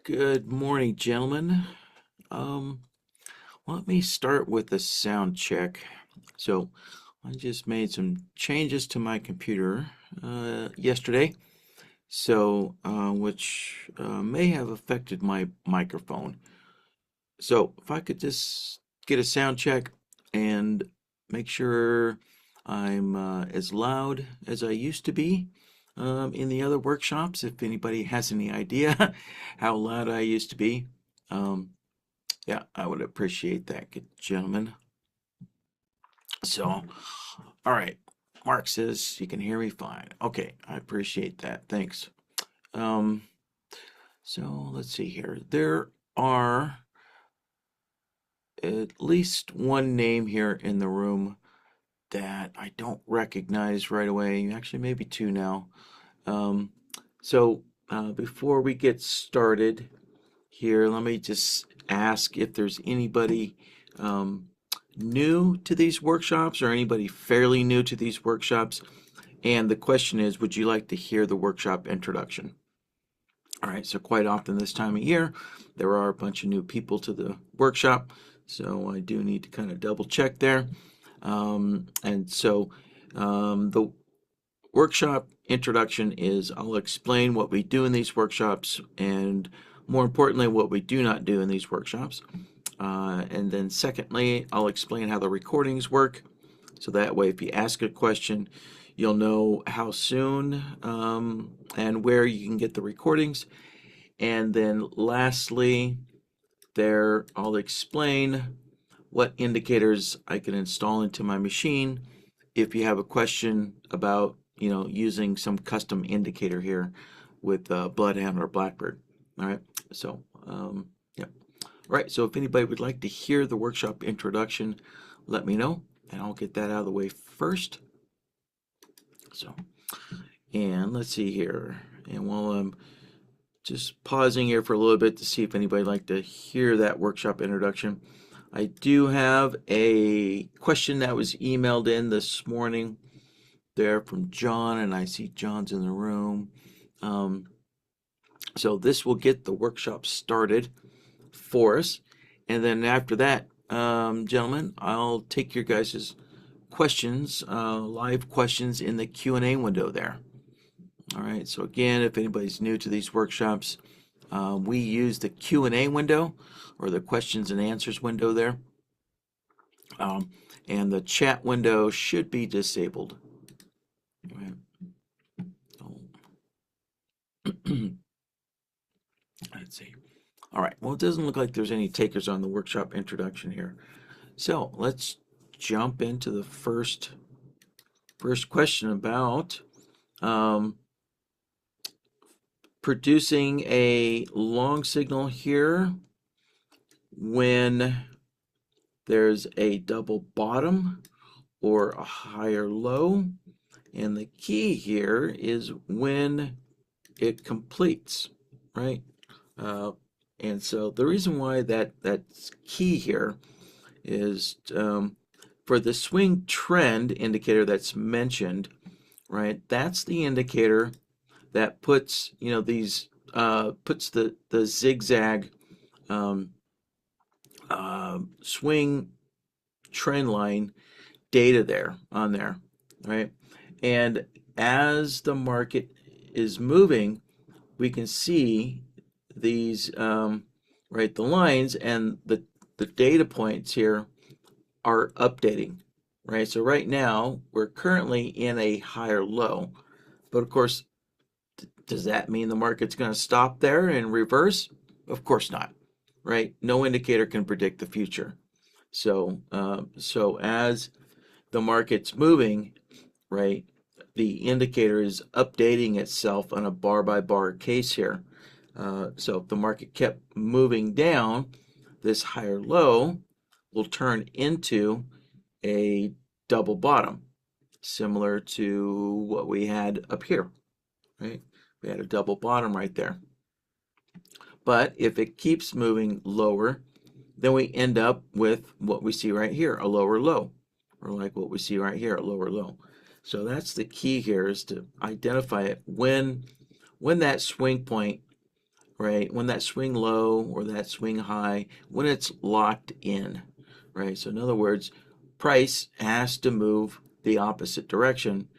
Good morning, gentlemen. Um, Let me start with a sound check. So, I just made some changes to my computer yesterday, which may have affected my microphone. So, if I could just get a sound check and make sure I'm as loud as I used to be in the other workshops, if anybody has any idea how loud I used to be. Um, Yeah, I would appreciate that, good gentlemen. So, all right. Mark says you can hear me fine. Okay, I appreciate that. Thanks. Um, so let's see here. There are at least one name here in the room that I don't recognize right away. Actually, maybe two now. Um, Before we get started here, let me just ask if there's anybody um, new to these workshops or anybody fairly new to these workshops. And the question is, would you like to hear the workshop introduction? All right, so quite often this time of year, there are a bunch of new people to the workshop. So I do need to kind of double check there. The workshop introduction is I'll explain what we do in these workshops and more importantly, what we do not do in these workshops. And then secondly, I'll explain how the recordings work. So that way, if you ask a question, you'll know how soon and where you can get the recordings. And then lastly, there I'll explain what indicators I can install into my machine if you have a question about, using some custom indicator here with Bloodhound or Blackbird. All right. So, yeah. All right. So if anybody would like to hear the workshop introduction, let me know, and I'll get that out of the way first. So, and let's see here. And while I'm just pausing here for a little bit to see if anybody would like to hear that workshop introduction, I do have a question that was emailed in this morning there from John, and I see John's in the room. So this will get the workshop started for us. And then after that, gentlemen, I'll take your guys' questions, live questions in the Q&A window there. All right, so again, if anybody's new to these workshops, we use the Q&A window or the questions and answers window there. And the chat window should be disabled. Let's see. All right, well, it doesn't look like there's any takers on the workshop introduction here. So let's jump into the first question about producing a long signal here when there's a double bottom or a higher low. And the key here is when it completes, right? And so the reason why that's key here is for the swing trend indicator that's mentioned, right? That's the indicator that puts puts the zigzag swing trend line data there on there, right? And as the market is moving, we can see these right, the lines and the data points here are updating, right? So right now we're currently in a higher low, but of course, does that mean the market's going to stop there and reverse? Of course not, right? No indicator can predict the future. So as the market's moving, right, the indicator is updating itself on a bar by bar case here. So if the market kept moving down, this higher low will turn into a double bottom, similar to what we had up here, right? We had a double bottom right there. But if it keeps moving lower, then we end up with what we see right here, a lower low, or like what we see right here, a lower low. So that's the key here, is to identify it when that swing point, right? When that swing low or that swing high, when it's locked in, right? So in other words, price has to move the opposite direction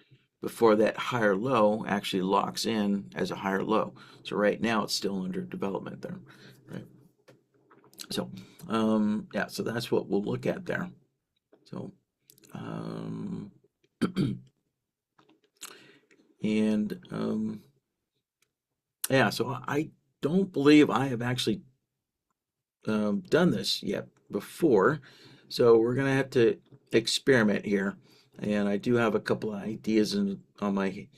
before that higher low actually locks in as a higher low. So right now it's still under development there, right? So yeah, so that's what we'll look at there. So and yeah, so I don't believe I have actually done this yet before, so we're gonna have to experiment here. And I do have a couple of ideas on my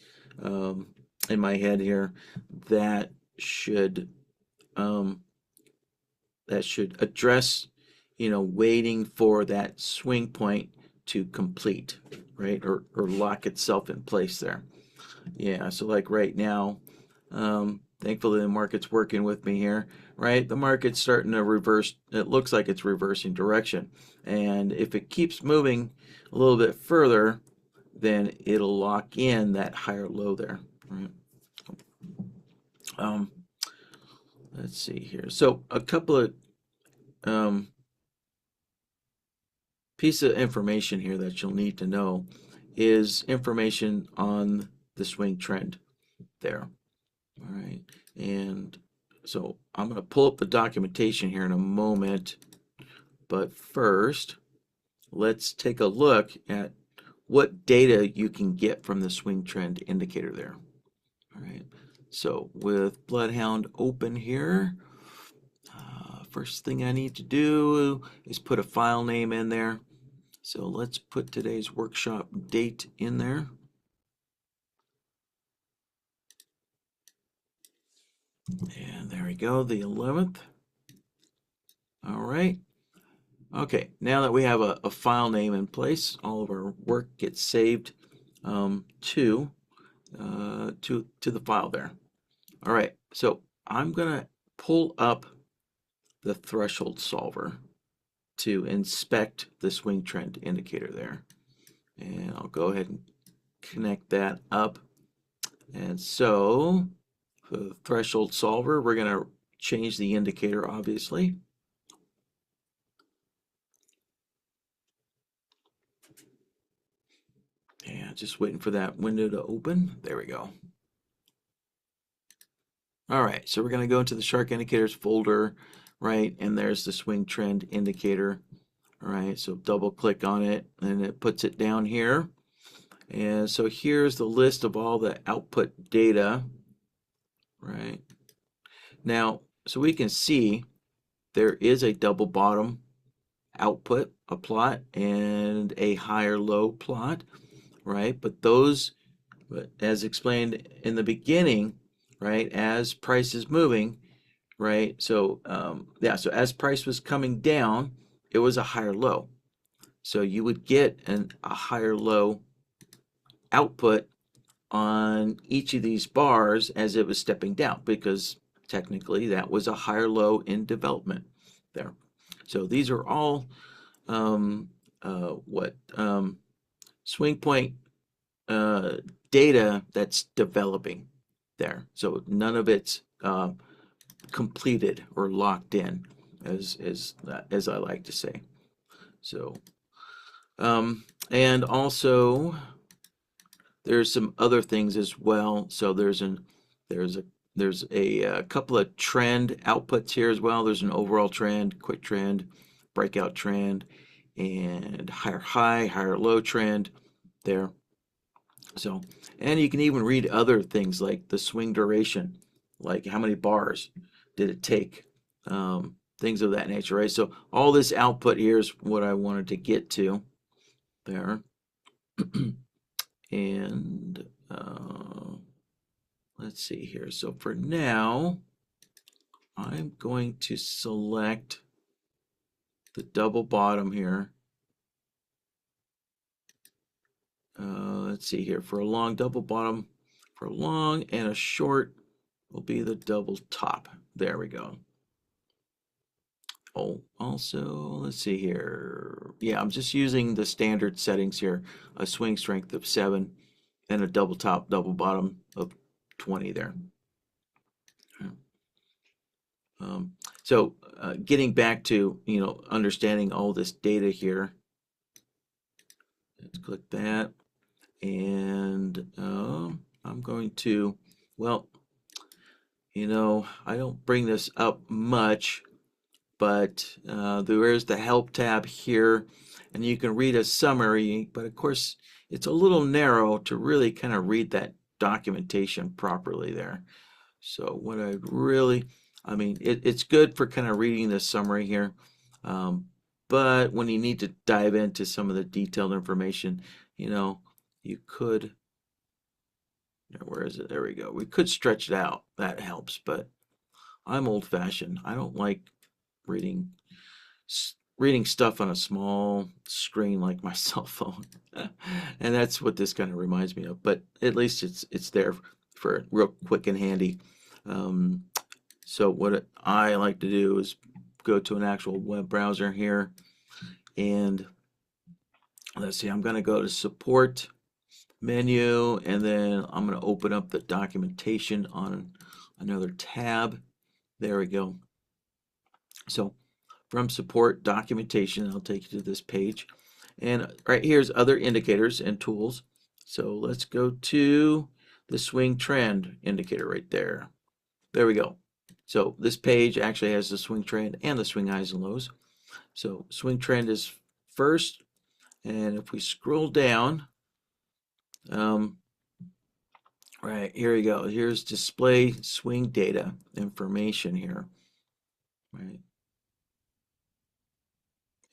in my head here that should um, that should address, waiting for that swing point to complete, right, or lock itself in place there. Yeah, so like right now, thankfully the market's working with me here, right? The market's starting to reverse. It looks like it's reversing direction. And if it keeps moving a little bit further, then it'll lock in that higher low there, right? Um, let's see here. So a couple of um, piece of information here that you'll need to know is information on the swing trend there. All right, and so I'm going to pull up the documentation here in a moment, but first let's take a look at what data you can get from the swing trend indicator there. All right, so with Bloodhound open here, first thing I need to do is put a file name in there. So let's put today's workshop date in there. And there we go, the 11th. All right. Okay, now that we have a file name in place, all of our work gets saved to the file there. All right, so I'm gonna pull up the threshold solver to inspect the swing trend indicator there, and I'll go ahead and connect that up. And so for the threshold solver, we're gonna change the indicator, obviously. Yeah, just waiting for that window to open. There we go. All right, so we're going to go into the Shark Indicators folder, right? And there's the swing trend indicator. All right, so double click on it and it puts it down here. And so here's the list of all the output data, right? Now, so we can see there is a double bottom output, a plot, and a higher low plot, right? But those, as explained in the beginning, right, as price is moving, right? So yeah, so as price was coming down, it was a higher low. So you would get a higher low output on each of these bars as it was stepping down, because technically that was a higher low in development there. So these are all swing point data that's developing there. So none of it's completed or locked in, as I like to say. So, and also there's some other things as well. So there's a couple of trend outputs here as well. There's an overall trend, quick trend, breakout trend, and higher high, higher low trend there. So, and you can even read other things like the swing duration, like how many bars did it take, things of that nature, right? So all this output here is what I wanted to get to there. And let's see here. So for now, I'm going to select the double bottom here. Let's see here. For a long double bottom, for a long and a short will be the double top. There we go. Oh, also, let's see here. Yeah, I'm just using the standard settings here. A swing strength of 7 and a double top, double bottom of 20 there. So getting back to, understanding all this data here, let's click that. And I'm going to, well, I don't bring this up much, but there is the help tab here, and you can read a summary, but of course it's a little narrow to really kind of read that documentation properly there. So what I mean, it's good for kind of reading the summary here, but when you need to dive into some of the detailed information, you could, where is it? There we go. We could stretch it out. That helps, but I'm old-fashioned. I don't like reading reading stuff on a small screen like my cell phone. And that's what this kind of reminds me of, but at least it's there for real quick and handy. Um, so what I like to do is go to an actual web browser here, and let's see, I'm going to go to support menu, and then I'm going to open up the documentation on another tab. There we go. So from support documentation, I'll take you to this page. And right here's other indicators and tools. So let's go to the swing trend indicator right there. There we go. So this page actually has the swing trend and the swing highs and lows. So swing trend is first, and if we scroll down, right, here we go. Here's display swing data information here, right?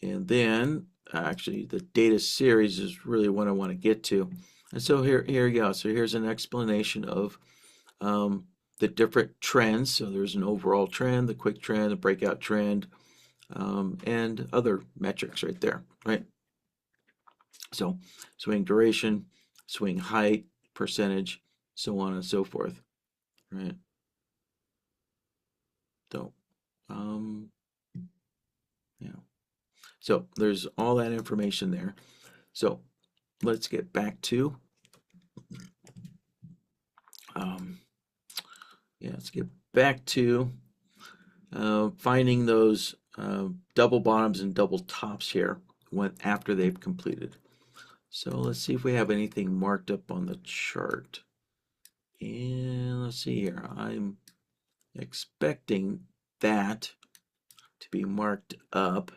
And then actually the data series is really what I want to get to. And so here you go. So here's an explanation of the different trends. So there's an overall trend, the quick trend, the breakout trend, and other metrics right there, right? So swing duration, swing height, percentage, so on and so forth, right? So, yeah. So there's all that information there. So let's get back to, let's get back to finding those double bottoms and double tops here after they've completed. So let's see if we have anything marked up on the chart. And let's see here. I'm expecting that to be marked up.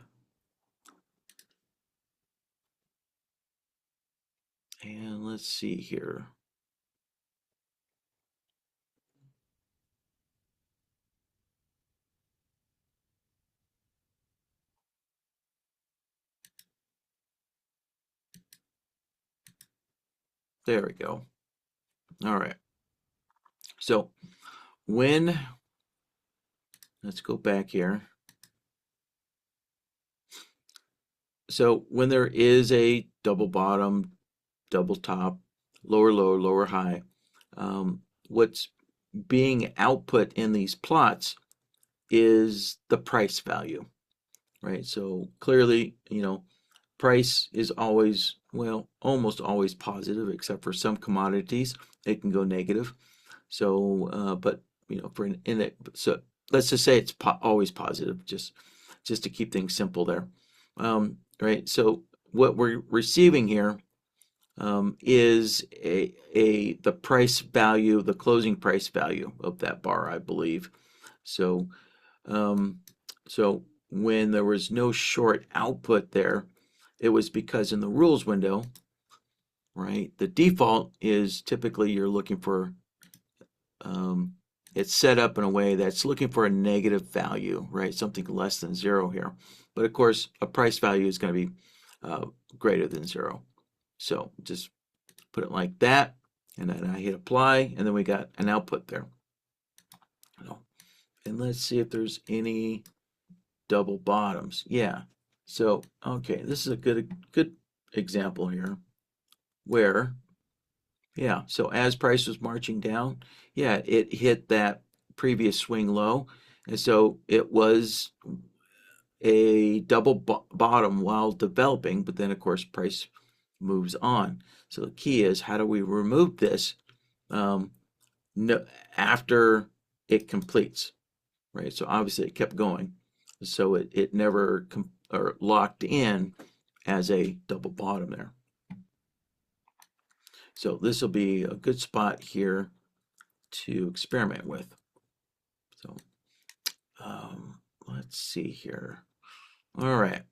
And let's see here. There we go. All right. So let's go back here. So when there is a double bottom, double top, lower low, lower high, what's being output in these plots is the price value, right? So clearly, price is always, well, almost always positive, except for some commodities, it can go negative. So, but so let's just say it's always positive, just to keep things simple there, right? So what we're receiving here is the price value, the closing price value of that bar, I believe. So, so when there was no short output there, it was because in the rules window, right, the default is typically you're looking for, it's set up in a way that's looking for a negative value, right, something less than zero here. But of course, a price value is going to be greater than zero. So just put it like that, and then I hit apply, and then we got an output there. And let's see if there's any double bottoms. Yeah. So, okay, this is a good example here where, yeah, so as price was marching down, yeah, it hit that previous swing low. And so it was a double bottom while developing, but then of course price moves on. So the key is, how do we remove this after it completes? right? So obviously it kept going. So it never or locked in as a double bottom there. So this will be a good spot here to experiment with. So let's see here. All right.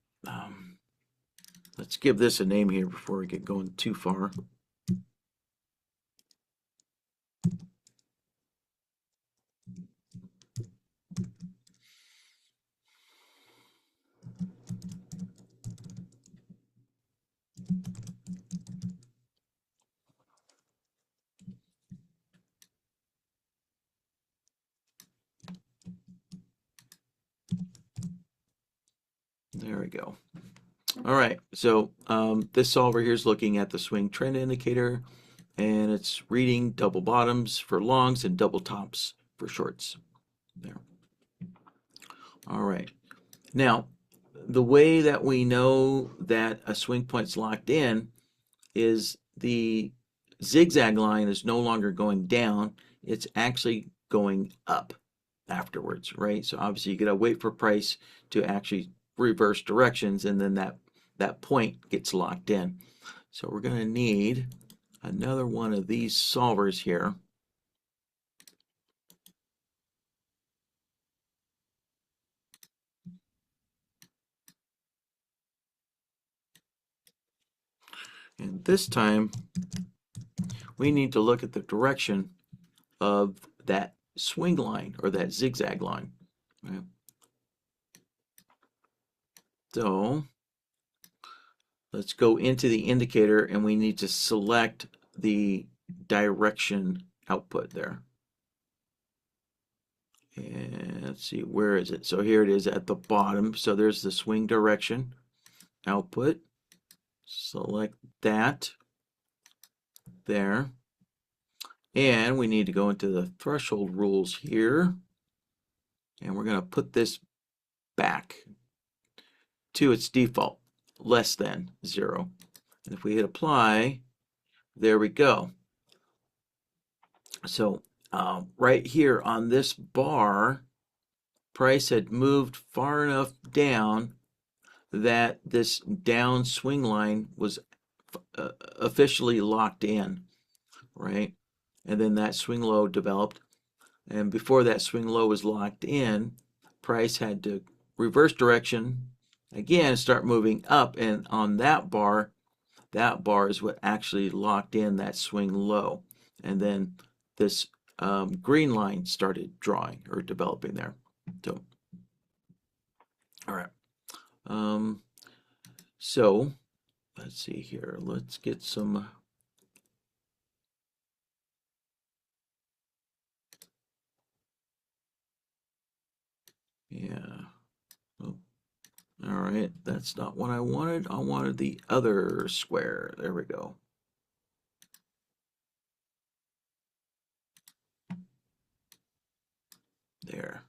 Let's give this a name here before we get going too far. There we go. All right, so this solver here is looking at the swing trend indicator, and it's reading double bottoms for longs and double tops for shorts. There. All right. Now, the way that we know that a swing point's locked in is the zigzag line is no longer going down, it's actually going up afterwards, right? So obviously you gotta wait for price to actually reverse directions, and then that point gets locked in. So we're gonna need another one of these solvers here. And this time we need to look at the direction of that swing line or that zigzag line. Right? So let's go into the indicator, and we need to select the direction output there. And let's see, where is it? So here it is at the bottom. So there's the swing direction output. Select that there. And we need to go into the threshold rules here. And we're going to put this back to its default, less than 0. And if we hit apply, there we go. So right here on this bar, price had moved far enough down that this down swing line was officially locked in, right? And then that swing low developed. And before that swing low was locked in, price had to reverse direction again, start moving up. And on that bar is what actually locked in that swing low. And then this green line started drawing or developing there. So, all right. So let's see here. Let's get some. Yeah. Oh, all right. That's not what I wanted. I wanted the other square. There we go. There.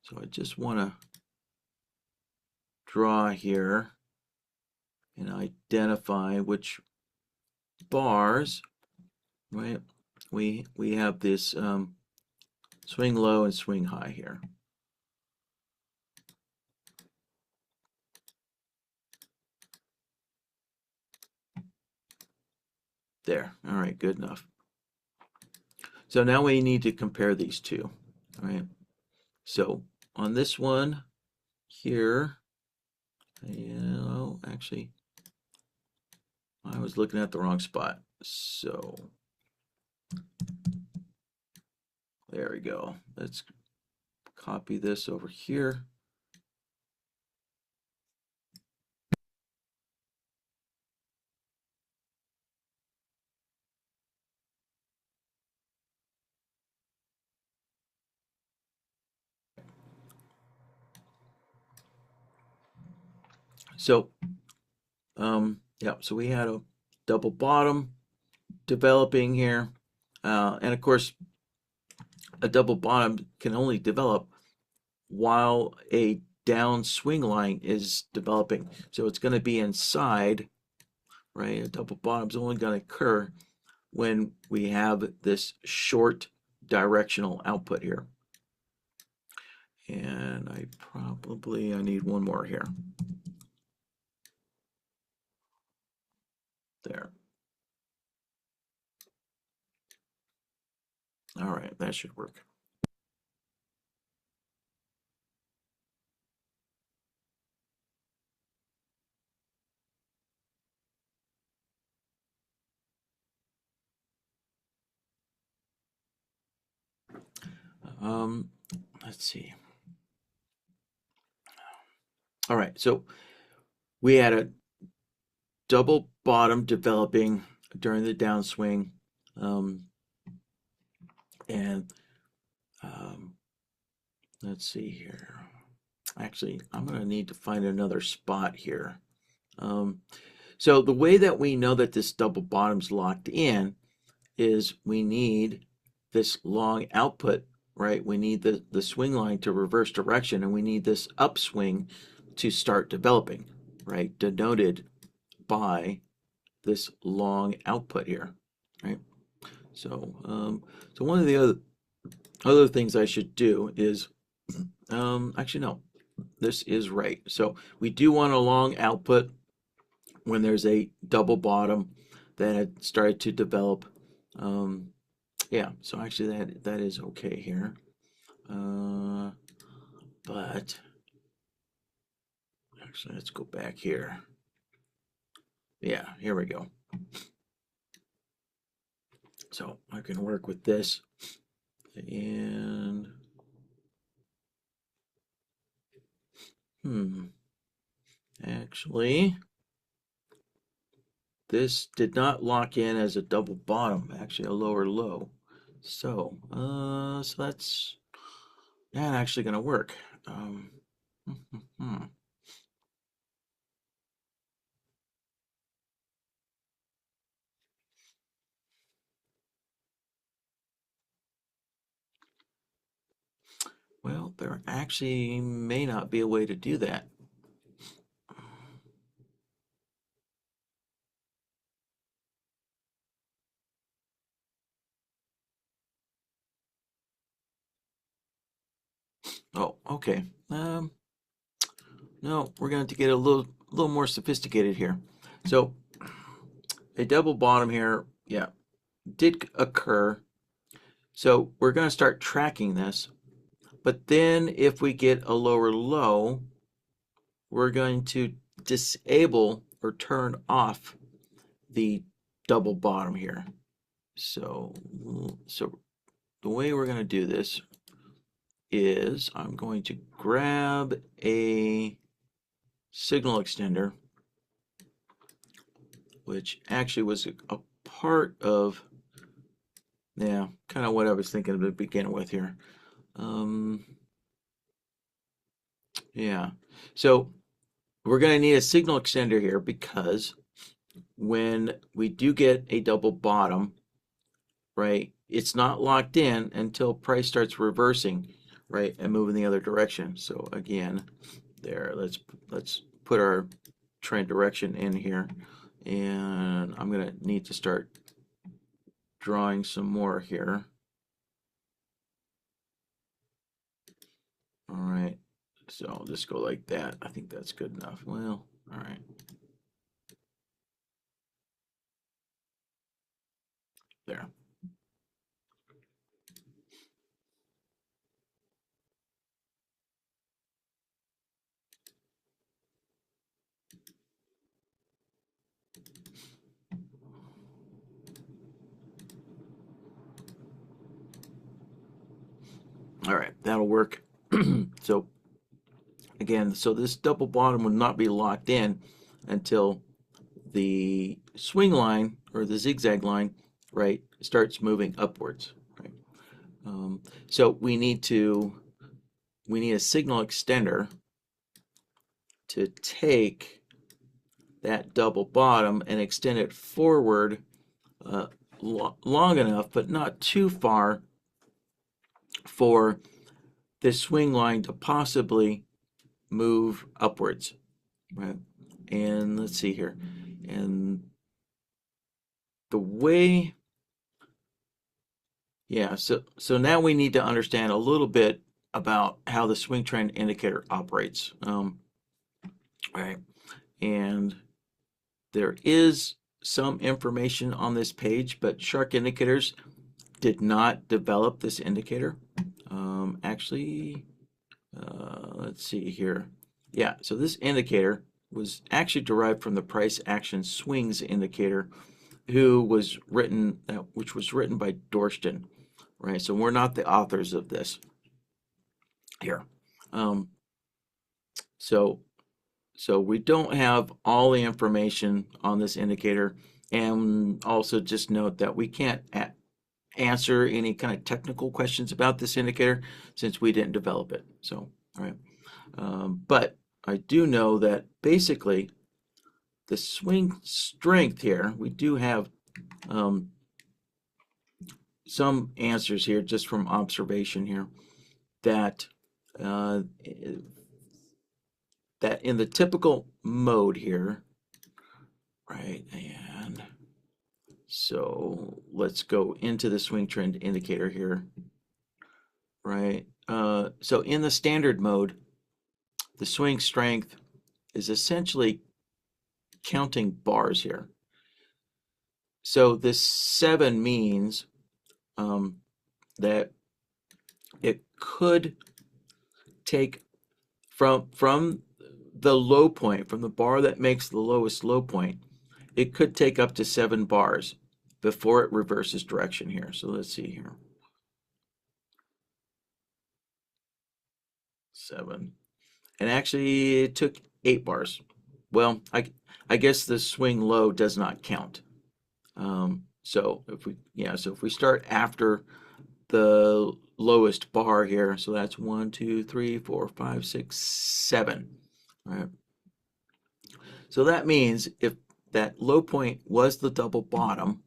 So I just want to draw here and identify which bars, right? We have this swing low and swing high here. There. All right, good enough. So now we need to compare these two. All right. So on this one here, actually, I was looking at the wrong spot. So there we go. Let's copy this over here. So, yeah, so we had a double bottom developing here. And of course, a double bottom can only develop while a down swing line is developing. So it's going to be inside, right? A double bottom is only going to occur when we have this short directional output here. And I need one more here. There. All right, that should work. Um, let's see. All right, so we had a double bottom developing during the downswing, and let's see here. Actually, I'm going to need to find another spot here. So the way that we know that this double bottom's locked in is we need this long output, right? We need the swing line to reverse direction, and we need this upswing to start developing, right? Denoted by this long output here, right? So, so one of the other things I should do is, actually no, this is right. So we do want a long output when there's a double bottom that had started to develop. Yeah, so actually that is okay here. But actually, let's go back here. Yeah, here we go. So I can work with this, and actually, this did not lock in as a double bottom, actually a lower low. So, so that's not actually going to work. Well, there actually may not be a way to do that. Oh, okay. No, we're going to get a little more sophisticated here. So a double bottom here, yeah, did occur. So we're going to start tracking this. But then if we get a lower low, we're going to disable or turn off the double bottom here. So the way we're going to do this is I'm going to grab a signal extender, which actually was a part of, yeah, kind of what I was thinking to begin with here. Yeah, so we're going to need a signal extender here because when we do get a double bottom, right, it's not locked in until price starts reversing, right, and moving the other direction. So again, there, let's put our trend direction in here, and I'm going to need to start drawing some more here. All right, so I'll just go like that. I think that's good enough. Well, all right. There. All right, that'll work. So again, so this double bottom would not be locked in until the swing line or the zigzag line, right, starts moving upwards. Right. So we need a signal extender to take that double bottom and extend it forward long enough, but not too far for this swing line to possibly move upwards, right? And let's see here. And the way, yeah, so now we need to understand a little bit about how the swing trend indicator operates. Right, and there is some information on this page, but Shark Indicators did not develop this indicator. Actually, let's see here. Yeah, so this indicator was actually derived from the price action swings indicator, which was written by Dorston, right? So we're not the authors of this here. So we don't have all the information on this indicator, and also just note that we can't answer any kind of technical questions about this indicator since we didn't develop it. So, all right. But I do know that basically the swing strength here, we do have some answers here just from observation here that that in the typical mode here, right, and so let's go into the swing trend indicator here, right? So in the standard mode, the swing strength is essentially counting bars here. So this 7 means that it could take from the low point, from the bar that makes the lowest low point, it could take up to 7 bars before it reverses direction here. So let's see here. 7. And actually it took 8 bars. Well, I guess the swing low does not count. So if we start after the lowest bar here, so that's 1, 2, 3, 4, 5, 6, 7. All right. So that means if that low point was the double bottom,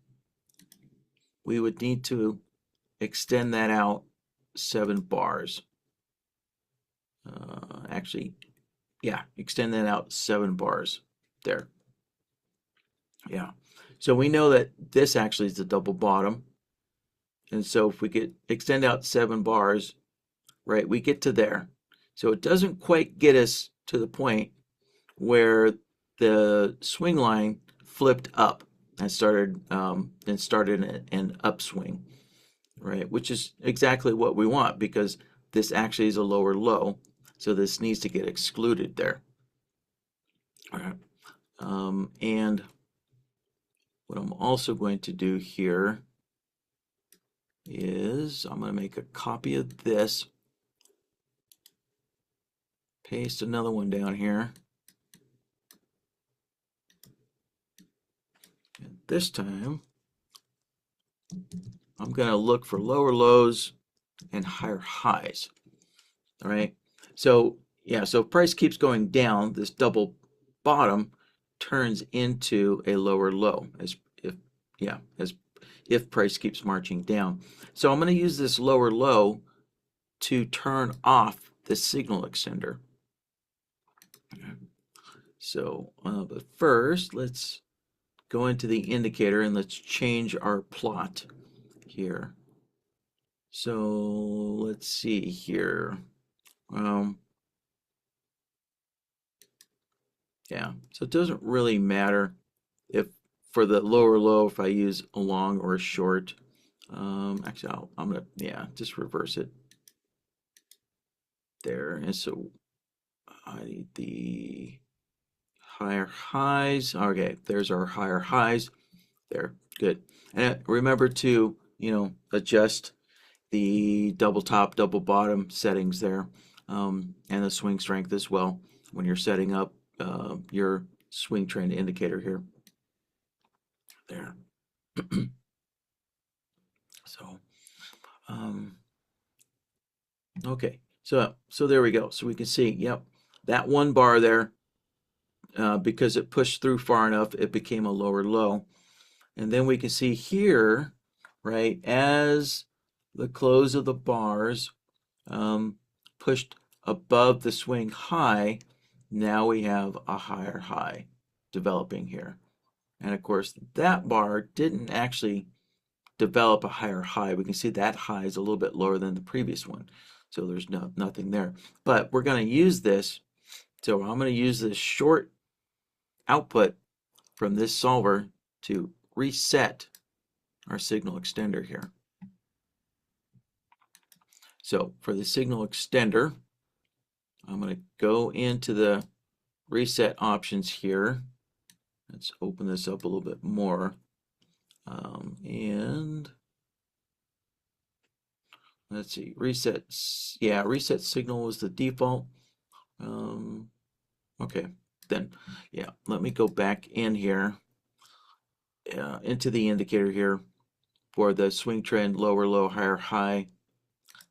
we would need to extend that out 7 bars. Actually, yeah, extend that out 7 bars there. Yeah. So we know that this actually is the double bottom. And so if we could extend out 7 bars, right, we get to there. So it doesn't quite get us to the point where the swing line flipped up and started an upswing, right? Which is exactly what we want because this actually is a lower low. So this needs to get excluded there. All right. And what I'm also going to do here is I'm going to make a copy of this, paste another one down here. And this time, I'm going to look for lower lows and higher highs. All right. So yeah, so if price keeps going down, this double bottom turns into a lower low as if price keeps marching down. So I'm going to use this lower low to turn off the signal extender. So, but first, let's go into the indicator and let's change our plot here. So let's see here. Yeah, so it doesn't really matter if for the lower low if I use a long or a short. Actually, I'm gonna just reverse it there, and so I need the higher highs. Okay, there's our higher highs. There, good. And remember to adjust the double top, double bottom settings there, and the swing strength as well when you're setting up your swing trend indicator here. There. So, okay. So there we go. So we can see, yep, that 1 bar there, because it pushed through far enough, it became a lower low. And then we can see here, right, as the close of the bars pushed above the swing high, now we have a higher high developing here. And of course, that bar didn't actually develop a higher high. We can see that high is a little bit lower than the previous one. So there's nothing there. But we're going to use this. So I'm going to use this short output from this solver to reset our signal extender here. So for the signal extender, I'm going to go into the reset options here. Let's open this up a little bit more. And let's see, reset signal was the default. Okay, then, yeah, let me go back in here, into the indicator here for the swing trend, lower low, higher high.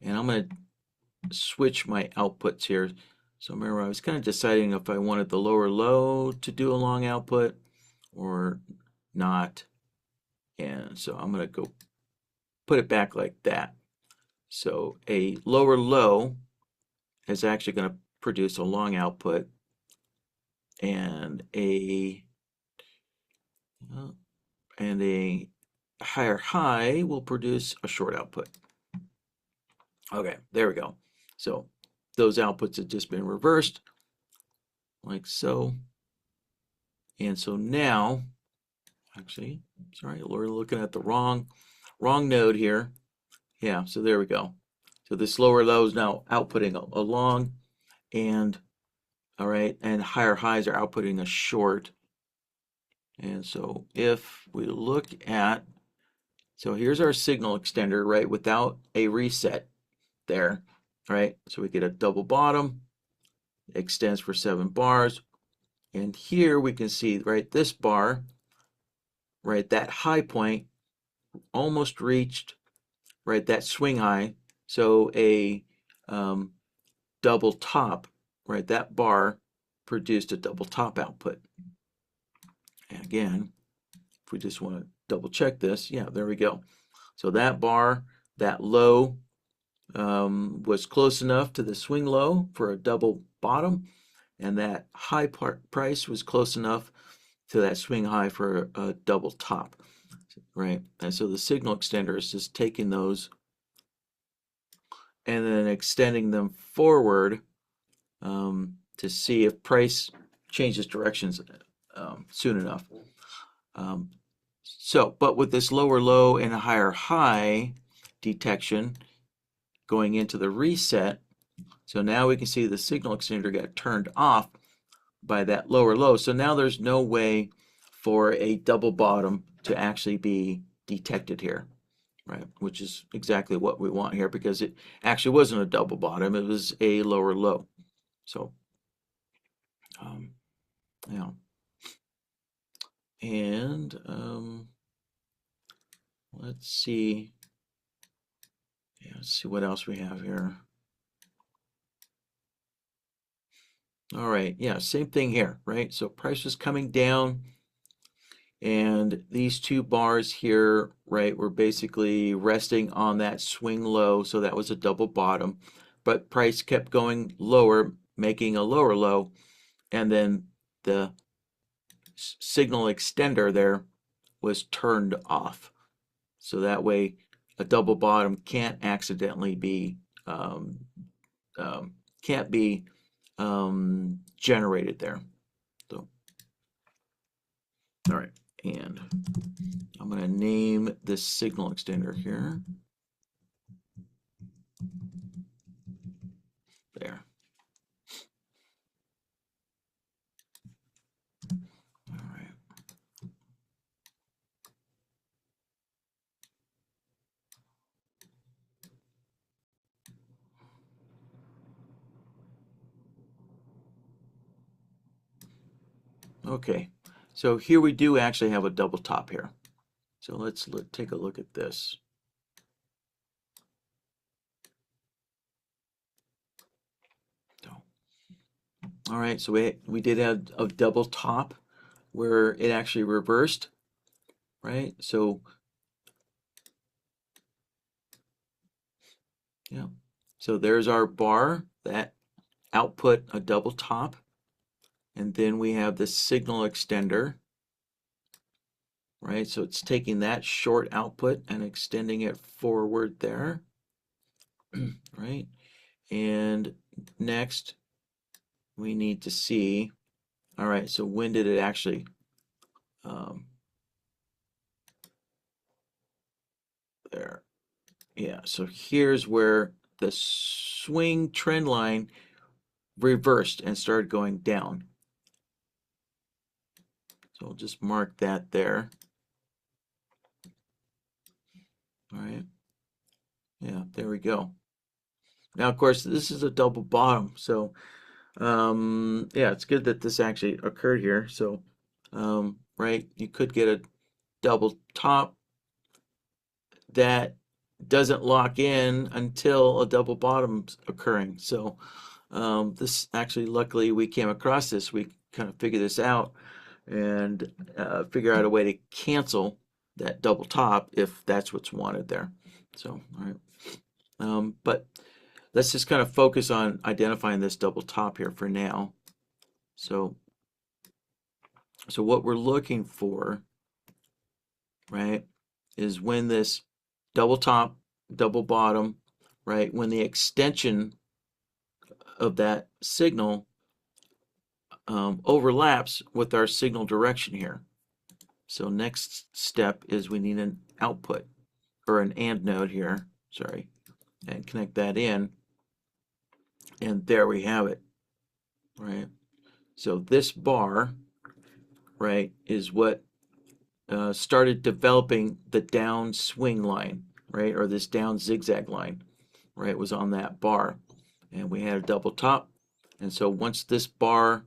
And I'm going to switch my outputs here. So remember, I was kind of deciding if I wanted the lower low to do a long output or not. And so I'm going to go put it back like that. So a lower low is actually going to produce a long output, and a higher high will produce a short output. Okay, there we go. So those outputs have just been reversed, like so. And so now, actually, sorry, we're looking at the wrong node here. Yeah, so there we go. So this lower low is now outputting a long, and all right, and higher highs are outputting a short. And so if we look at, so here's our signal extender, right, without a reset there, right? So we get a double bottom, extends for 7 bars. And here we can see, right, this bar, right, that high point almost reached, right, that swing high. So a double top, right, that bar produced a double top output. And again, if we just want to double check this, yeah, there we go. So that bar, that low was close enough to the swing low for a double bottom, and that high price was close enough to that swing high for a double top, right? And so the signal extender is just taking those and then extending them forward to see if price changes directions soon enough. But with this lower low and higher high detection going into the reset, so now we can see the signal extender got turned off by that lower low. So now there's no way for a double bottom to actually be detected here, right? Which is exactly what we want here, because it actually wasn't a double bottom, it was a lower low. So, yeah. And let's see. Yeah, let's see what else we have here. All right, yeah, same thing here, right? So price was coming down, and these two bars here, right, were basically resting on that swing low, so that was a double bottom. But price kept going lower, making a lower low, and then the signal extender there was turned off. So that way a double bottom can't accidentally be can't be generated there. So, all right, and I'm going to name this signal extender here. There. All right. Okay, so here we do actually have a double top here. So let's take a look at this. So, all right, so we did have a double top where it actually reversed, right? So, yeah, so there's our bar that output a double top, and then we have the signal extender, right? So it's taking that short output and extending it forward there, right? And next, we need to see, all right, so when did it actually, there, yeah, so here's where the swing trend line reversed and started going down. So we'll just mark that there. All right, yeah, there we go. Now, of course, this is a double bottom, so yeah, it's good that this actually occurred here. So, right, you could get a double top that doesn't lock in until a double bottom's occurring. So, this actually, luckily, we came across this. We kind of figured this out and figure out a way to cancel that double top if that's what's wanted there. So, all right. But let's just kind of focus on identifying this double top here for now. So what we're looking for, right, is when this double top, double bottom, right, when the extension of that signal overlaps with our signal direction here. So next step is we need an output or an AND node here, sorry, and connect that in, and there we have it, right? So this bar, right, is what started developing the down swing line, right, or this down zigzag line, right, was on that bar. And we had a double top. And so once this bar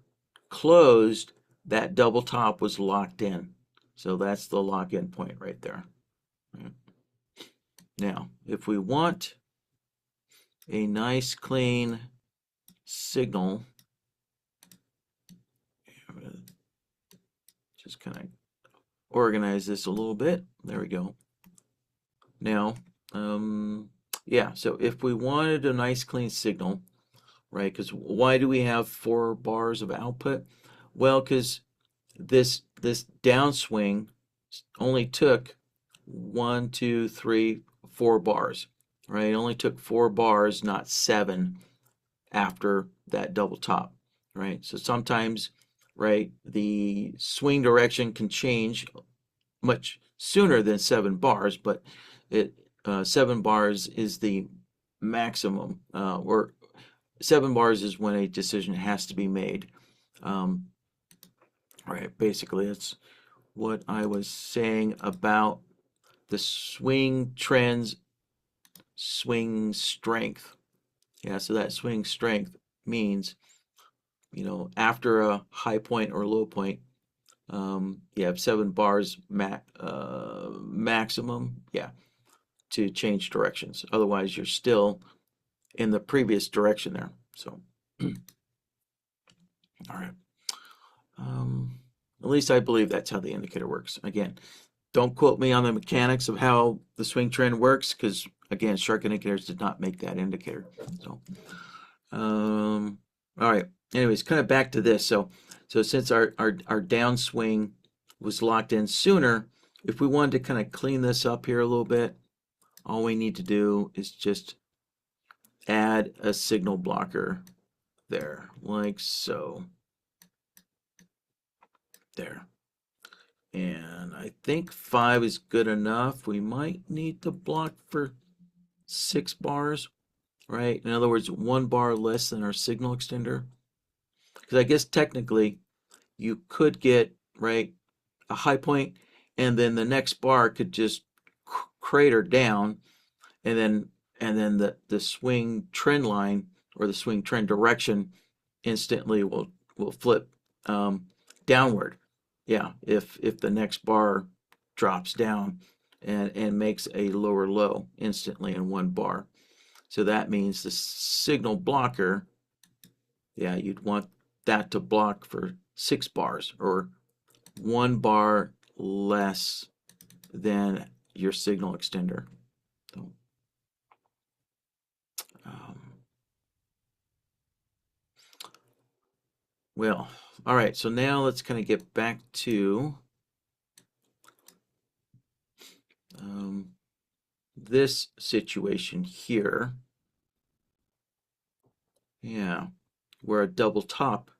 closed, that double top was locked in. So that's the lock-in point right there. Right. Now, if we want a nice clean signal, just kind of organize this a little bit. There we go. Now, yeah, so if we wanted a nice clean signal, right, because why do we have 4 bars of output? Well, because this downswing only took 1, 2, 3, 4 bars, right? It only took 4 bars, not 7, after that double top, right? So sometimes, right, the swing direction can change much sooner than 7 bars, but 7 bars is the maximum, or 7 bars is when a decision has to be made. Right, basically, it's what I was saying about the swing trends, swing strength. Yeah, so that swing strength means, after a high point or low point, you have 7 bars maximum, yeah, to change directions. Otherwise, you're still in the previous direction there. So, all right. At least I believe that's how the indicator works. Again, don't quote me on the mechanics of how the swing trend works, because again, Shark Indicators did not make that indicator. So, all right. Anyways, kind of back to this. So since our downswing was locked in sooner, if we wanted to kind of clean this up here a little bit, all we need to do is just add a signal blocker there, like so. There. And I think 5 is good enough. We might need to block for 6 bars, right? In other words, 1 bar less than our signal extender. Because I guess technically you could get, right, a high point, and then the next bar could just crater down, and then the swing trend line or the swing trend direction instantly will flip downward. Yeah, if the next bar drops down and makes a lower low instantly in 1 bar. So that means the signal blocker, yeah, you'd want that to block for 6 bars, or 1 bar less than your signal extender. So, well, all right, so now let's kind of get back to this situation here. Yeah, where a double top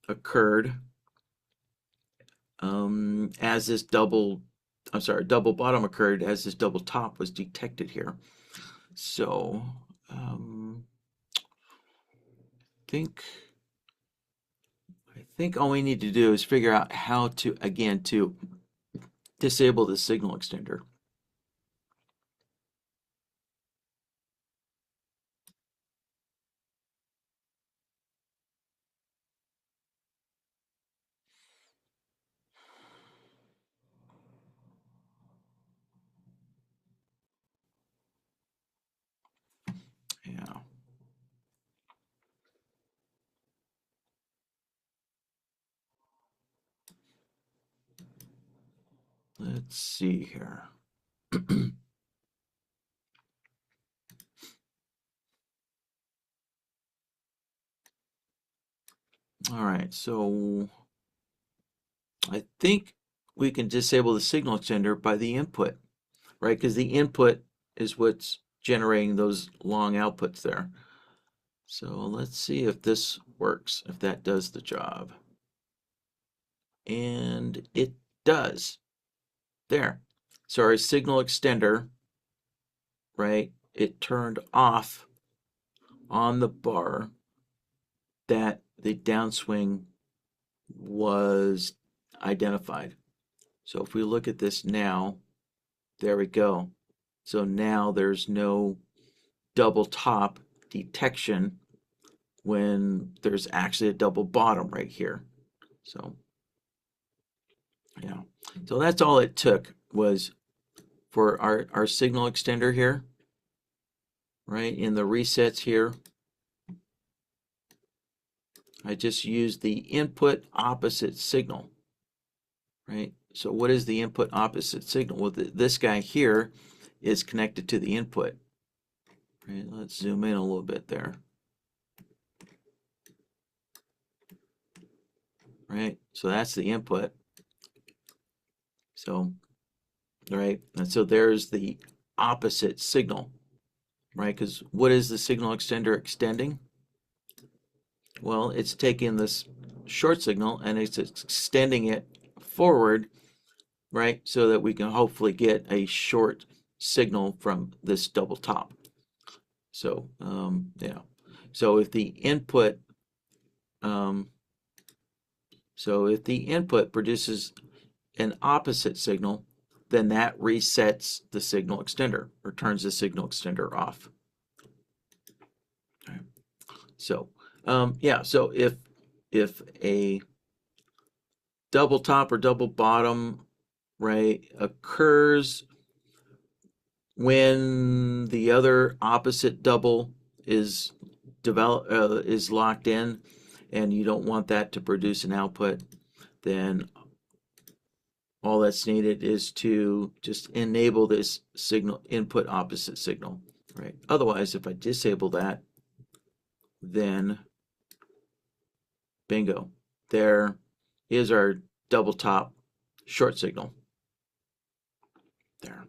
occurred as this double, I'm sorry, double bottom occurred as this double top was detected here. So, think I think all we need to do is figure out how to, again, to disable the signal extender. Yeah. Let's see here. All right, so I think we can disable the signal extender by the input, right? Because the input is what's generating those long outputs there. So let's see if this works, if that does the job. And it does. There. So our signal extender, right, it turned off on the bar that the downswing was identified. So if we look at this now, there we go. So now there's no double top detection when there's actually a double bottom right here. So, yeah. So that's all it took was for our signal extender here, right? In the resets here, I just used the input opposite signal, right? So what is the input opposite signal? Well, this guy here is connected to the input. Right, let's zoom in a little bit there. Right, so that's the input. So, right, and so there's the opposite signal, right? Because what is the signal extender extending? Well, it's taking this short signal and it's extending it forward, right? So that we can hopefully get a short signal from this double top. So, yeah. So if the input, produces an opposite signal, then that resets the signal extender or turns the signal extender off. Okay. So, yeah. So if a double top or double bottom, right, occurs when the other opposite double is is locked in, and you don't want that to produce an output, then all that's needed is to just enable this signal input opposite signal, right? Otherwise, if I disable that, then bingo, there is our double top short signal there.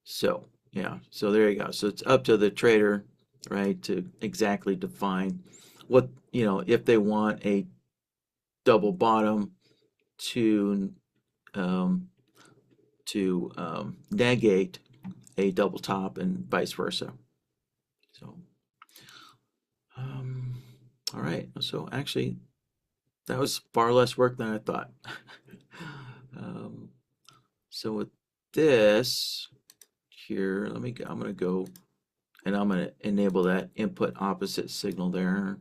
So yeah, so there you go. So it's up to the trader, right, to exactly define what, if they want a double bottom to um, negate a double top and vice versa. So, um, all right. So actually, that was far less work than I thought. um, so with this here, I'm going to go and I'm going to enable that input opposite signal there.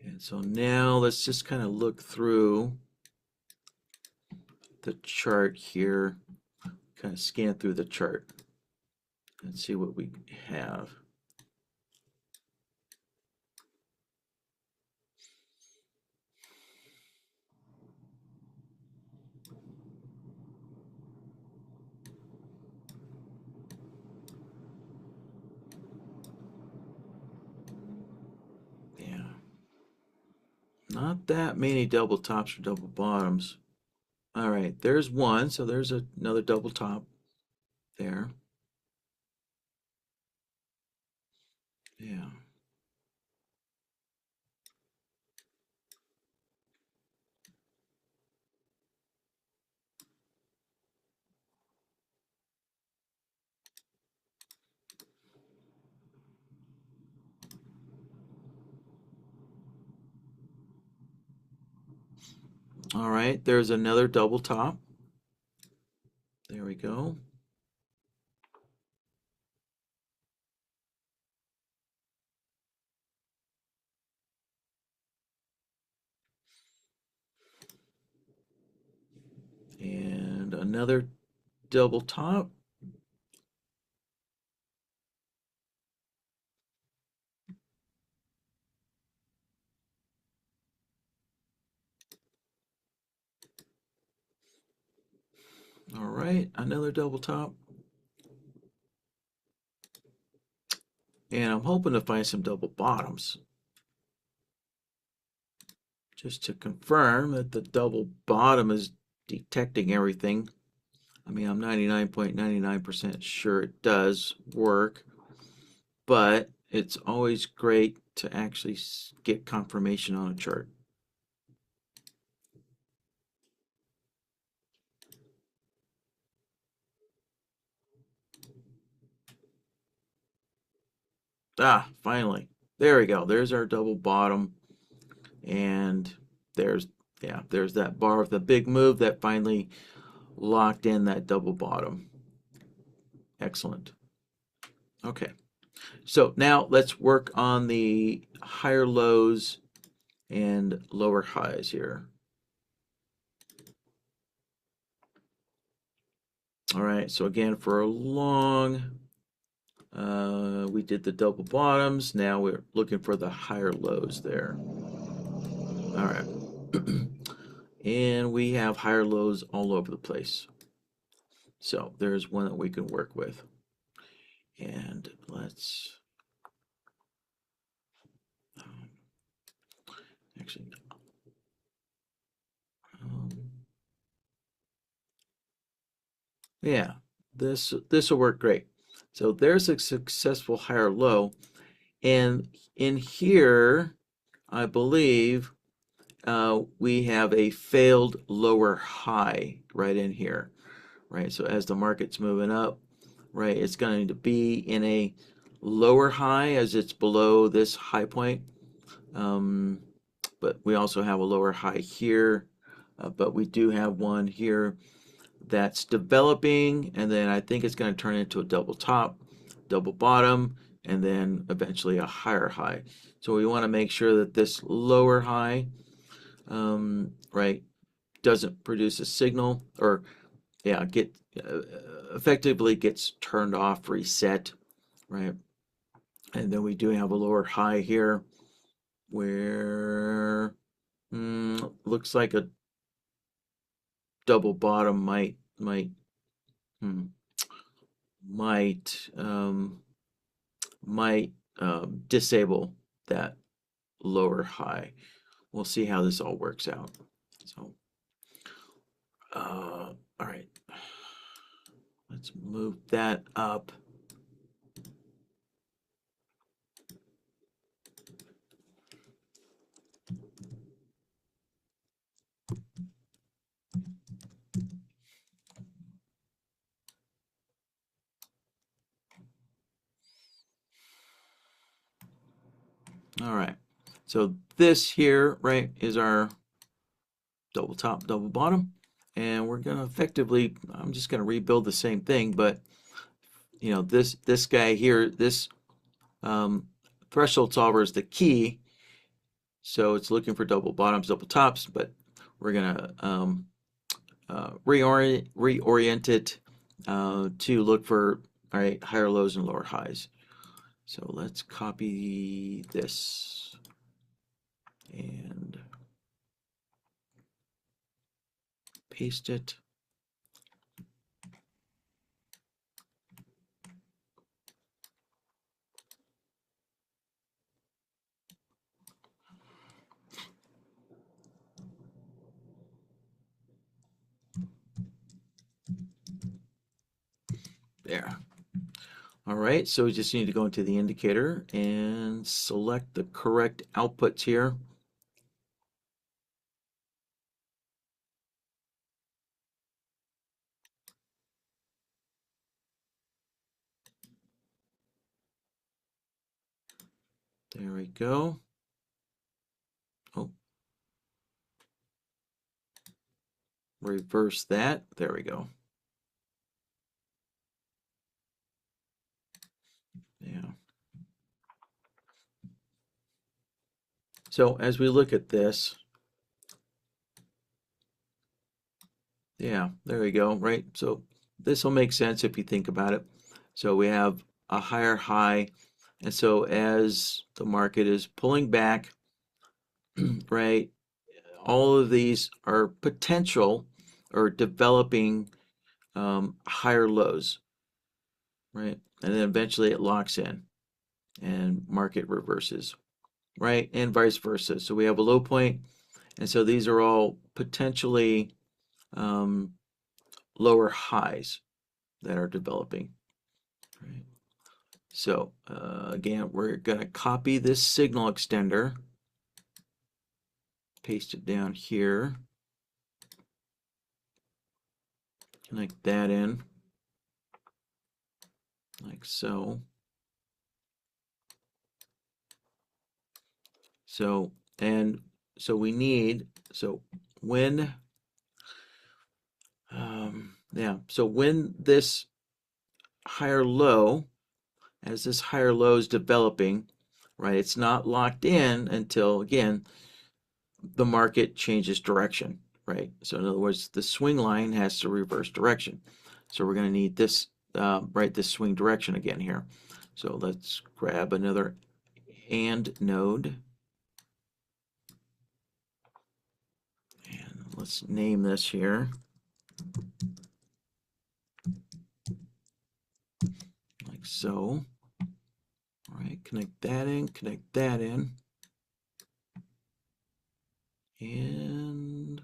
And so now let's just kind of look through the chart here, kind of scan through the chart and see what we have. Yeah, not that many double tops or double bottoms. All right, there's one, so there's another double top there. Yeah. All right, there's another double top. There we go. And another double top. All right, another double top. And I'm hoping to find some double bottoms. Just to confirm that the double bottom is detecting everything. I mean, I'm 99.99% sure it does work, but it's always great to actually get confirmation on a chart. Ah, finally. There we go. There's our double bottom. And there's, yeah, there's that bar with the big move that finally locked in that double bottom. Excellent. Okay. So now let's work on the higher lows and lower highs here. All right, so again, for a long, we did the double bottoms. Now we're looking for the higher lows there. All right. And we have higher lows all over the place. So there's one that we can work with. And let's actually, um, yeah, this will work great. So there's a successful higher low. And in here, I believe we have a failed lower high right in here, right? So as the market's moving up, right, it's going to be in a lower high as it's below this high point. But we also have a lower high here, but we do have one here that's developing, and then I think it's going to turn into a double top, double bottom, and then eventually a higher high. So we want to make sure that this lower high, right, doesn't produce a signal, or yeah, effectively gets turned off, reset, right? And then we do have a lower high here where looks like a double bottom hmm, might might disable that lower high. We'll see how this all works out. So, all right, let's move that up. All right, so this here, right, is our double top, double bottom, and we're gonna effectively, I'm just gonna rebuild the same thing, but you know, this guy here, this threshold solver is the key. So it's looking for double bottoms, double tops, but we're gonna reorient it to look for, all right, higher lows and lower highs. So let's copy this and paste it. There. All right, so we just need to go into the indicator and select the correct outputs here. There we go. Oh, reverse that. There we go. Yeah. So as we look at this, yeah, there we go, right? So this will make sense if you think about it. So we have a higher high, and so as the market is pulling back, right, all of these are potential or developing higher lows, right? And then eventually it locks in and market reverses, right? And vice versa. So we have a low point, and so these are all potentially um, lower highs that are developing, right? So again, we're going to copy this signal extender, paste it down here, connect that in like so. So, and so we need, so when, yeah, so when this higher low, as this higher low is developing, right, it's not locked in until, again, the market changes direction, right? So in other words, the swing line has to reverse direction. So we're going to need this, right, this swing direction again here. So let's grab another AND node. And let's name this here. Like so. All right, connect that in, connect that in. And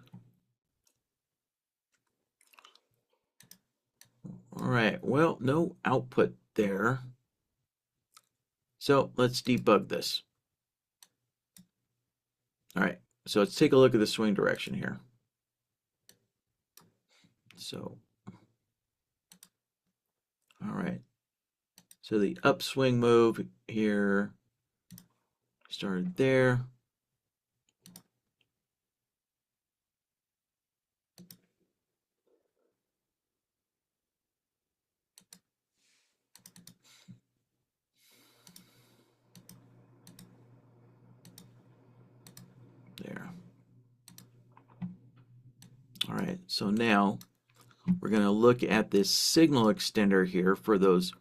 all right, well, no output there. So let's debug this. All right, so let's take a look at the swing direction here. So, all right, so the upswing move here started there. There. All right, so now we're going to look at this signal extender here for those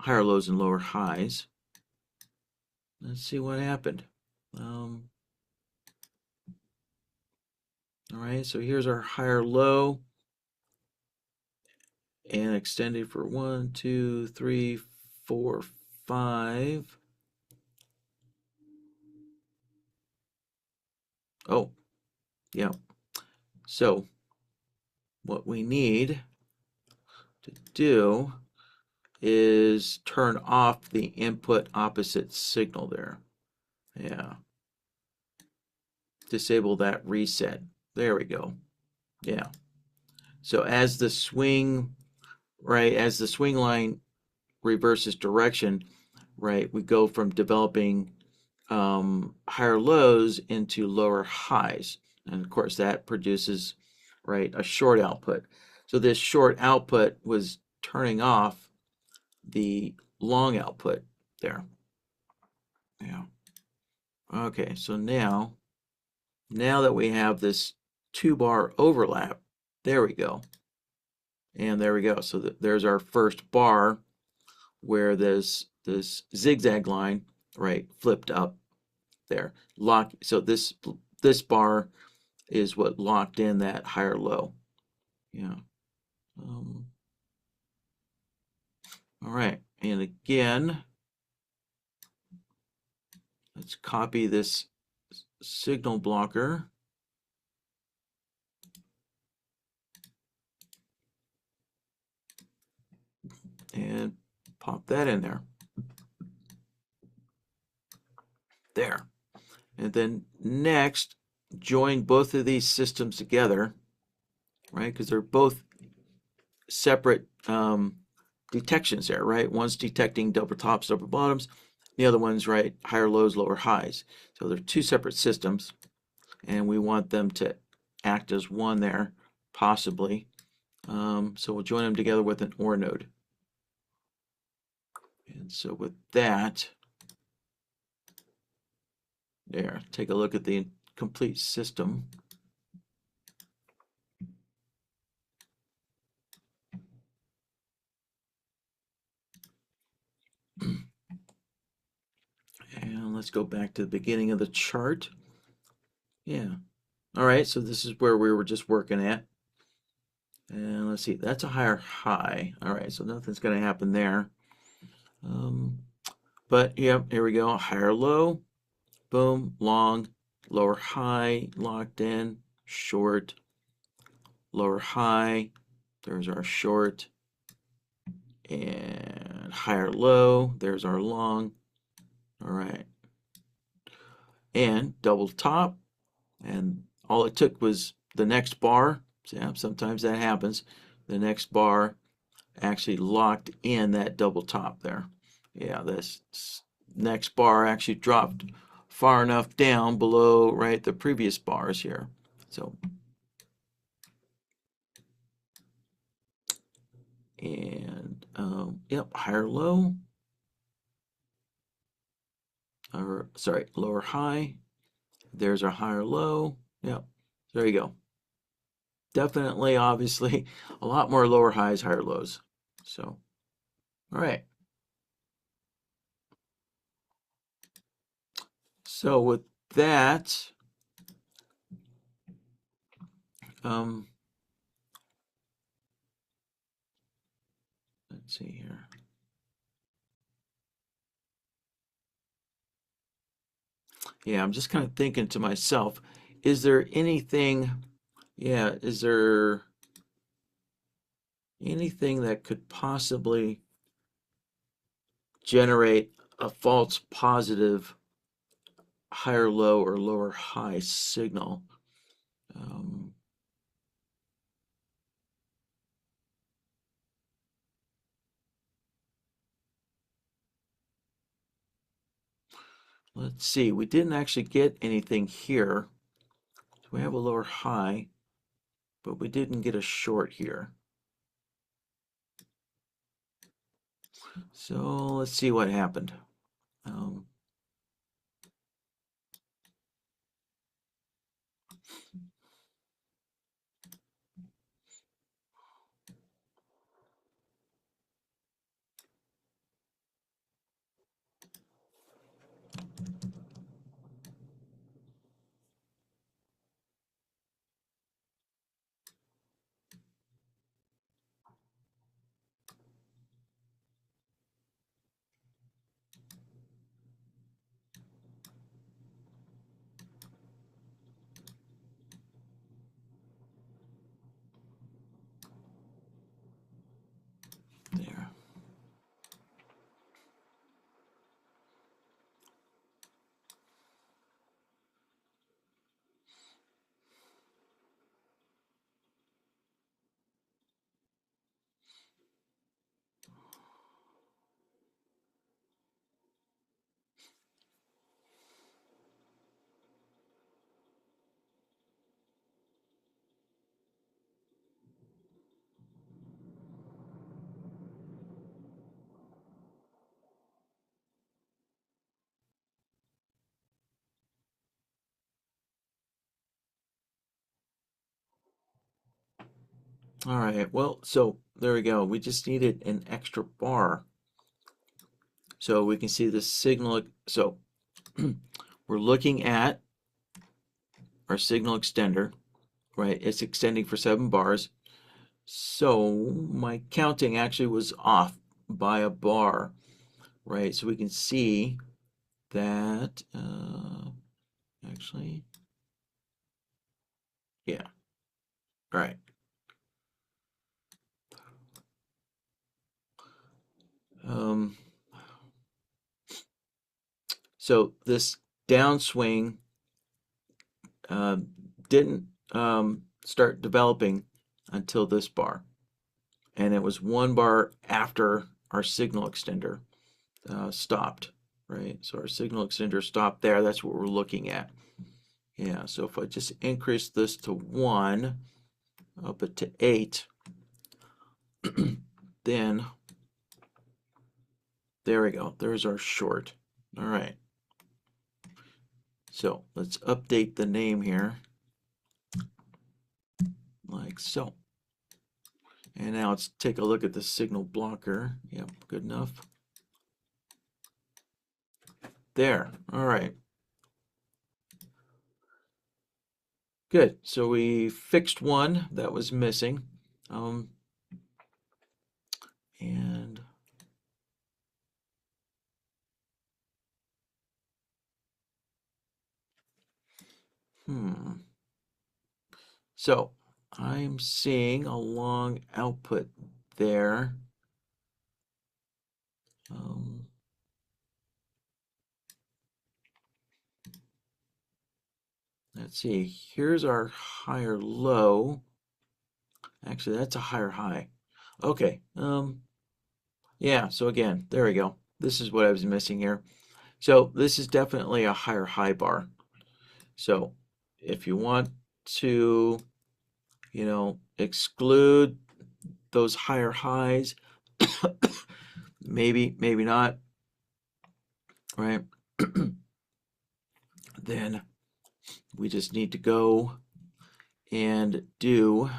higher lows and lower highs. Let's see what happened. All right, so here's our higher low and extended for 1, 2, 3, 4, 5. Oh, yeah. So what we need to do is turn off the input opposite signal there. Yeah. Disable that reset. There we go. Yeah. So as the swing, right, as the swing line reverses direction, right, we go from developing higher lows into lower highs. And of course that produces, right, a short output. So this short output was turning off the long output there. Yeah. Okay, so now that we have this 2-bar overlap, there we go. And there we go. So there's our first bar where this zigzag line, right, flipped up there. So this bar is what locked in that higher low. Yeah. All right. And again, let's copy this signal blocker. And pop that in there. There. And then next, join both of these systems together, right? Because they're both separate detections there, right? One's detecting double tops, double bottoms. The other one's, right, higher lows, lower highs. So they're two separate systems, and we want them to act as one there, possibly. So we'll join them together with an OR node. And so with that, there, take a look at the complete system. And let's go back to the beginning of the chart. Yeah. All right, so this is where we were just working at. And let's see, that's a higher high. All right, so nothing's going to happen there. But yeah, here we go. Higher low, boom, long, lower high, locked in, short, lower high. There's our short. And higher low, there's our long. All right. And double top. And all it took was the next bar. So yeah, sometimes that happens. The next bar actually locked in that double top there. Yeah, this next bar actually dropped far enough down below, right, the previous bars here. So, and yep, higher low, or sorry, lower high. There's our higher low. Yep, there you go. Definitely, obviously, a lot more lower highs, higher lows. So, all right. So with that, let's see here. Yeah, I'm just kind of thinking to myself, is there anything, yeah, is there anything that could possibly generate a false positive higher low or lower high signal? Um, let's see, we didn't actually get anything here. So we have a lower high, but we didn't get a short here. So let's see what happened. Um, there. All right, well, so there we go. We just needed an extra bar. So we can see the signal. So we're looking at our signal extender, right? It's extending for 7 bars. So my counting actually was off by a bar, right? So we can see that, actually, yeah, all right. So this downswing didn't start developing until this bar, and it was one bar after our signal extender stopped, right? So our signal extender stopped there. That's what we're looking at. Yeah, so if I just increase this to 1, up it to 8, then there we go. There's our short. All right. So let's update the name here, like so. And now let's take a look at the signal blocker. Yep, good enough. There. All right. Good. So we fixed one that was missing. And so I'm seeing a long output there. Let's see. Here's our higher low. Actually, that's a higher high. Okay. Yeah, so again, there we go. This is what I was missing here. So this is definitely a higher high bar. So if you want to, exclude those higher highs, maybe not, right? Then we just need to go and do,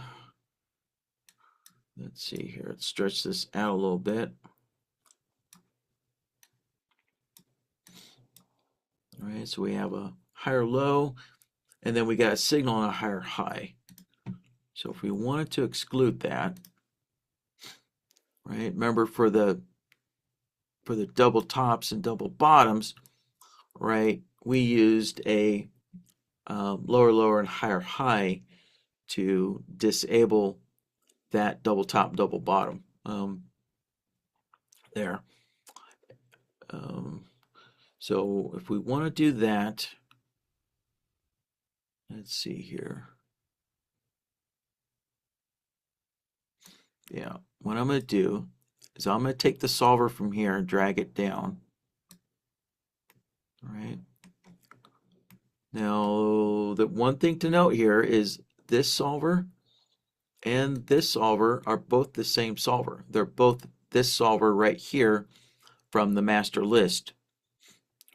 let's see here, let's stretch this out a little bit. All right, so we have a higher low, and then we got a signal on a higher high. So if we wanted to exclude that, right? Remember for the double tops and double bottoms, right? We used a lower, lower, and higher high to disable that double top, double bottom there. So if we want to do that, let's see here. Yeah, what I'm going to do is I'm going to take the solver from here and drag it down. All right. Now, the one thing to note here is this solver and this solver are both the same solver. They're both this solver right here from the master list.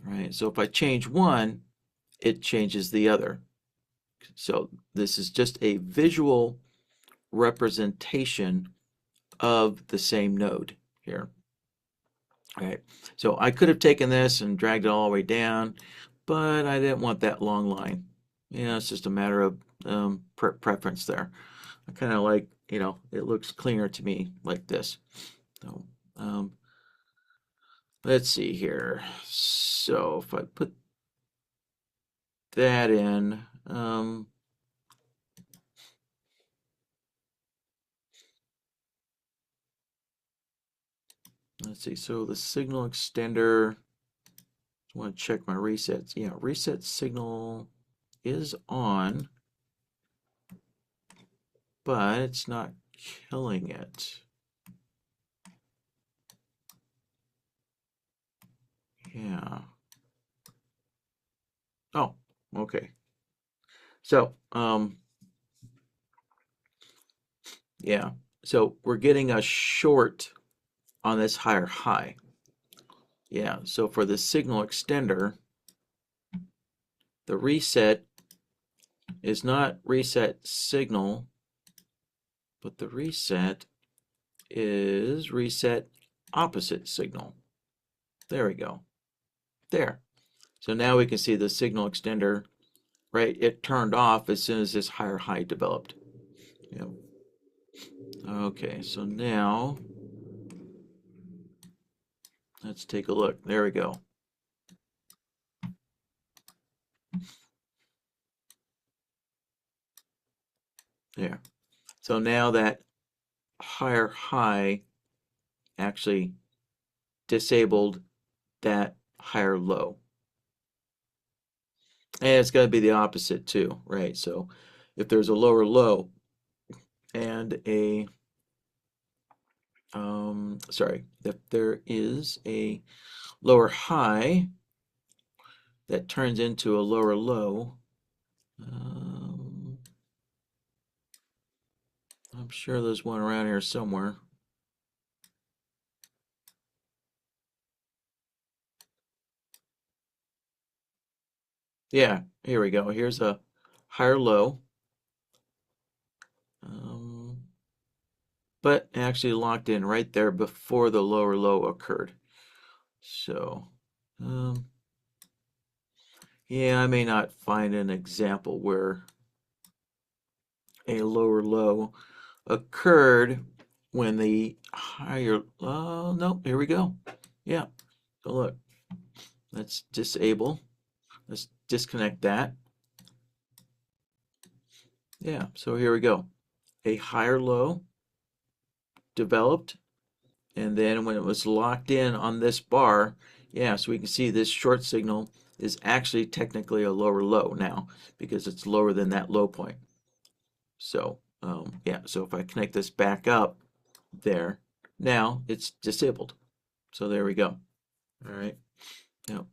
Right? So if I change one, it changes the other. So this is just a visual representation of the same node here. All right. So I could have taken this and dragged it all the way down, but I didn't want that long line. It's just a matter of preference there. I kind of like, it looks cleaner to me like this. So let's see here. So if I put that in, let's see. So the signal extender, I want to check my resets. Yeah, reset signal is on, but it's not killing it. Yeah. Oh, okay. So, yeah. So we're getting a short on this higher high. Yeah. So for the signal extender, the reset is not reset signal, but the reset is reset opposite signal. There we go. There. So now we can see the signal extender, right? It turned off as soon as this higher high developed. Yep. Okay, so now let's take a look. There we go. There. So now that higher high actually disabled that higher low. And it's got to be the opposite too, right? So if there's a lower low and a sorry, if there is a lower high that turns into a lower low, I'm sure there's one around here somewhere. Yeah, here we go. Here's a higher low, but actually locked in right there before the lower low occurred. So, yeah, I may not find an example where a lower low occurred when the higher, oh, no, here we go. Yeah, so look, let's disable, let's disconnect that. Yeah, so here we go. A higher low developed, and then when it was locked in on this bar, yeah, so we can see this short signal is actually technically a lower low now because it's lower than that low point. So, yeah, so if I connect this back up there, now it's disabled. So there we go. All right. Now,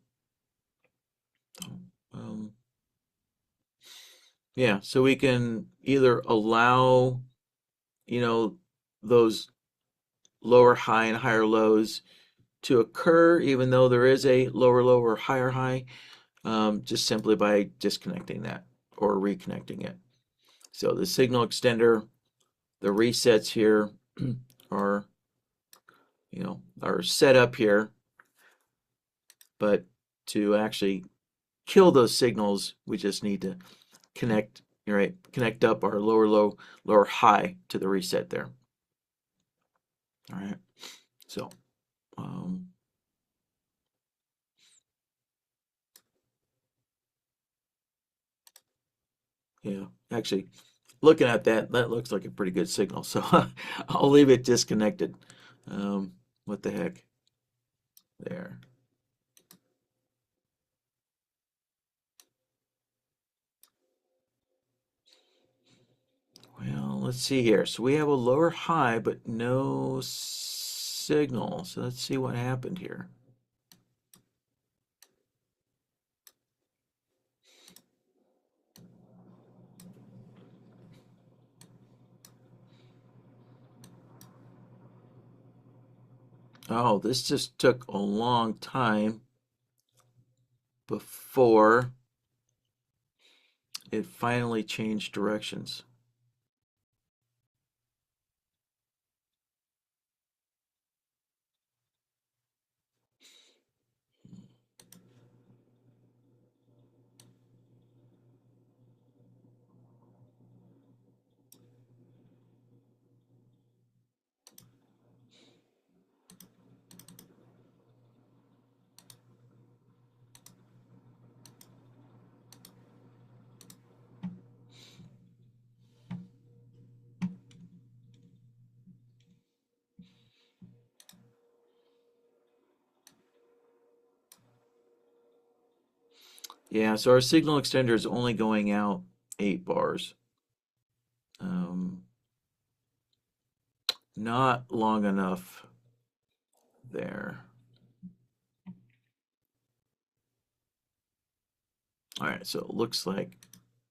yeah, so we can either allow, those lower high and higher lows to occur, even though there is a lower low or higher high, just simply by disconnecting that or reconnecting it. So the signal extender, the resets here are, are set up here, but to actually kill those signals, we just need to connect, right? Connect up our lower low, lower high to the reset there. All right. So, yeah, actually, looking at that, that looks like a pretty good signal. So I'll leave it disconnected. What the heck? There. Well, let's see here. So we have a lower high, but no signal. So let's see what happened here. Oh, this just took a long time before it finally changed directions. Yeah, so our signal extender is only going out 8 bars. Not long enough there. All right, so it looks like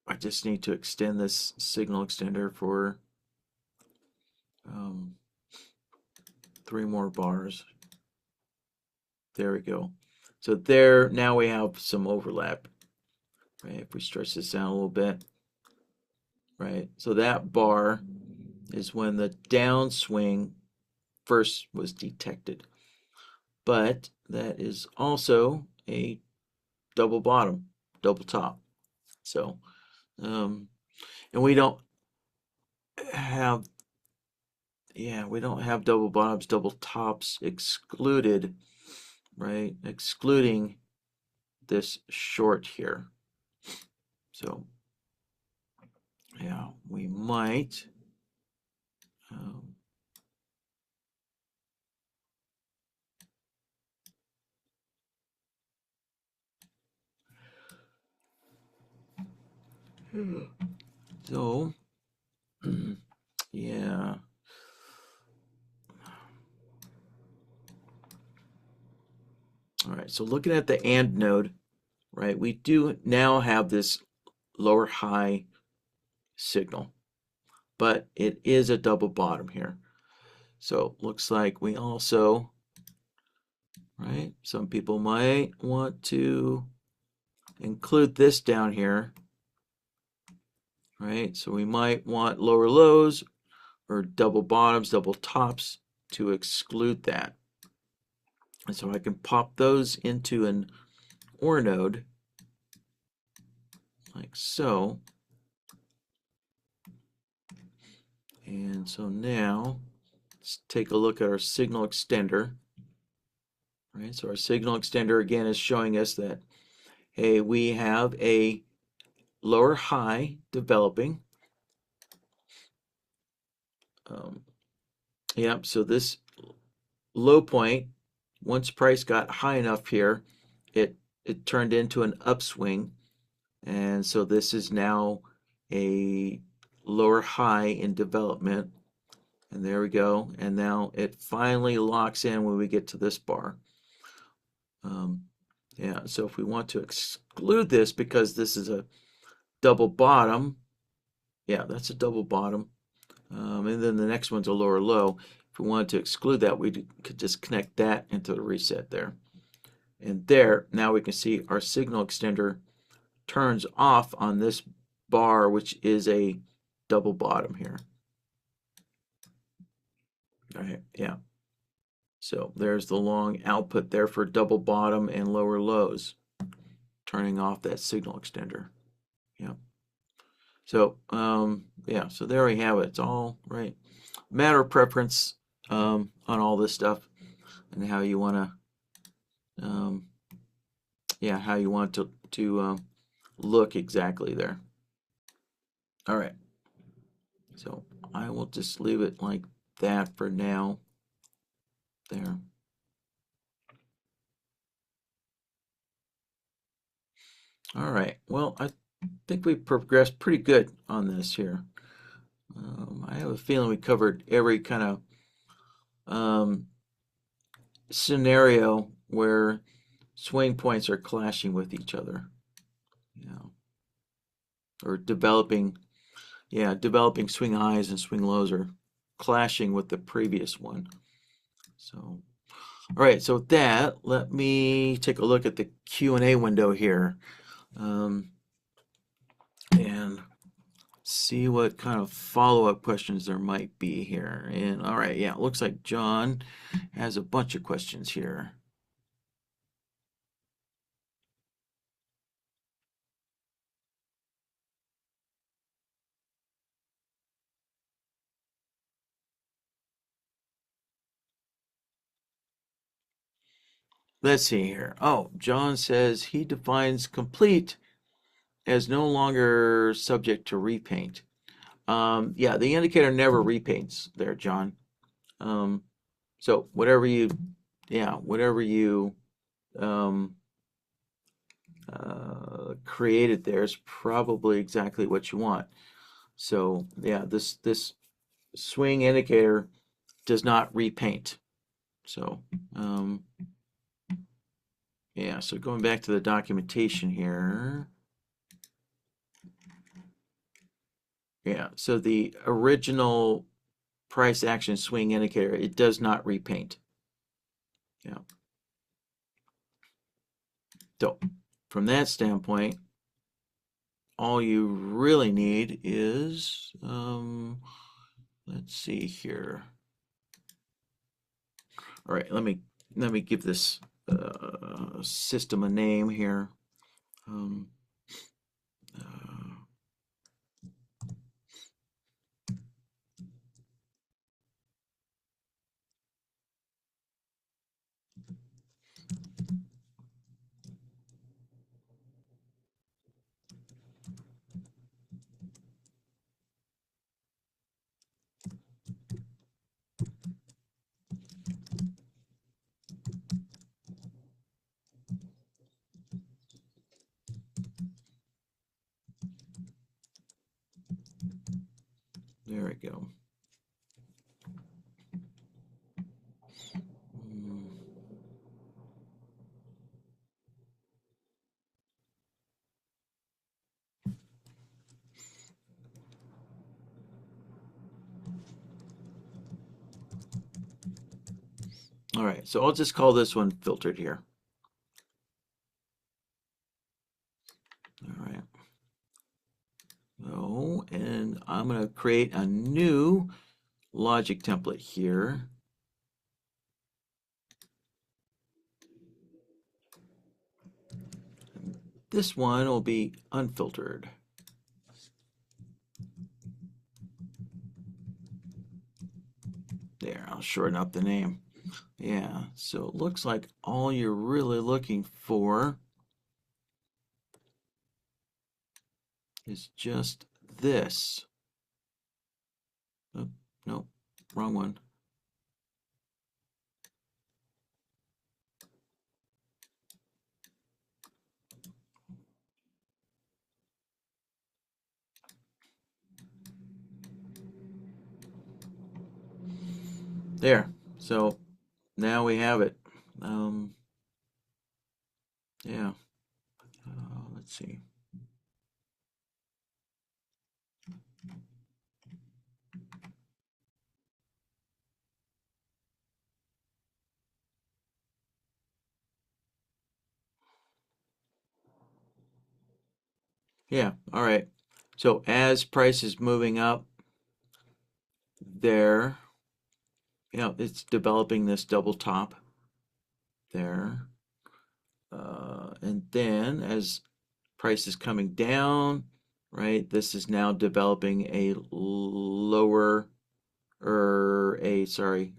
I just need to extend this signal extender for 3 more bars. There we go. So there, now we have some overlap. Right, if we stretch this out a little bit, right? So that bar is when the downswing first was detected. But that is also a double bottom, double top. So, and we don't have, yeah, we don't have double bottoms, double tops excluded, right? Excluding this short here. So, yeah, we might. So, yeah. All right, so looking at the AND node, right, we do now have this lower high signal, but it is a double bottom here. So looks like we also, right, some people might want to include this down here, right? So we might want lower lows or double bottoms, double tops to exclude that. And so I can pop those into an OR node like so. And so now let's take a look at our signal extender. Right, so our signal extender again is showing us that, hey, we have a lower high developing. Yep, so this low point, once price got high enough here, it turned into an upswing. And so this is now a lower high in development. And there we go. And now it finally locks in when we get to this bar. Yeah, so if we want to exclude this because this is a double bottom, yeah, that's a double bottom. And then the next one's a lower low. If we wanted to exclude that, we could just connect that into the reset there. And there, now we can see our signal extender turns off on this bar, which is a double bottom here. All right, yeah. So there's the long output there for double bottom and lower lows, turning off that signal extender. Yeah. So yeah, so there we have it. It's all right. Matter of preference on all this stuff and how you want to, yeah, how you want to look exactly there. All right. So I will just leave it like that for now. There. All right. Well, I think we progressed pretty good on this here. I have a feeling we covered every kind of scenario where swing points are clashing with each other, you know, or developing, yeah, developing swing highs and swing lows are clashing with the previous one. So, all right. So with that, let me take a look at the Q&A window here, and see what kind of follow-up questions there might be here. And all right, yeah, it looks like John has a bunch of questions here. Let's see here. Oh, John says he defines complete as no longer subject to repaint. Yeah, the indicator never repaints there, John. So whatever you, yeah, whatever you um, created there is probably exactly what you want. So yeah, this swing indicator does not repaint. So yeah, so going back to the documentation here. Yeah, so the original price action swing indicator, it does not repaint. Yeah. So from that standpoint, all you really need is, let's see here. All right, let me give this system a name here. Um, uh, There we go. All right, so I'll just call this one filtered here. All right. So, and I'm going to create a new logic template here. This one will be unfiltered. There, I'll shorten up the name. Yeah, so it looks like all you're really looking for is just this. Oh, no, wrong one. There, so now we have it. Yeah, let's see. Yeah, all right. So as price is moving up, there, it's developing this double top there. And then as price is coming down, right, this is now developing a lower, or a, sorry,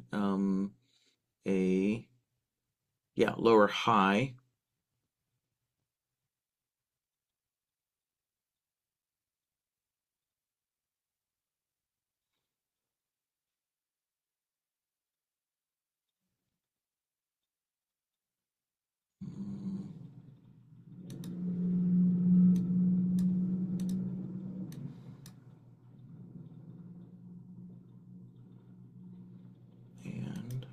lower high. And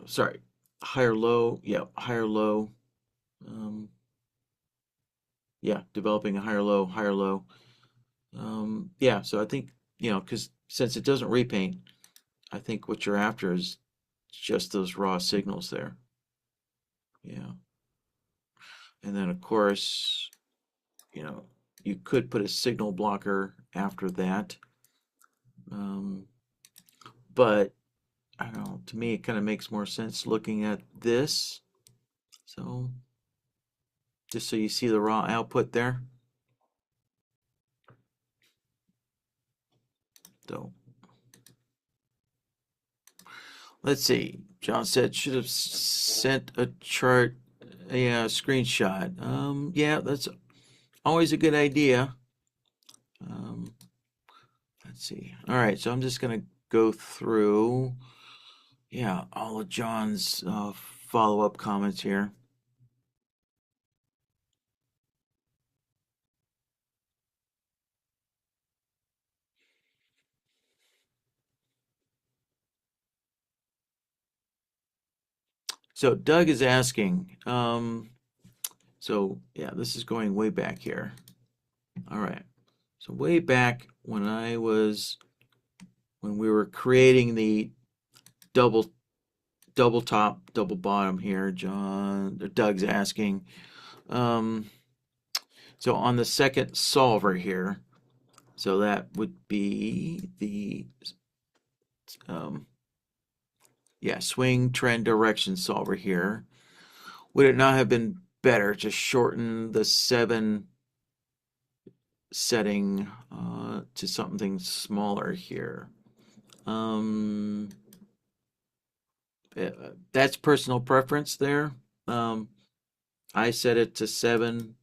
sorry, higher low, yeah, higher low. Um, yeah, developing a higher low, higher low. Yeah, so I think, because since it doesn't repaint, I think what you're after is just those raw signals there. Yeah. And then, of course, you could put a signal blocker after that. Um, but I don't know, to me, it kind of makes more sense looking at this. So, just so you see the raw output there. So, let's see. John said should have sent a chart, a screenshot. Yeah, that's always a good idea. Um, let's see. All right, so I'm just gonna go through, yeah, all of John's follow-up comments here. So Doug is asking, so yeah, this is going way back here. All right. So way back when we were creating the double top, double bottom here, Doug's asking. So on the second solver here, so that would be the swing trend direction solver here. Would it not have been better to shorten the 7 setting to something smaller here? That's personal preference there. I set it to 7.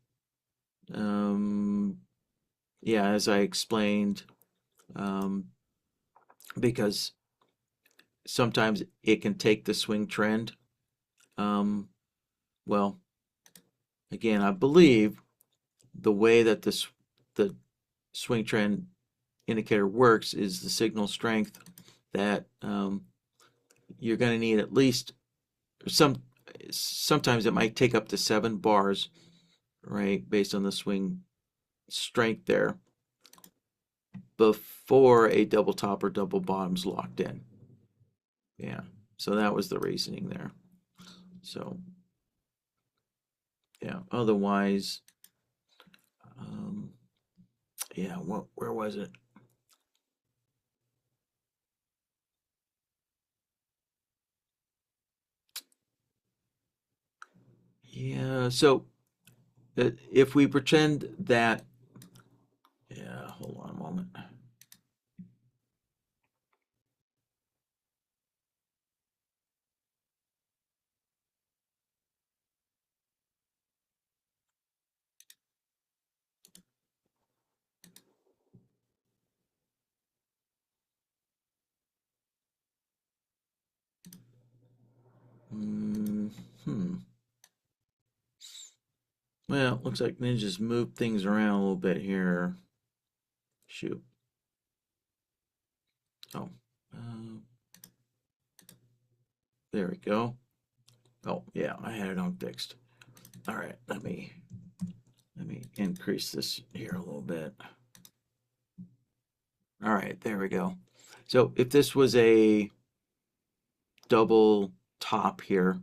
Yeah, as I explained, because sometimes it can take the swing trend. Well, again, I believe the way that the swing trend indicator works is the signal strength that you're going to need at least sometimes it might take up to 7 bars, right, based on the swing strength there, before a double top or double bottom's locked in. Yeah, so that was the reasoning there. So yeah, otherwise, yeah, where was it? Yeah, so if we pretend that, yeah, hold on a moment. Well, looks like Ninja's moved things around a little bit here. Shoot. Oh, there we go. Oh, yeah, I had it unfixed. All right, let me increase this here a little bit. All right, there we go. So if this was a double top here,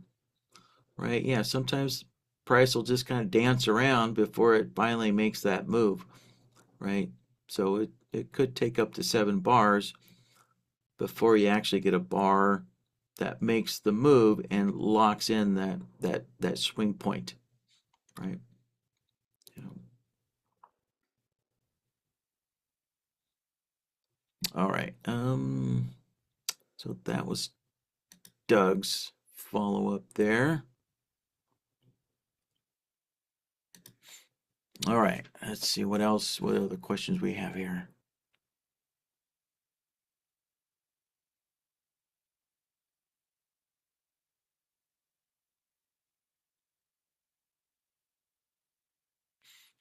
right? Yeah, sometimes price will just kind of dance around before it finally makes that move, right? So it could take up to 7 bars before you actually get a bar that makes the move and locks in that swing point, right? You know. All right. So that was Doug's follow up there. All right. Let's see what else. What other questions we have here?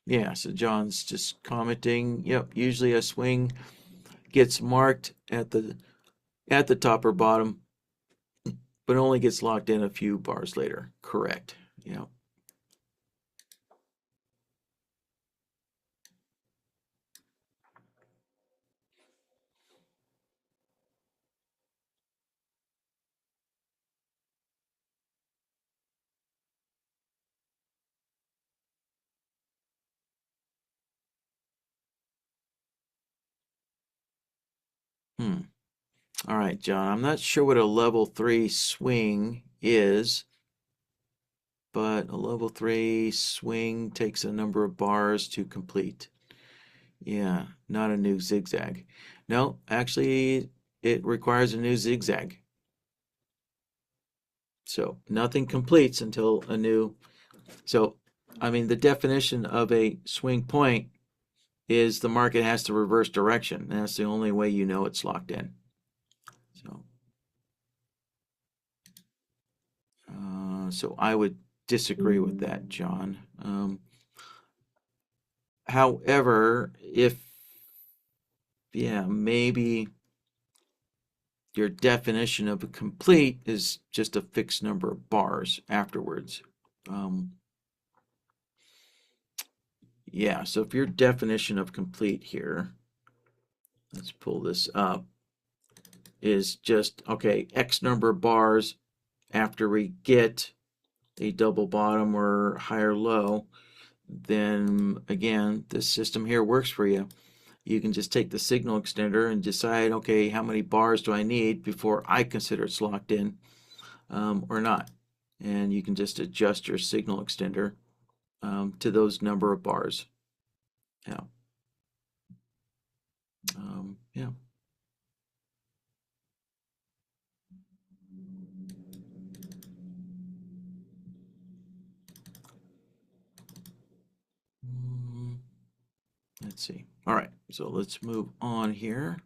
Yeah. So John's just commenting. Yep. Usually a swing gets marked at the top or bottom, but only gets locked in a few bars later. Correct. Yep. Hmm. All right, John. I'm not sure what a level 3 swing is, but a level 3 swing takes a number of bars to complete. Yeah, not a new zigzag. No, actually, it requires a new zigzag. So nothing completes until a new. So, I mean, the definition of a swing point is the market has to reverse direction. And that's the only way you know it's locked in. So I would disagree with that, John. However, if, yeah, maybe your definition of a complete is just a fixed number of bars afterwards. Yeah, so if your definition of complete here, let's pull this up, is just, okay, X number of bars after we get a double bottom or higher low, then again, this system here works for you. You can just take the signal extender and decide, okay, how many bars do I need before I consider it's locked in or not. And you can just adjust your signal extender to those number of bars. Yeah. Yeah. Let's see. All right, so let's move on here.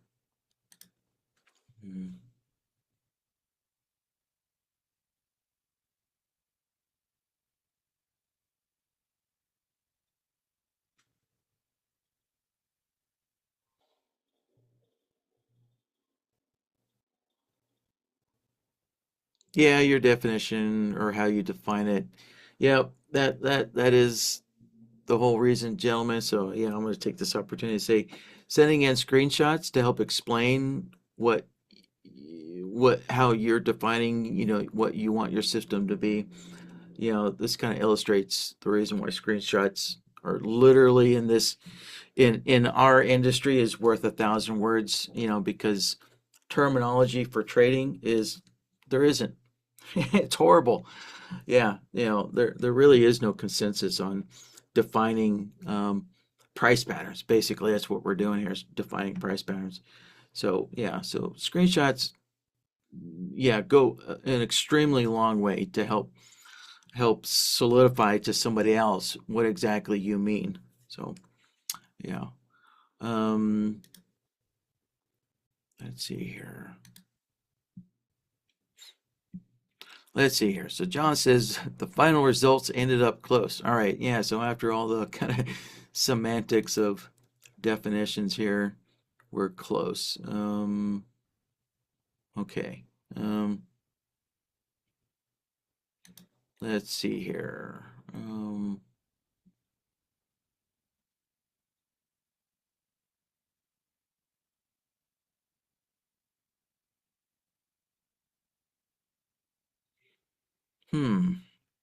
Yeah, your definition or how you define it. Yeah, that is the whole reason, gentlemen. So yeah, I'm going to take this opportunity to say, sending in screenshots to help explain what how you're defining, what you want your system to be. This kind of illustrates the reason why screenshots are literally in our industry is worth 1,000 words. Because terminology for trading is there isn't. It's horrible. Yeah, there really is no consensus on defining price patterns. Basically, that's what we're doing here is defining price patterns. So yeah, so screenshots, yeah, go an extremely long way to help solidify to somebody else what exactly you mean. So yeah, um, let's see here. Let's see here. So John says the final results ended up close. All right, yeah. So after all the kind of semantics of definitions here, we're close. Okay. Um, let's see here. Hmm.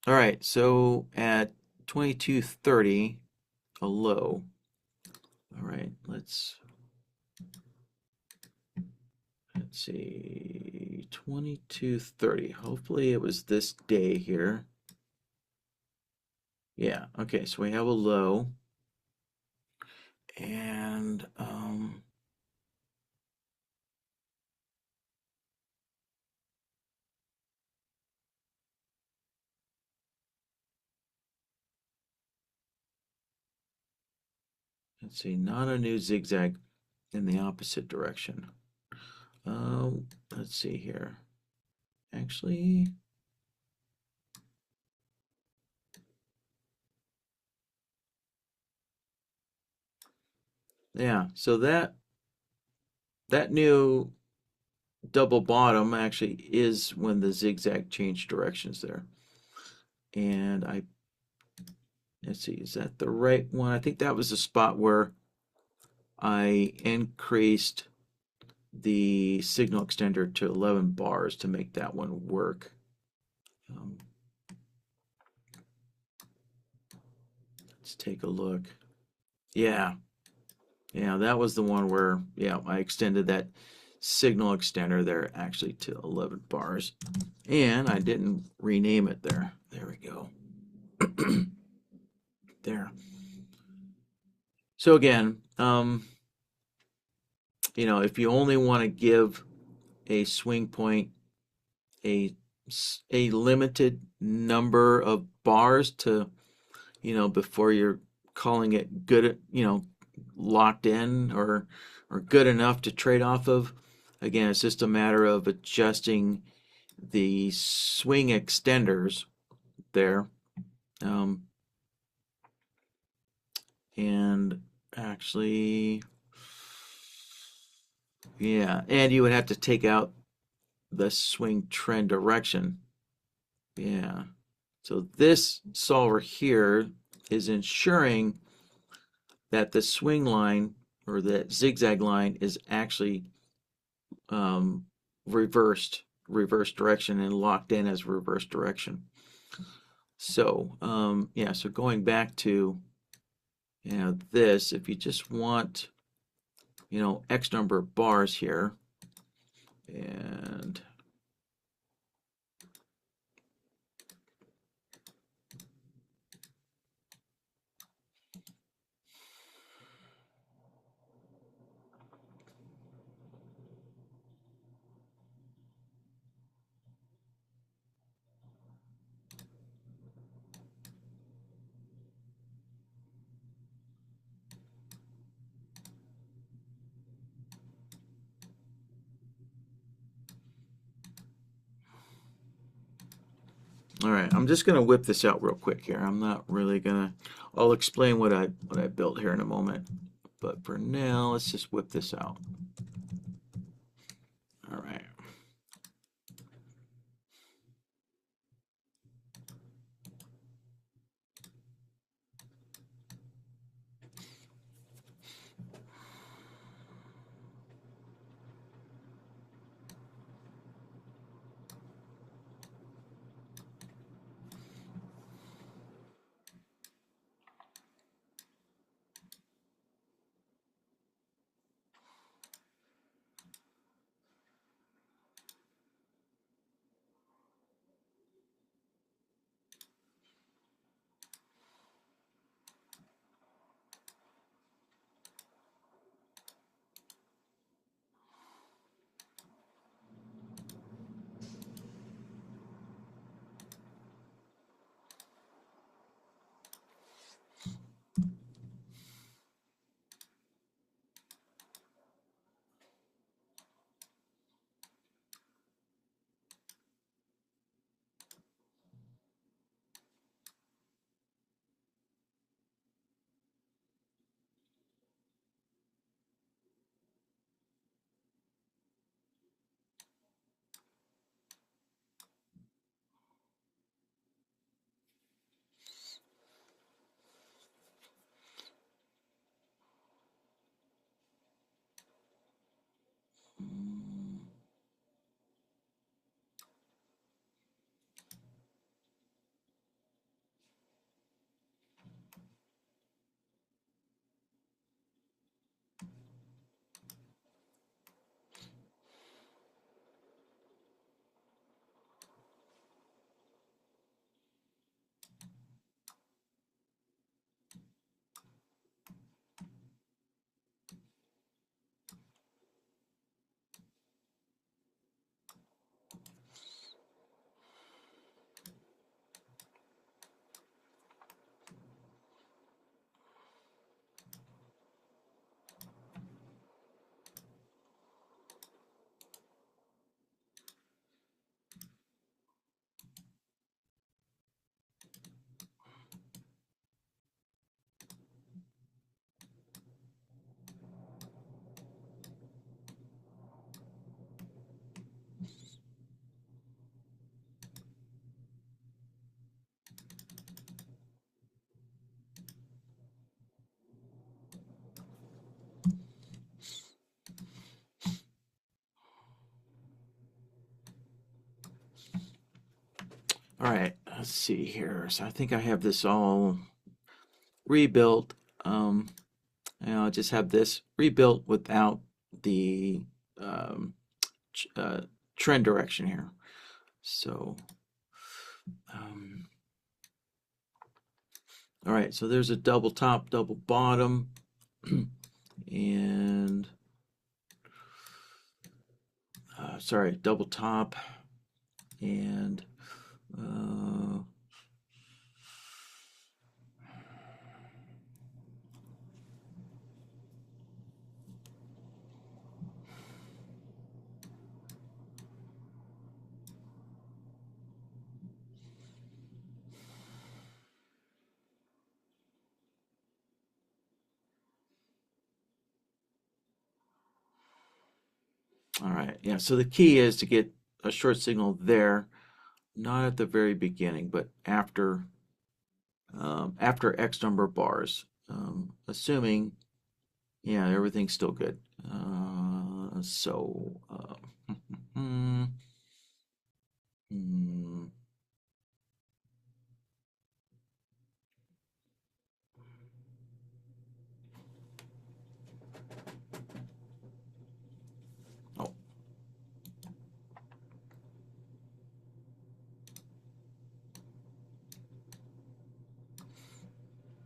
All right. So at 22:30, a low. All right. Let's see. 22:30. Hopefully it was this day here. Yeah. Okay. So we have a low. And let's see, not a new zigzag in the opposite direction. Let's see here. Actually, yeah. So that new double bottom actually is when the zigzag changed directions there. And let's see, is that the right one? I think that was the spot where I increased the signal extender to 11 bars to make that one work. Um, let's take a look. Yeah, yeah, that was the one where, yeah, I extended that signal extender there actually to 11 bars. And I didn't rename it there. There we go. There. So again, if you only want to give a swing point a a limited number of bars to, before you're calling it good, locked in or good enough to trade off of. Again, it's just a matter of adjusting the swing extenders there. Um, and actually, yeah, and you would have to take out the swing trend direction. Yeah. So this solver here is ensuring that the swing line or the zigzag line is actually um, reverse direction and locked in as reverse direction. So yeah, so going back to this, if you just want X number of bars here, and all right, I'm just gonna whip this out real quick here. I'm not really gonna. I'll explain what I built here in a moment, but for now, let's just whip this out. All right. let's see here. So I think I have this all rebuilt. And I'll just have this rebuilt without the um, trend direction here. So, all right, so there's a double top, double bottom, and sorry, double top, and all right, yeah, so the key is to get a short signal there, not at the very beginning, but after X number of bars, assuming, yeah, everything's still good. Hmm, hmm, oh,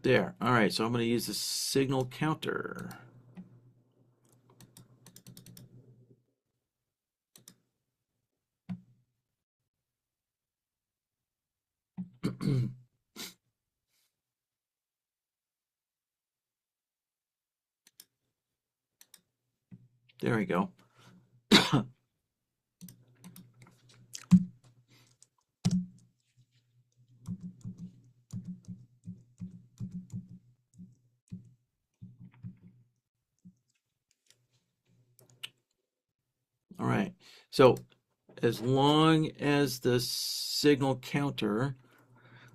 there. All right, so I'm going to use the signal counter. There we go. All right, so as long as the signal counter,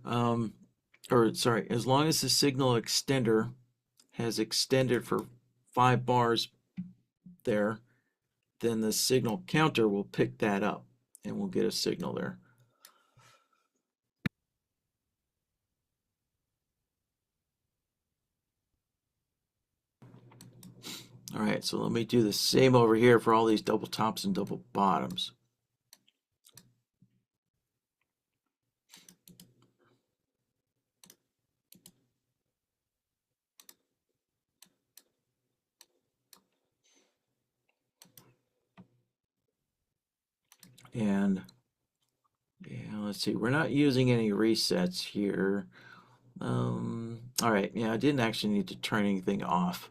or sorry, as long as the signal extender has extended for 5 bars there, then the signal counter will pick that up and we'll get a signal there. All right, so let me do the same over here for all these double tops and double bottoms. And yeah, let's see, we're not using any resets here. All right, yeah, I didn't actually need to turn anything off.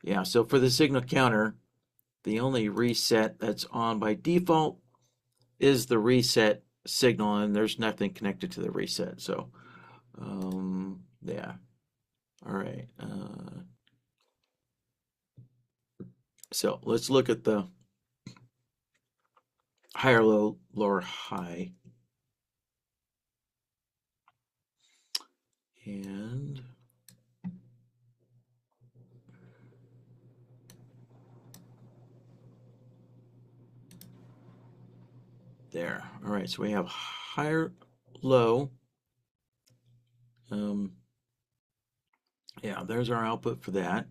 Yeah, so for the signal counter, the only reset that's on by default is the reset signal, and there's nothing connected to the reset. So, yeah. All right. So let's look at the higher, low, lower, high. And there. All right, so we have higher, low. Yeah, there's our output for that.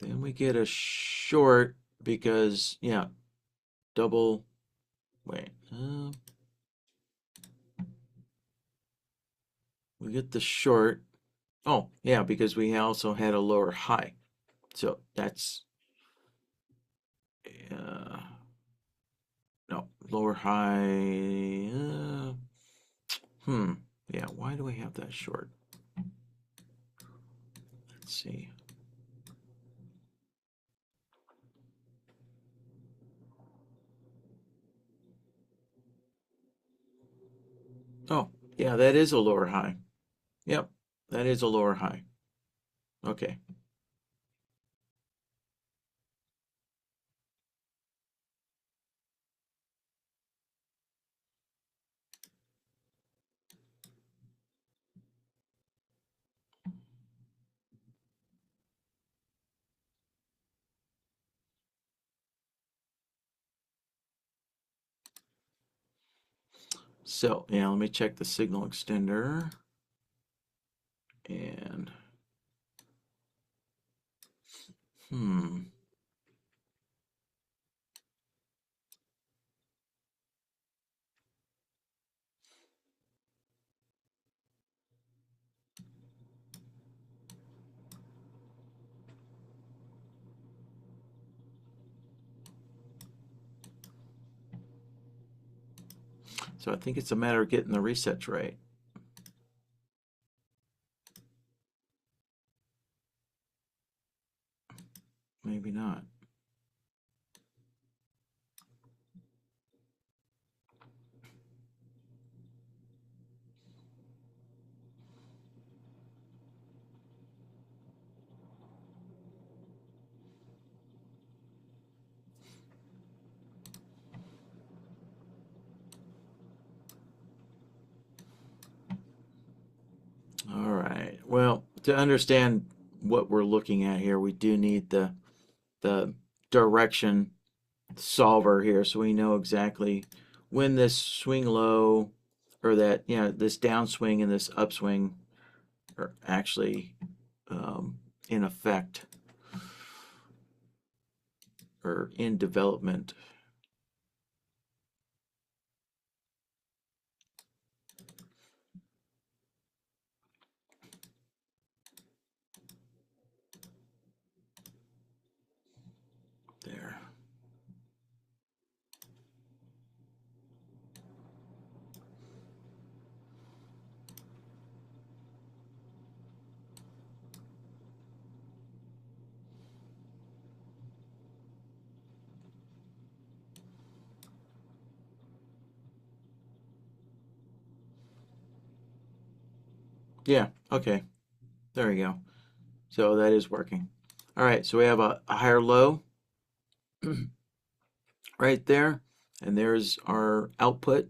Then we get a short because, yeah, double, wait, we get the short. Oh, yeah, because we also had a lower high. So that's, uh, no, lower high. Yeah, why do we have that short? Let's see. Oh, yeah, that is a lower high. Yep, that is a lower high. Okay. So, yeah, let me check the signal extender. And, hmm. So I think it's a matter of getting the resets right. Maybe not. All right. Well, to understand what we're looking at here, we do need the direction solver here, so we know exactly when this swing low or that this downswing and this upswing are actually in effect or in development. There. Yeah, okay. There we go. So that is working. All right, so we have a higher low right there, and there's our output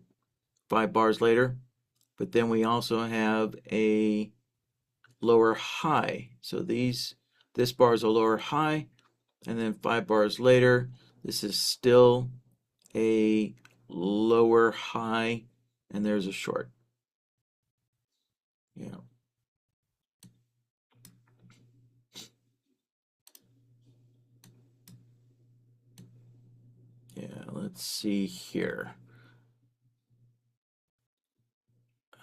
5 bars later. But then we also have a lower high. So this bar is a lower high, and then 5 bars later, this is still a lower high, and there's a short. Yeah. Yeah, let's see here.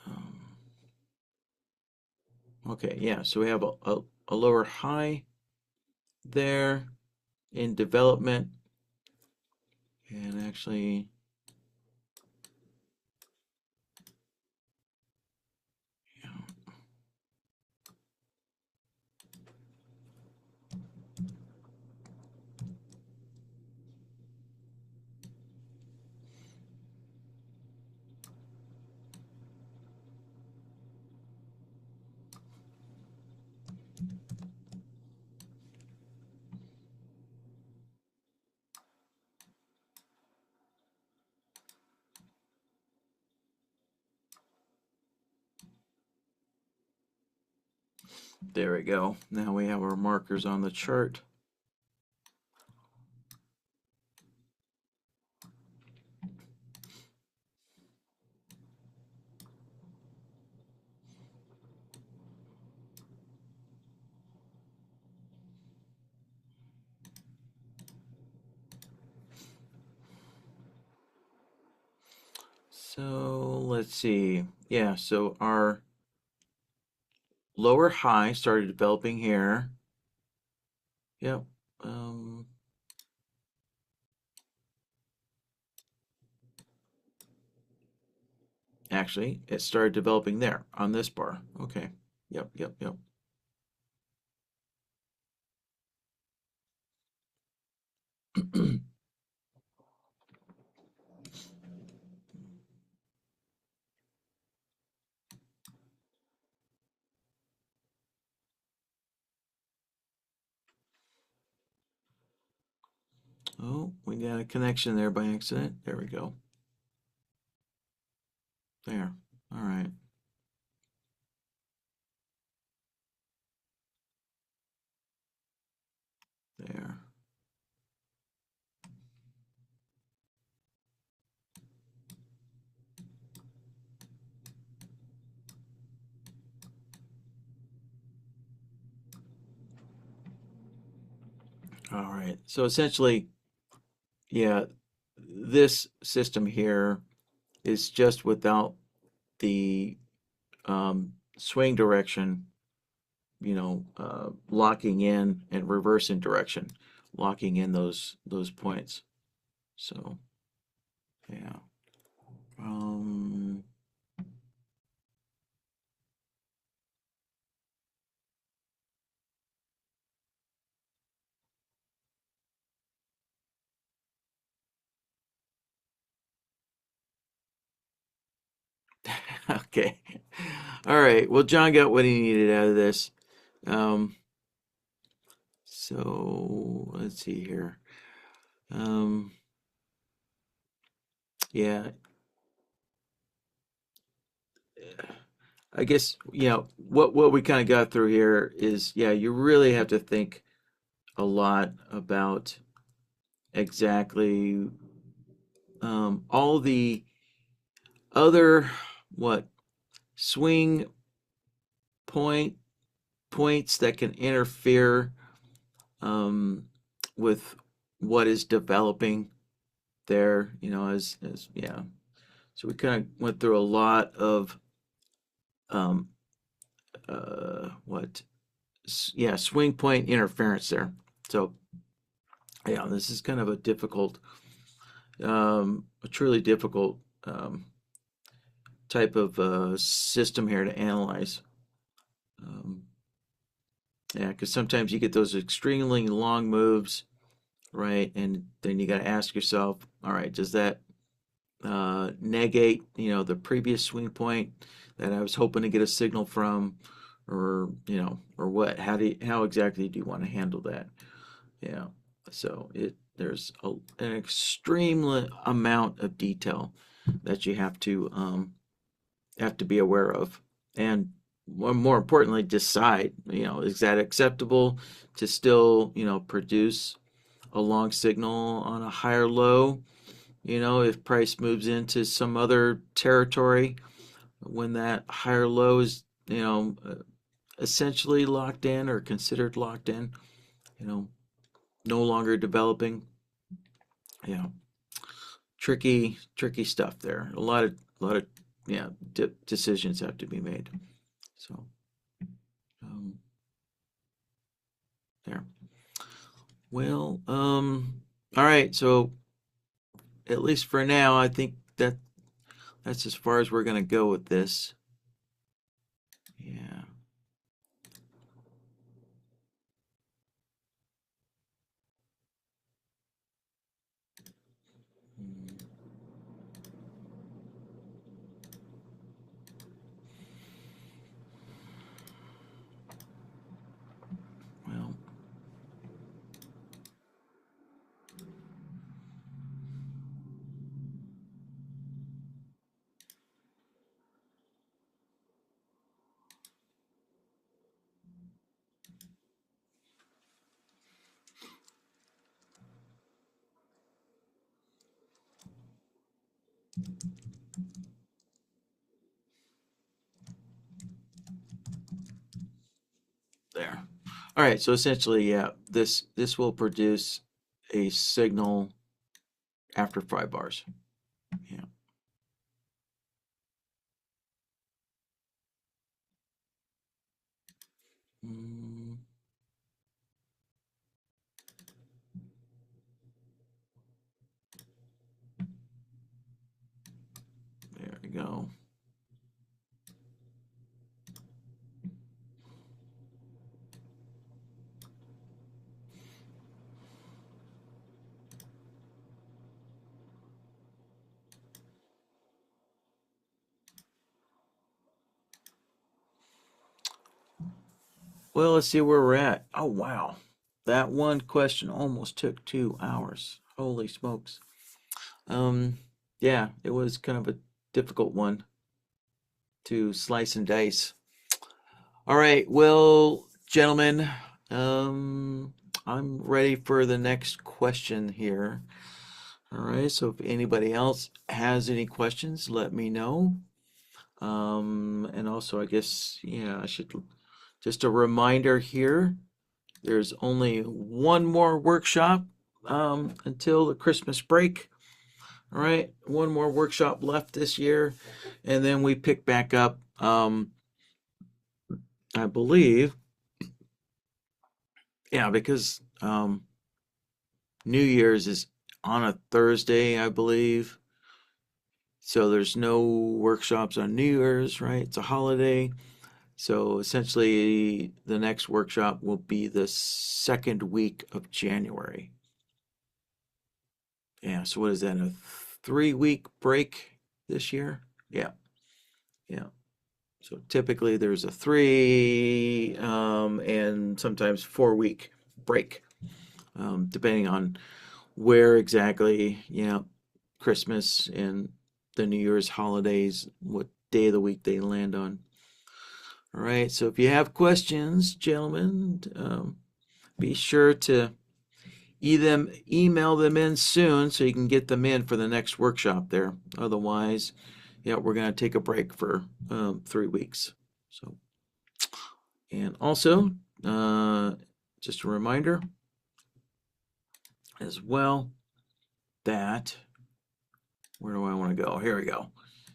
Um, okay, yeah, so we have a lower high there in development, and actually, yeah, there we go. Now we have our markers on the chart. So let's see. Yeah, so our lower high started developing here. Yep. Actually, it started developing there on this bar. Okay. Yep, yep, yep. Oh, we got a connection there by accident. There we go. There. All right. There. All right. So essentially, yeah, this system here is just without the swing direction, locking in and reversing direction, locking in those points. So yeah. Um, okay. All right. Well, John got what he needed out of this. Um, so let's see here. Um, yeah, I guess, what we kind of got through here is, yeah, you really have to think a lot about exactly all the other what swing point points that can interfere um, with what is developing there, as yeah. So we kind of went through a lot of um, what yeah, swing point interference there. So yeah, this is kind of a truly difficult type of system here to analyze. Um, yeah, because sometimes you get those extremely long moves, right? And then you got to ask yourself, all right, does that negate, the previous swing point that I was hoping to get a signal from, or or what? How exactly do you want to handle that? Yeah. So an extreme amount of detail that you have to be aware of, and more importantly, decide. Is that acceptable to still produce a long signal on a higher low? If price moves into some other territory when that higher low is essentially locked in or considered locked in, you know, no longer developing. Yeah, tricky stuff there. A lot of yeah decisions have to be made. So um, there. Well, all right. So at least for now, I think that's as far as we're gonna go with this. Yeah. Mm, well, there. All right. So essentially, yeah, this will produce a signal after 5 bars. Yeah. Mm, there we go. Well, let's see where we're at. Oh, wow. That one question almost took 2 hours. Holy smokes. Um, yeah, it was kind of a difficult one to slice and dice. All right, well, gentlemen, um, I'm ready for the next question here. All right, so if anybody else has any questions, let me know. And also, I guess, yeah, I should just a reminder here There's only one more workshop until the Christmas break. All right, one more workshop left this year, and then we pick back up. I believe, yeah, because New Year's is on a Thursday, I believe. So there's no workshops on New Year's, right? It's a holiday. So essentially, the next workshop will be the second week of January. Yeah, so what is that, a 3 week break this year? Yeah, yeah. So typically there's a 3 and sometimes 4 week break, depending on where exactly, Christmas and the New Year's holidays, what day of the week they land on. All right, so if you have questions, gentlemen, be sure to either email them in soon so you can get them in for the next workshop there. Otherwise, yeah, we're going to take a break for 3 weeks. So, and also, just a reminder as well that, where do I want to go? Here we go.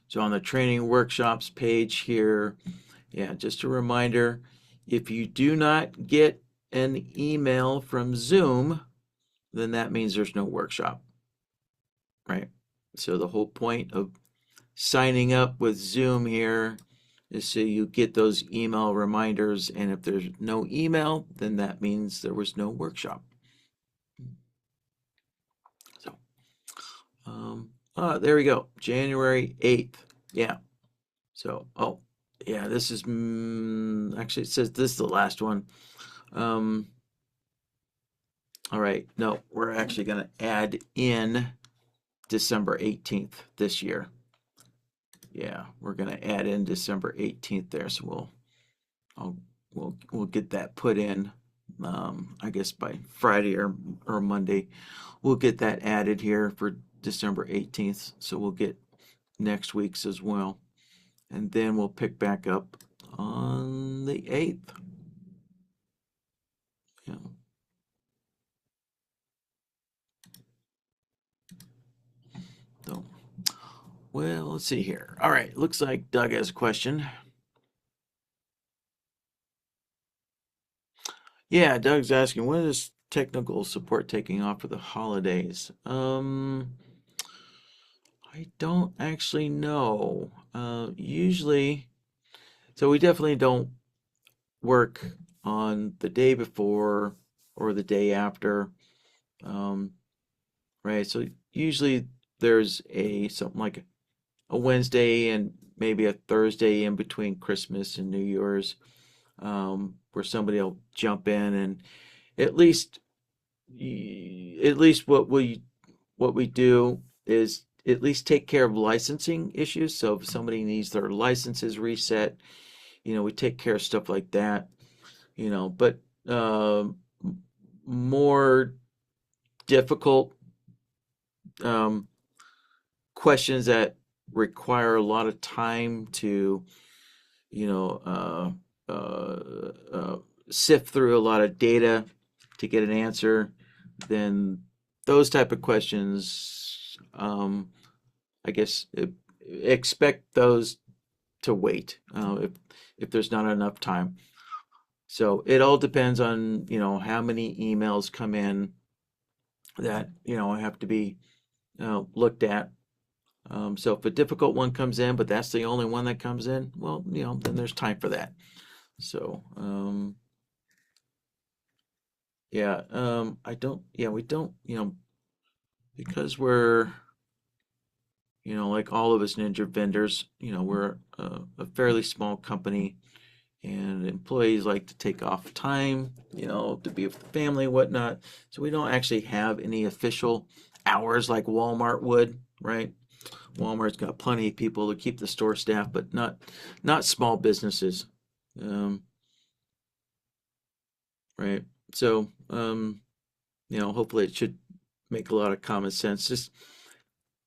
So on the training workshops page here, yeah, just a reminder, if you do not get an email from Zoom, then that means there's no workshop, right? So the whole point of signing up with Zoom here is so you get those email reminders, and if there's no email, then that means there was no workshop. So, there we go, January 8th. Yeah. So, oh, yeah, this is actually it says this is the last one. All right, no, we're actually going to add in December 18th this year. Yeah, we're going to add in December 18th there, so we'll get that put in. I guess by Friday or Monday, we'll get that added here for December 18th. So we'll get next week's as well, and then we'll pick back up on the 8th. Yeah. So, well, let's see here. All right, looks like Doug has a question. Yeah, Doug's asking, when is technical support taking off for the holidays? I don't actually know. Usually, so we definitely don't work on the day before or the day after. Um, right? So usually there's something like a Wednesday and maybe a Thursday in between Christmas and New Year's, where somebody will jump in and at least what we do is at least take care of licensing issues. So if somebody needs their licenses reset, we take care of stuff like that. But more difficult um, questions that require a lot of time to, you know, sift through a lot of data to get an answer, then those type of questions, I guess, expect those to wait if there's not enough time. So it all depends on, how many emails come in that, have to be looked at. So if a difficult one comes in, but that's the only one that comes in, well, then there's time for that. So, yeah, we don't, because we're, like all of us Ninja vendors, we're a fairly small company, and employees like to take off time, to be with the family, whatnot. So we don't actually have any official hours like Walmart would, right? Walmart's got plenty of people to keep the store staffed, but not small businesses, right? So, hopefully it should make a lot of common sense. Just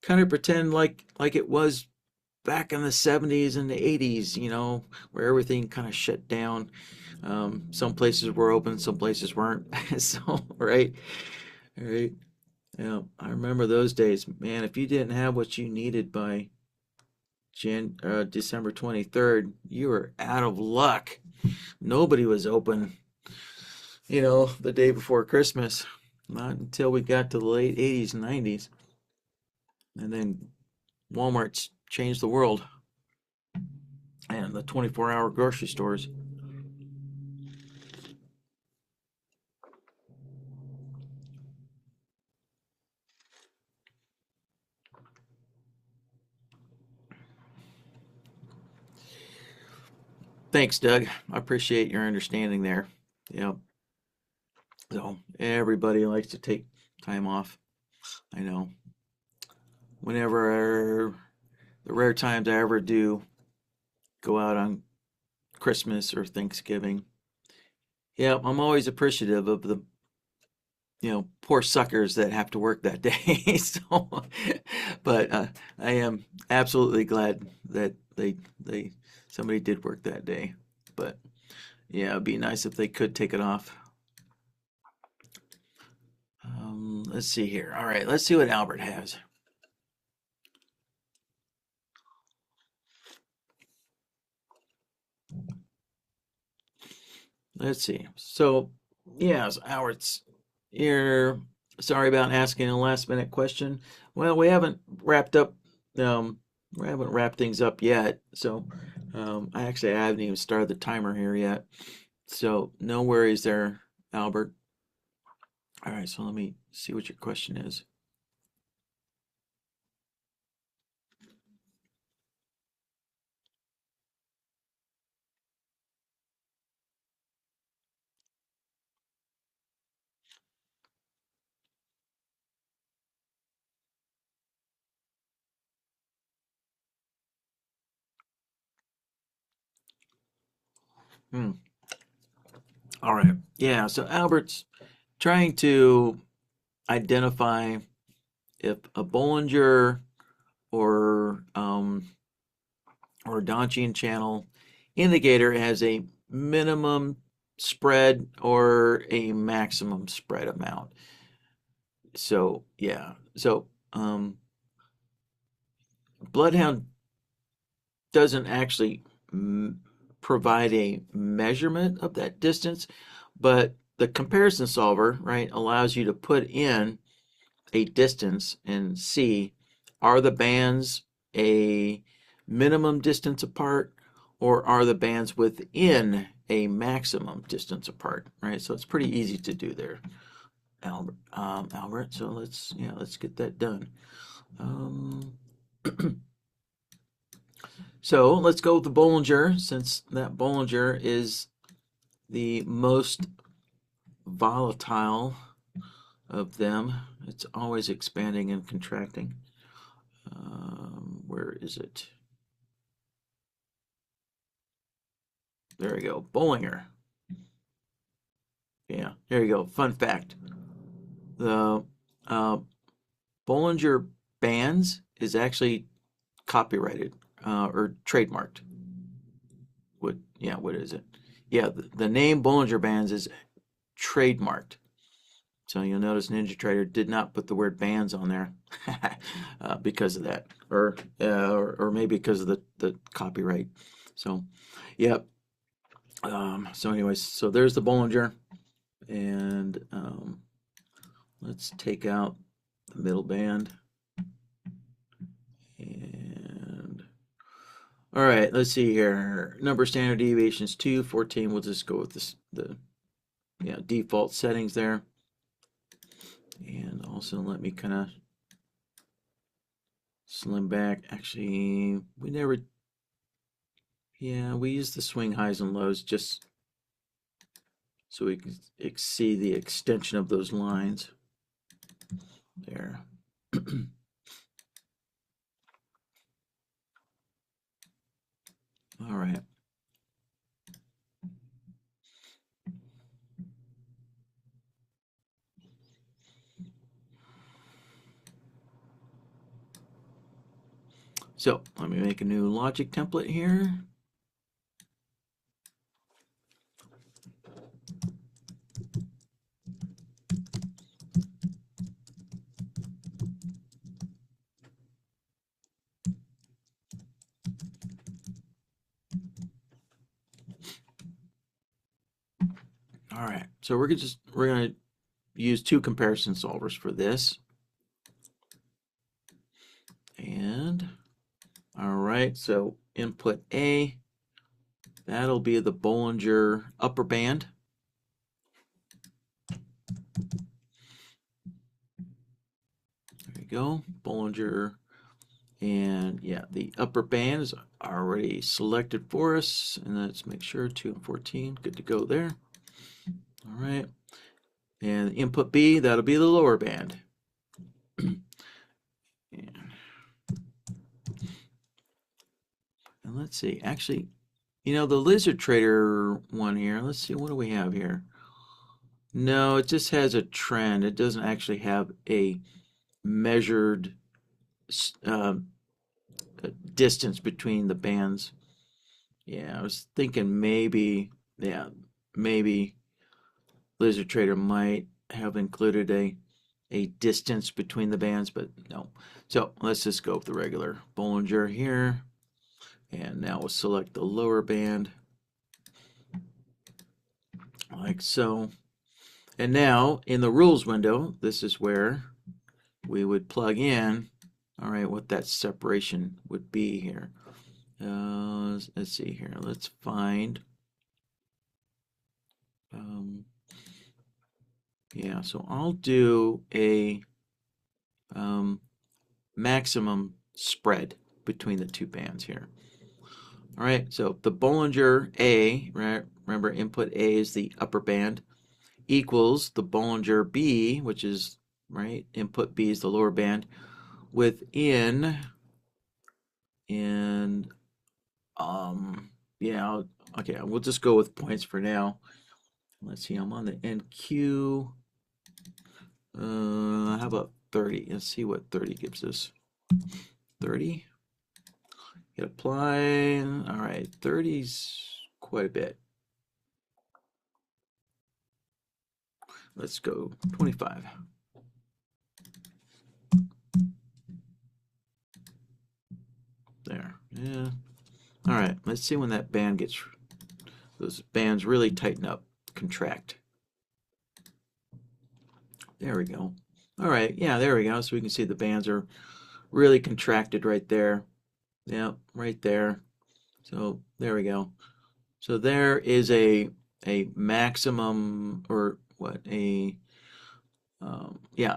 kind of pretend like it was back in the 70s and the 80s, you know, where everything kind of shut down. Some places were open, some places weren't. So, right, right. Yeah, I remember those days, man. If you didn't have what you needed by December 23rd, you were out of luck. Nobody was open, you know, the day before Christmas. Not until we got to the late 80s and 90s. And then Walmart's changed the world and the 24-hour grocery stores. Thanks, Doug. I appreciate your understanding there. Yep. So everybody likes to take time off. I know. Whenever the rare times I ever do go out on Christmas or Thanksgiving, yeah, I'm always appreciative of the poor suckers that have to work that day. So, but I am absolutely glad that they somebody did work that day. But yeah, it'd be nice if they could take it off. Let's see here. All right, let's see what Albert has. Let's see. So, yes, Albert's here. Sorry about asking a last minute question. Well, we haven't wrapped up. Um, we haven't wrapped things up yet. So, I haven't even started the timer here yet. So, no worries there, Albert. All right, so let me see what your question is. Hmm. All right. Yeah, so Albert's trying to identify if a Bollinger or Donchian channel indicator has a minimum spread or a maximum spread amount. So yeah, so Bloodhound doesn't actually provide a measurement of that distance, but the comparison solver, right, allows you to put in a distance and see, are the bands a minimum distance apart or are the bands within a maximum distance apart, right? So it's pretty easy to do there, Albert. So let's get that done. Um, so let's go with the Bollinger, since that Bollinger is the most volatile of them. It's always expanding and contracting. Where is it? There we go. Bollinger. Yeah, there you go. Fun fact. The uh, Bollinger Bands is actually copyrighted or trademarked. What is it? Yeah, the name Bollinger Bands is trademarked. So you'll notice Ninja Trader did not put the word bands on there because of that, or maybe because of the copyright. So, yep. So anyways, so there's the Bollinger, and let's take out the middle band. And all right, let's see here. Number standard deviations 2, 14. We'll just go with the default settings there. And also let me kind of slim back. Actually, we use the swing highs and lows just so we can see the extension of those lines there. All right. So let me make a new logic template here. All right, so we're gonna use two comparison solvers for this. And all right, so input A, that'll be the Bollinger upper band. There we go, Bollinger. And yeah, the upper band is already selected for us. And let's make sure 2 and 14, good to go there. All right. And input B, that'll be the lower band. And let's see, actually, you know, the Lizard Trader one here, let's see, what do we have here? No, it just has a trend. It doesn't actually have a measured distance between the bands. Yeah, I was thinking maybe, yeah, maybe Lizard Trader might have included a distance between the bands, but no. So let's just go with the regular Bollinger here. And now we'll select the lower band like so. And now in the rules window, this is where we would plug in, all right, what that separation would be here. Let's see here. Let's find, yeah, so I'll do a maximum spread between the two bands here. All right, so the Bollinger A, right? Remember, input A is the upper band, equals the Bollinger B, which is, right, input B is the lower band, within, and, yeah, okay, we'll just go with points for now. Let's see, I'm on the NQ. How about 30? Let's see what 30 gives us. 30. Hit apply. All right, 30's quite a bit. Let's go 25. There. Yeah. All right, let's see when that band gets, those bands really tighten up, contract. There we go. All right, yeah, there we go. So we can see the bands are really contracted right there. Yeah, right there. So there we go. So there is a maximum, or what, yeah,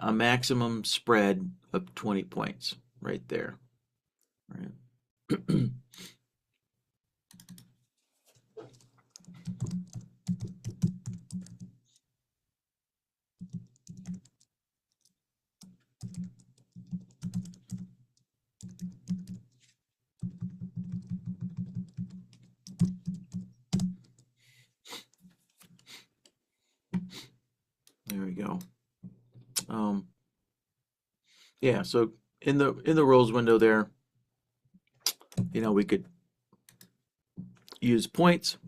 a maximum spread of 20 points right there. Right. There we go. Yeah, so in the rules window there, you know, we could use points,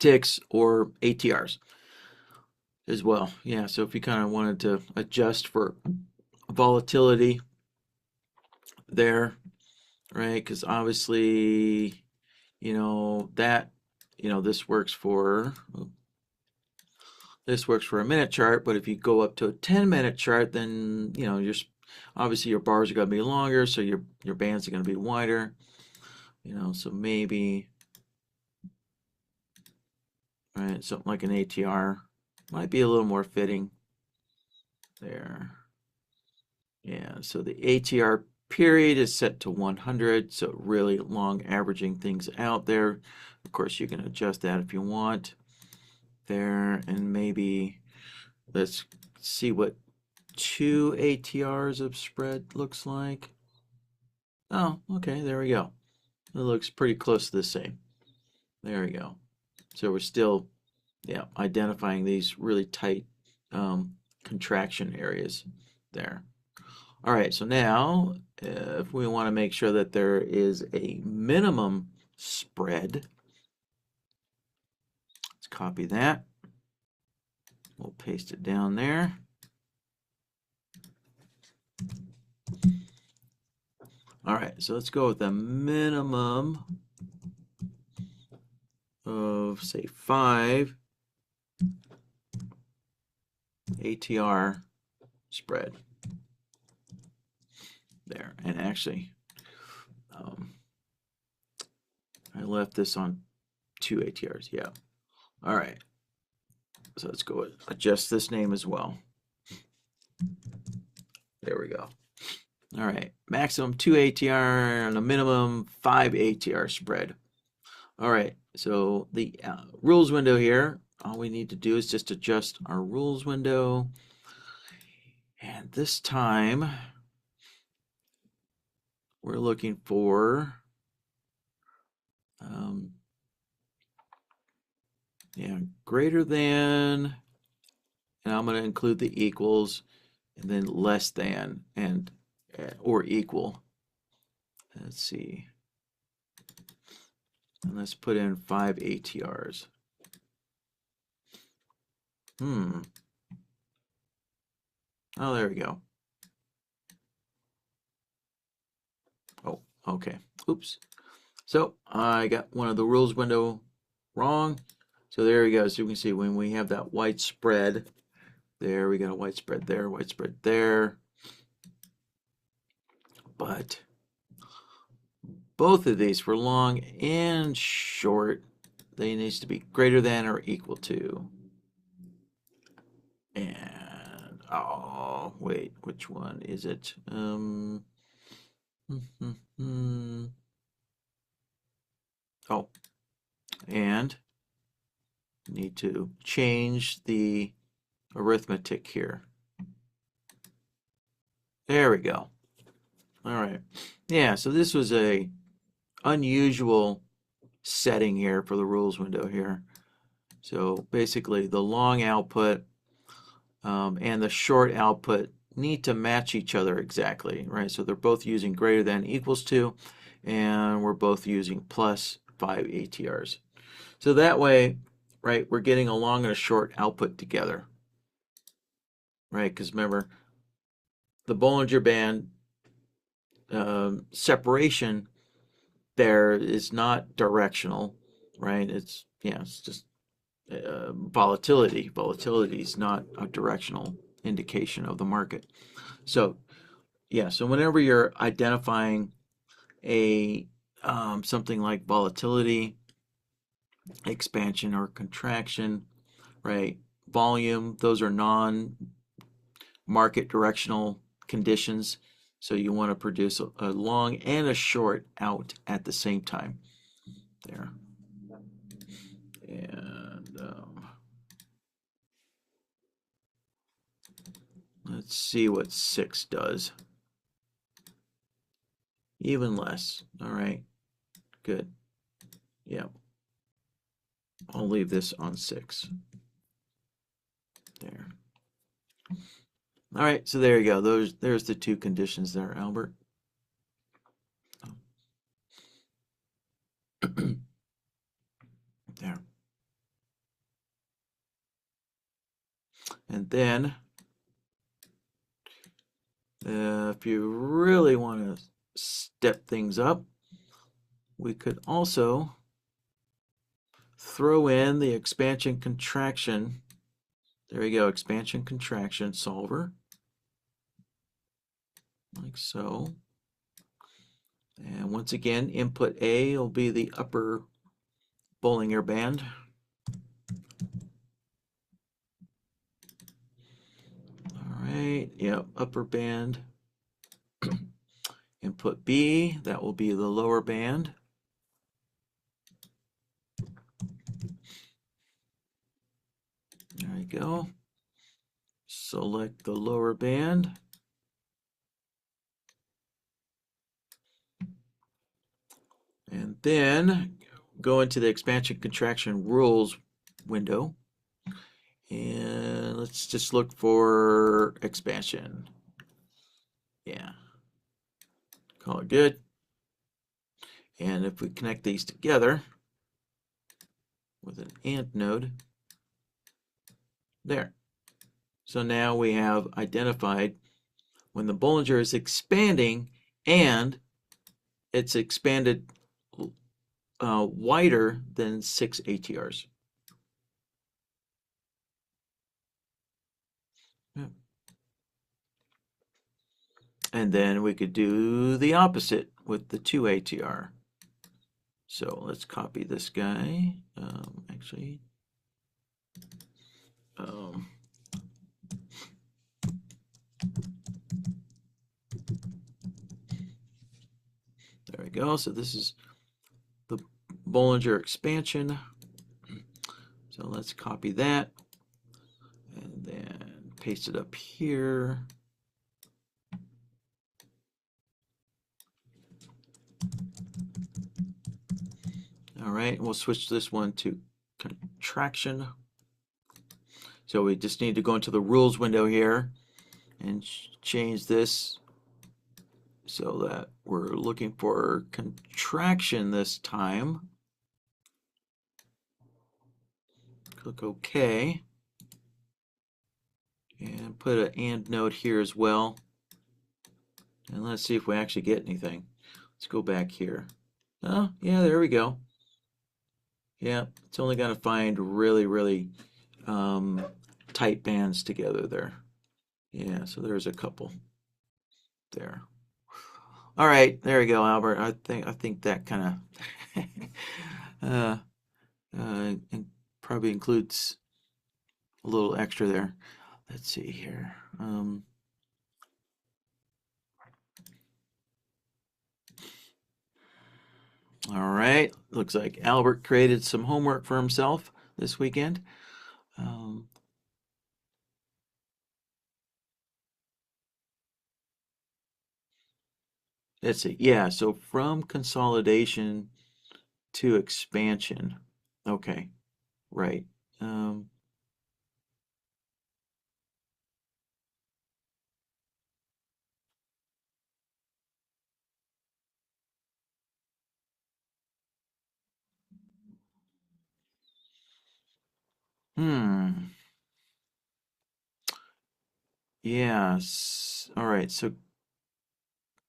ticks, or ATRs as well. Yeah, so if you kind of wanted to adjust for volatility there, right? Because obviously, you know, that, you know, this works for a minute chart, but if you go up to a 10-minute chart, then, you know, obviously your bars are going to be longer, so your bands are going to be wider. You know, so maybe, right, something like an ATR might be a little more fitting there. Yeah, so the ATR period is set to 100, so really long averaging things out there. Of course, you can adjust that if you want there, and maybe let's see what 2 ATRs of spread looks like. Oh, okay, there we go. It looks pretty close to the same. There we go. So we're still, yeah, identifying these really tight contraction areas there. All right, so now if we want to make sure that there is a minimum spread, let's copy that. We'll paste it down there. All right, so let's go with a minimum of, say, 5 ATR spread there. And actually, I left this on 2 ATRs. Yeah. All right. So let's go adjust this name as well. There we go. All right. Maximum 2 ATR and a minimum 5 ATR spread. All right. So the rules window here, all we need to do is just adjust our rules window. And this time, we're looking for greater than, and I'm going to include the equals, and then less than and or equal. Let's see. And let's put in 5 ATRs. Oh, there we go. Oh, okay. Oops. So I got one of the rules window wrong. So there we go. So you can see when we have that white spread, there we got a white spread there, white spread there. But both of these for long and short, they needs to be greater than or equal to. And oh wait, which one is it? Oh, and need to change the arithmetic here. There we go. All right. Yeah, so this was a unusual setting here for the rules window here. So basically the long output and the short output need to match each other exactly, right? So they're both using greater than equals to, and we're both using plus 5 ATRs. So that way, right, we're getting a long and a short output together, right? Because remember, the Bollinger Band separation there is not directional, right? It's just volatility. Volatility is not a directional indication of the market. So so whenever you're identifying a something like volatility, expansion or contraction, right? Volume, those are non-market directional conditions. So you want to produce a long and a short out at the same time there. And let's see what 6 does. Even less. All right. Good. Yep. I'll leave this on 6. There. All right, so there you go. There's the 2 conditions there, Albert. There. And then, if you really want to step things up, we could also throw in the expansion contraction. There you go, expansion contraction solver, like so. And once again, input A will be the upper Bollinger Band. All right, yep, upper band. Input B, that will be the lower band. There you go. Select the lower band. And then go into the expansion contraction rules window. And let's just look for expansion. Yeah, call it good. And if we connect these together with an AND node, there. So now we have identified when the Bollinger is expanding and it's expanded wider than 6 ATRs. Yeah. And then we could do the opposite with the 2 ATR. So let's copy this guy. Actually, there we go. So this is the Bollinger expansion. So let's copy that and then paste it up here. All right, we'll switch this one to contraction. So we just need to go into the rules window here and change this so that we're looking for contraction this time. Click OK. And put an AND node here as well. And let's see if we actually get anything. Let's go back here. Oh, yeah, there we go. Yeah, it's only going to find really, really tight bands together there. Yeah, so there's a couple there. All right, there we go, Albert. I think that kind of probably includes a little extra there. Let's see here. All right, looks like Albert created some homework for himself this weekend. Let's see. Yeah, so from consolidation to expansion. Okay, right. Um, hmm. Yes. All right. So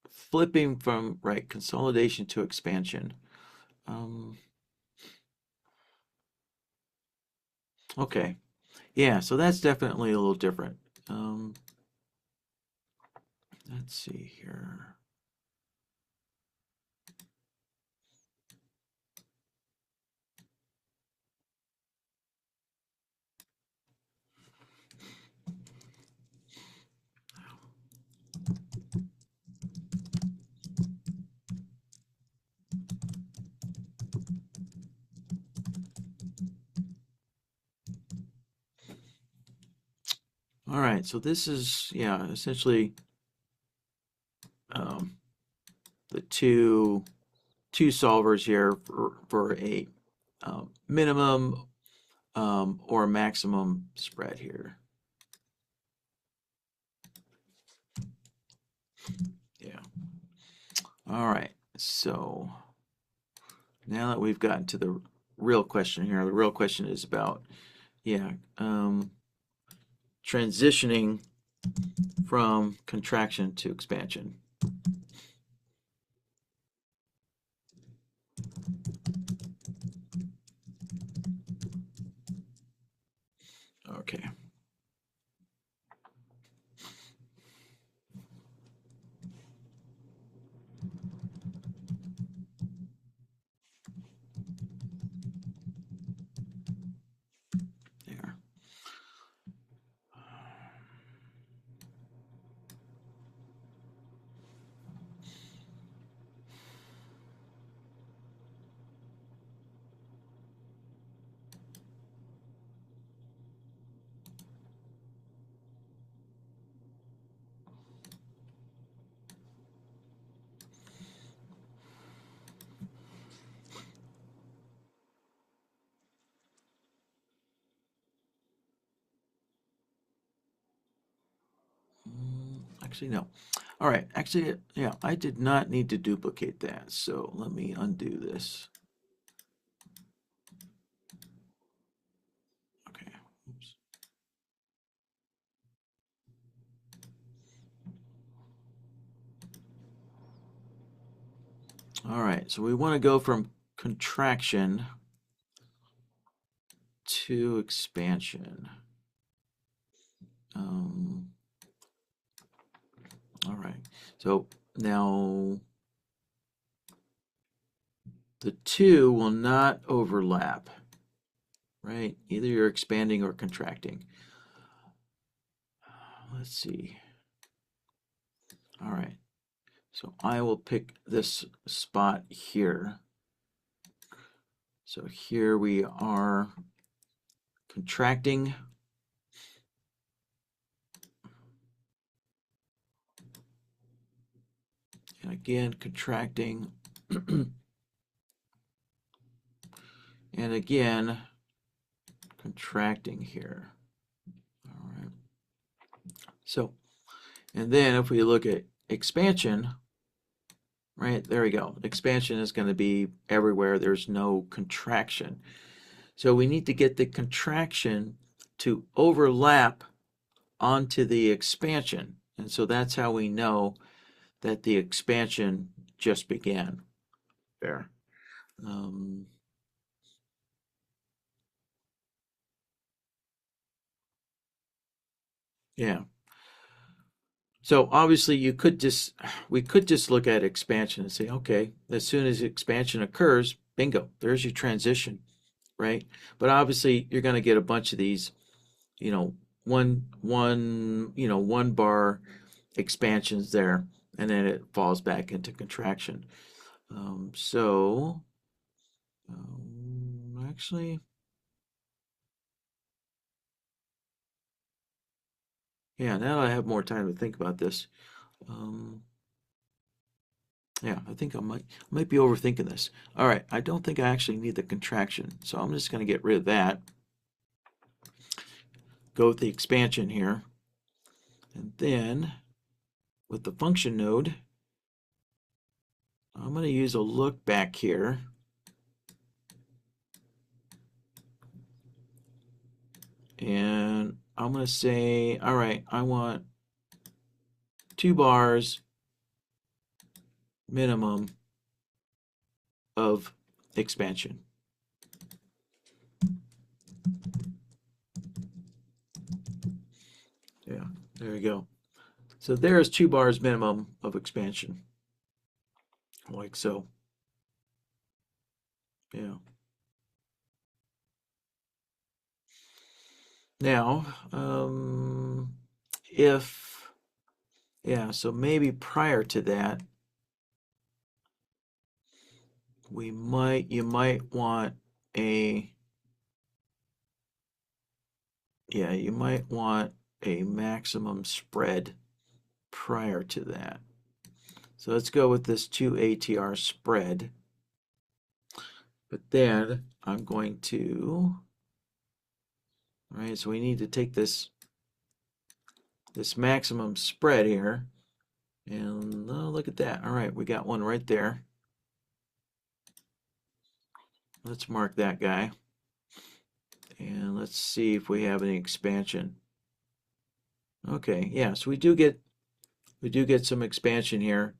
flipping from right consolidation to expansion. Um, okay. Yeah. So that's definitely a little different. Um, let's see here. All right. So this is yeah essentially um, the two solvers here for a minimum or maximum spread here. Yeah. All right. So now that we've gotten to the real question here, the real question is about, yeah, transitioning from contraction to expansion. Okay. There. Actually, no. All right, actually, yeah, I did not need to duplicate that. So let me undo this. Okay. Oops. All right, so we want to go from contraction to expansion. Um, all right, so now the two will not overlap, right? Either you're expanding or contracting. Let's see. All right, so I will pick this spot here. So here we are contracting. And again, contracting. And again, contracting here. All right. So, and then if we look at expansion, right, there we go. Expansion is going to be everywhere there's no contraction. So we need to get the contraction to overlap onto the expansion. And so that's how we know that the expansion just began there. Yeah. So obviously we could just look at expansion and say, okay, as soon as expansion occurs, bingo, there's your transition, right? But obviously you're going to get a bunch of these, you know, one bar expansions there, and then it falls back into contraction. Actually, yeah, now I have more time to think about this. Um, Yeah, I think I might be overthinking this. All right, I don't think I actually need the contraction, so I'm just going to get rid of that. Go with the expansion here. And then with the function node, I'm going to use a look back here. And I'm going to say, all right, I want 2 bars minimum of expansion. Yeah, there you go. So there's 2 bars minimum of expansion, like so. Yeah. Now, so maybe prior to that, you might want a, you might want a maximum spread prior to that. So let's go with this 2 ATR spread. But then I'm going to, all right, so we need to take this maximum spread here, and oh, look at that. All right, we got one right there. Let's mark that guy. And let's see if we have any expansion. Okay, yeah, so we do get some expansion here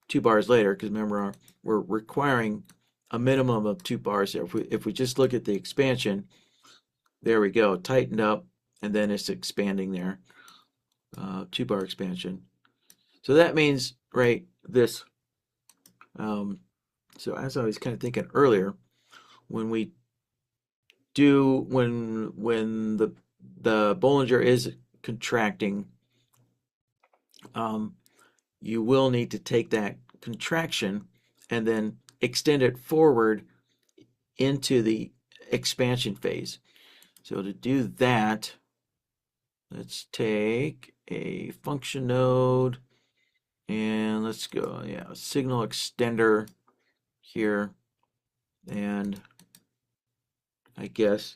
2 bars later, because remember we're requiring a minimum of 2 bars there. If we just look at the expansion, there we go, tightened up, and then it's expanding there. 2 bar expansion. So that means, right, this, so as I was kind of thinking earlier, when we do, when the Bollinger is contracting, you will need to take that contraction and then extend it forward into the expansion phase. So to do that, let's take a function node and let's go, signal extender here. And I guess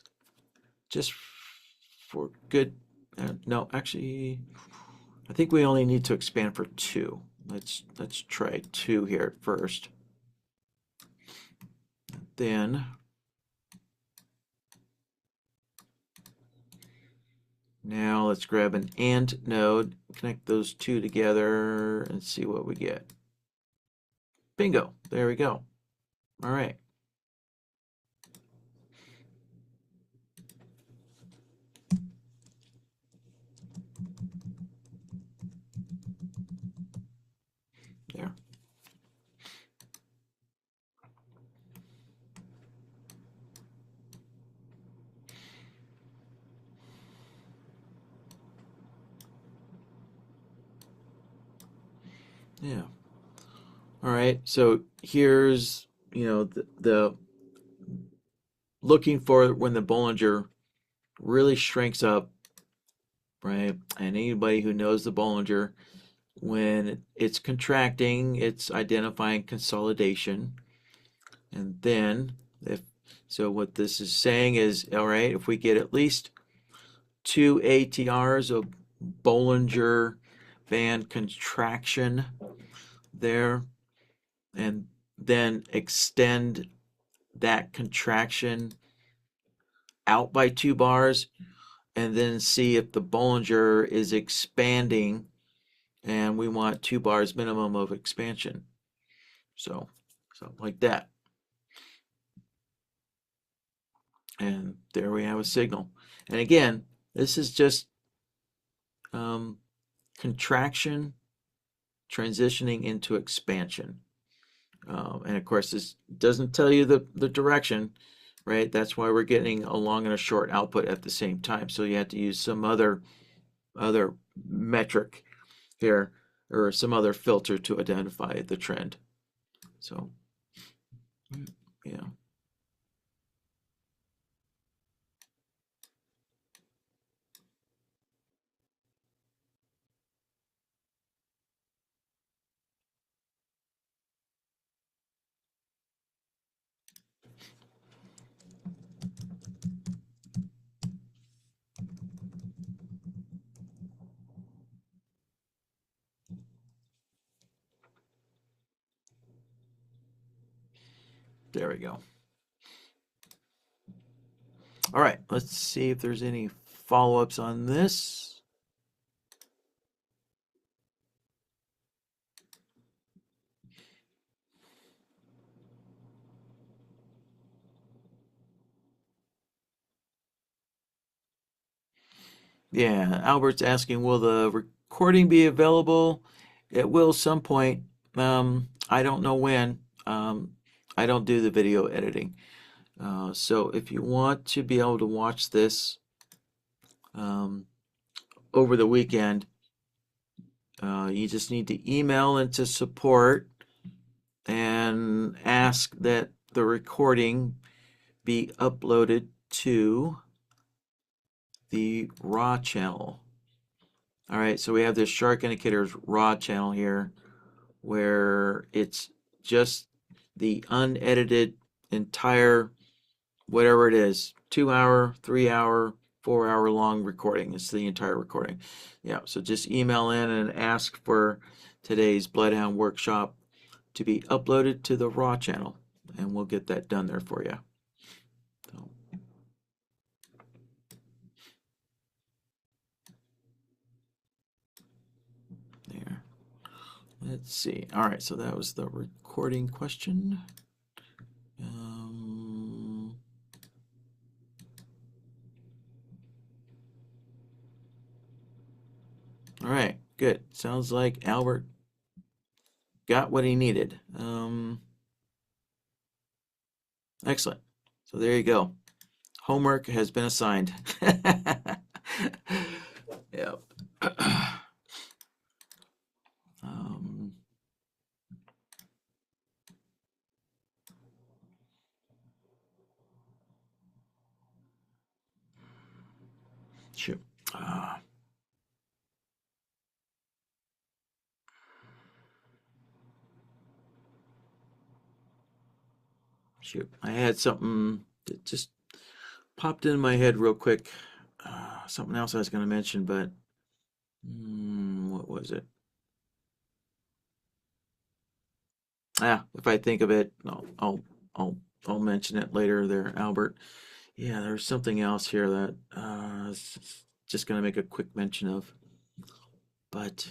just for good, no, actually, I I think we only need to expand for 2. Let's try 2 here first. Then now let's grab an AND node, connect those 2 together, and see what we get. Bingo, there we go. All right. There. Yeah. All right. So here's, the looking for when the Bollinger really shrinks up, right? And anybody who knows the Bollinger, when it's contracting, it's identifying consolidation. And then so what this is saying is, all right, if we get at least 2 ATRs of Bollinger Band contraction there, and then extend that contraction out by 2 bars, and then see if the Bollinger is expanding, and we want 2 bars minimum of expansion. So like that. And there we have a signal. And again, this is just contraction transitioning into expansion. And of course, this doesn't tell you the direction, right? That's why we're getting a long and a short output at the same time. So you have to use some other metric here, or some other filter to identify the trend. So, yeah. There we go. All right, let's see if there's any follow-ups on this. Yeah, Albert's asking, will the recording be available? It will some point. I don't know when. I don't do the video editing. So if you want to be able to watch this over the weekend, you just need to email into support and ask that the recording be uploaded to the raw channel. All right, so we have this Shark Indicators raw channel here where it's just the unedited entire, whatever it is, 2-hour, 3-hour, 4-hour long recording. It's the entire recording. Yeah, so just email in and ask for today's Bloodhound workshop to be uploaded to the raw channel, and we'll get that done there for you. So, there. Let's see. All right, so that was the recording question. All right, good. Sounds like Albert got what he needed. Excellent. So there you go. Homework has been assigned. Yep. Shoot. Shoot. I had something that just popped in my head real quick. Something else I was going to mention, but What was it? If I think of it, I'll I'll mention it later there, Albert. Yeah, there's something else here that just gonna make a quick mention of, but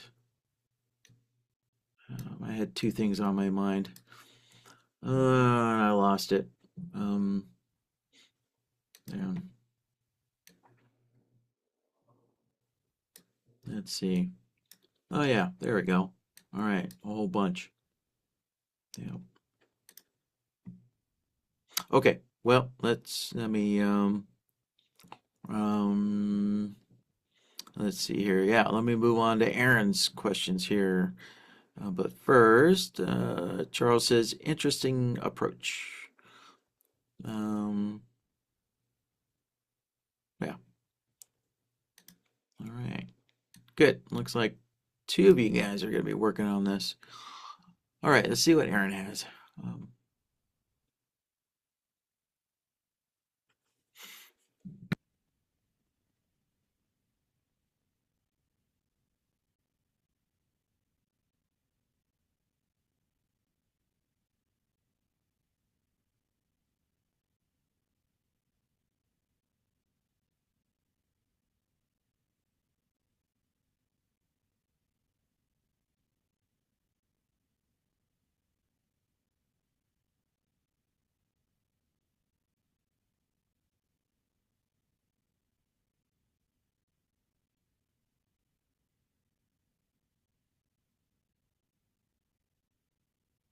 I had two things on my mind. I lost it. Um, yeah, let's see. Oh yeah, there we go. All right, a whole bunch. Yeah. Okay. Well, let me um let's see here. Yeah, let me move on to Aaron's questions here. But first, Charles says, interesting approach. Um, yeah. All right. Good. Looks like two of you guys are going to be working on this. All right. Let's see what Aaron has. Um,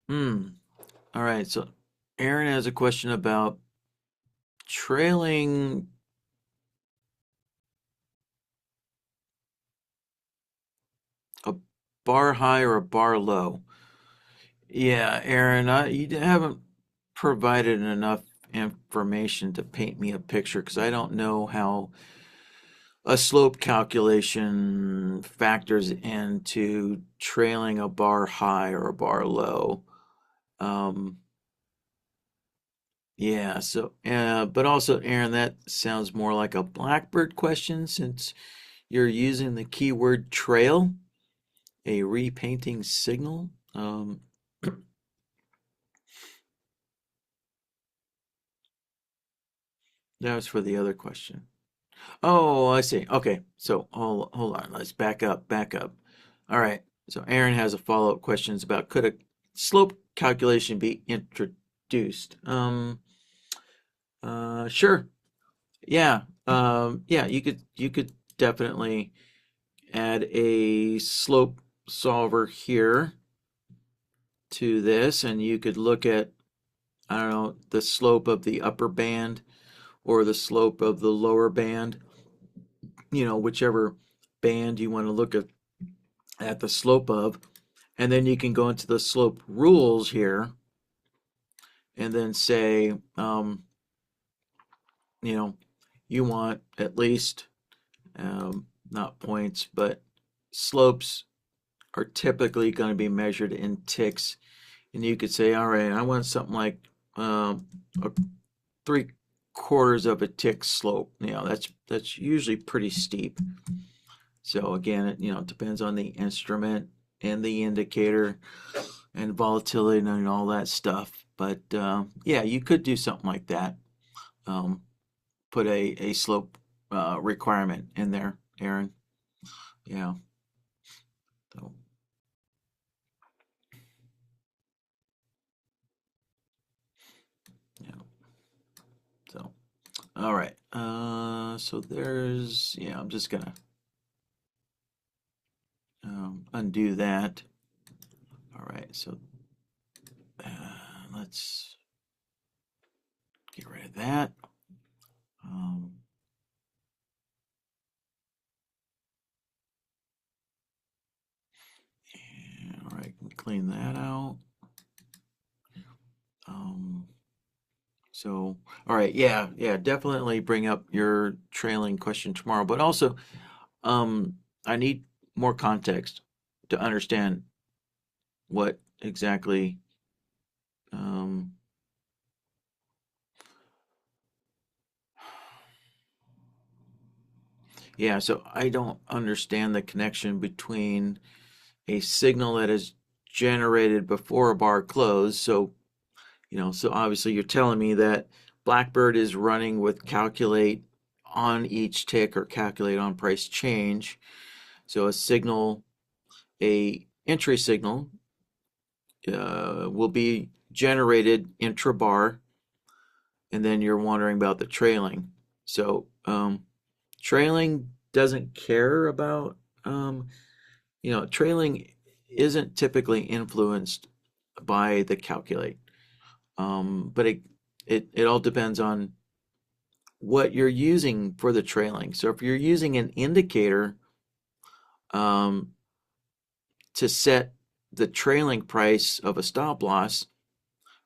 hmm. All right. So Aaron has a question about trailing a bar high or a bar low. Yeah, Aaron, you haven't provided enough information to paint me a picture because I don't know how a slope calculation factors into trailing a bar high or a bar low. Um, yeah, so, but also, Aaron, that sounds more like a Blackbird question since you're using the keyword trail, a repainting signal. That was for the other question. Oh, I see. Okay, so hold on. Let's back up. Back up. All right. So Aaron has a follow-up questions about could a slope calculation be introduced? Sure. Yeah. Yeah. You could definitely add a slope solver here to this, and you could look at I don't know the slope of the upper band or the slope of the lower band. Whichever band you want to look at the slope of, and then you can go into the slope rules here and then say, you know, you want at least, not points, but slopes are typically going to be measured in ticks. And you could say, all right, I want something like a 3/4 of a tick slope. That's usually pretty steep. So again, it depends on the instrument and the indicator and volatility and all that stuff. But yeah, you could do something like that. Um, put a slope requirement in there, Aaron. Yeah. So, yeah. So, all right. So yeah, I'm just gonna undo that. All right. So let's get rid of that. Um, all right. Clean that out. Um, So, all right, yeah, yeah, definitely bring up your trailing question tomorrow. But also, um, I need more context to understand what exactly, um, Yeah, so I don't understand the connection between a signal that is generated before a bar close. So, so obviously you're telling me that Blackbird is running with calculate on each tick or calculate on price change. So a entry signal will be generated intra-bar, and then you're wondering about the trailing. So trailing doesn't care about, trailing isn't typically influenced by the calculate. But it all depends on what you're using for the trailing. So if you're using an indicator um, to set the trailing price of a stop loss,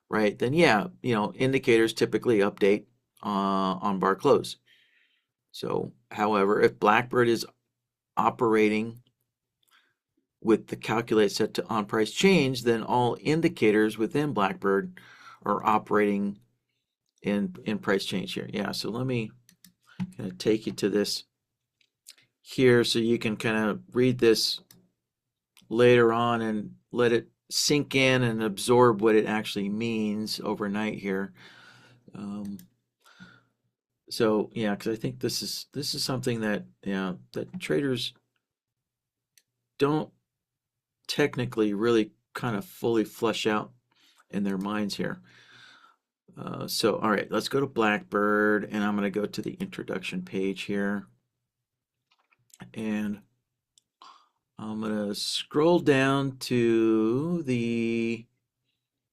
right? Then yeah, indicators typically update on bar close. So, however, if Blackbird is operating with the calculate set to on price change, then all indicators within Blackbird are operating in price change here. Yeah, so let me kind of take you to this here so you can kind of read this later on and let it sink in and absorb what it actually means overnight here. Um, so yeah, because I think this is something that that traders don't technically really kind of fully flesh out in their minds here. So all right, let's go to Blackbird, and I'm going to go to the introduction page here, and I'm going to scroll down to the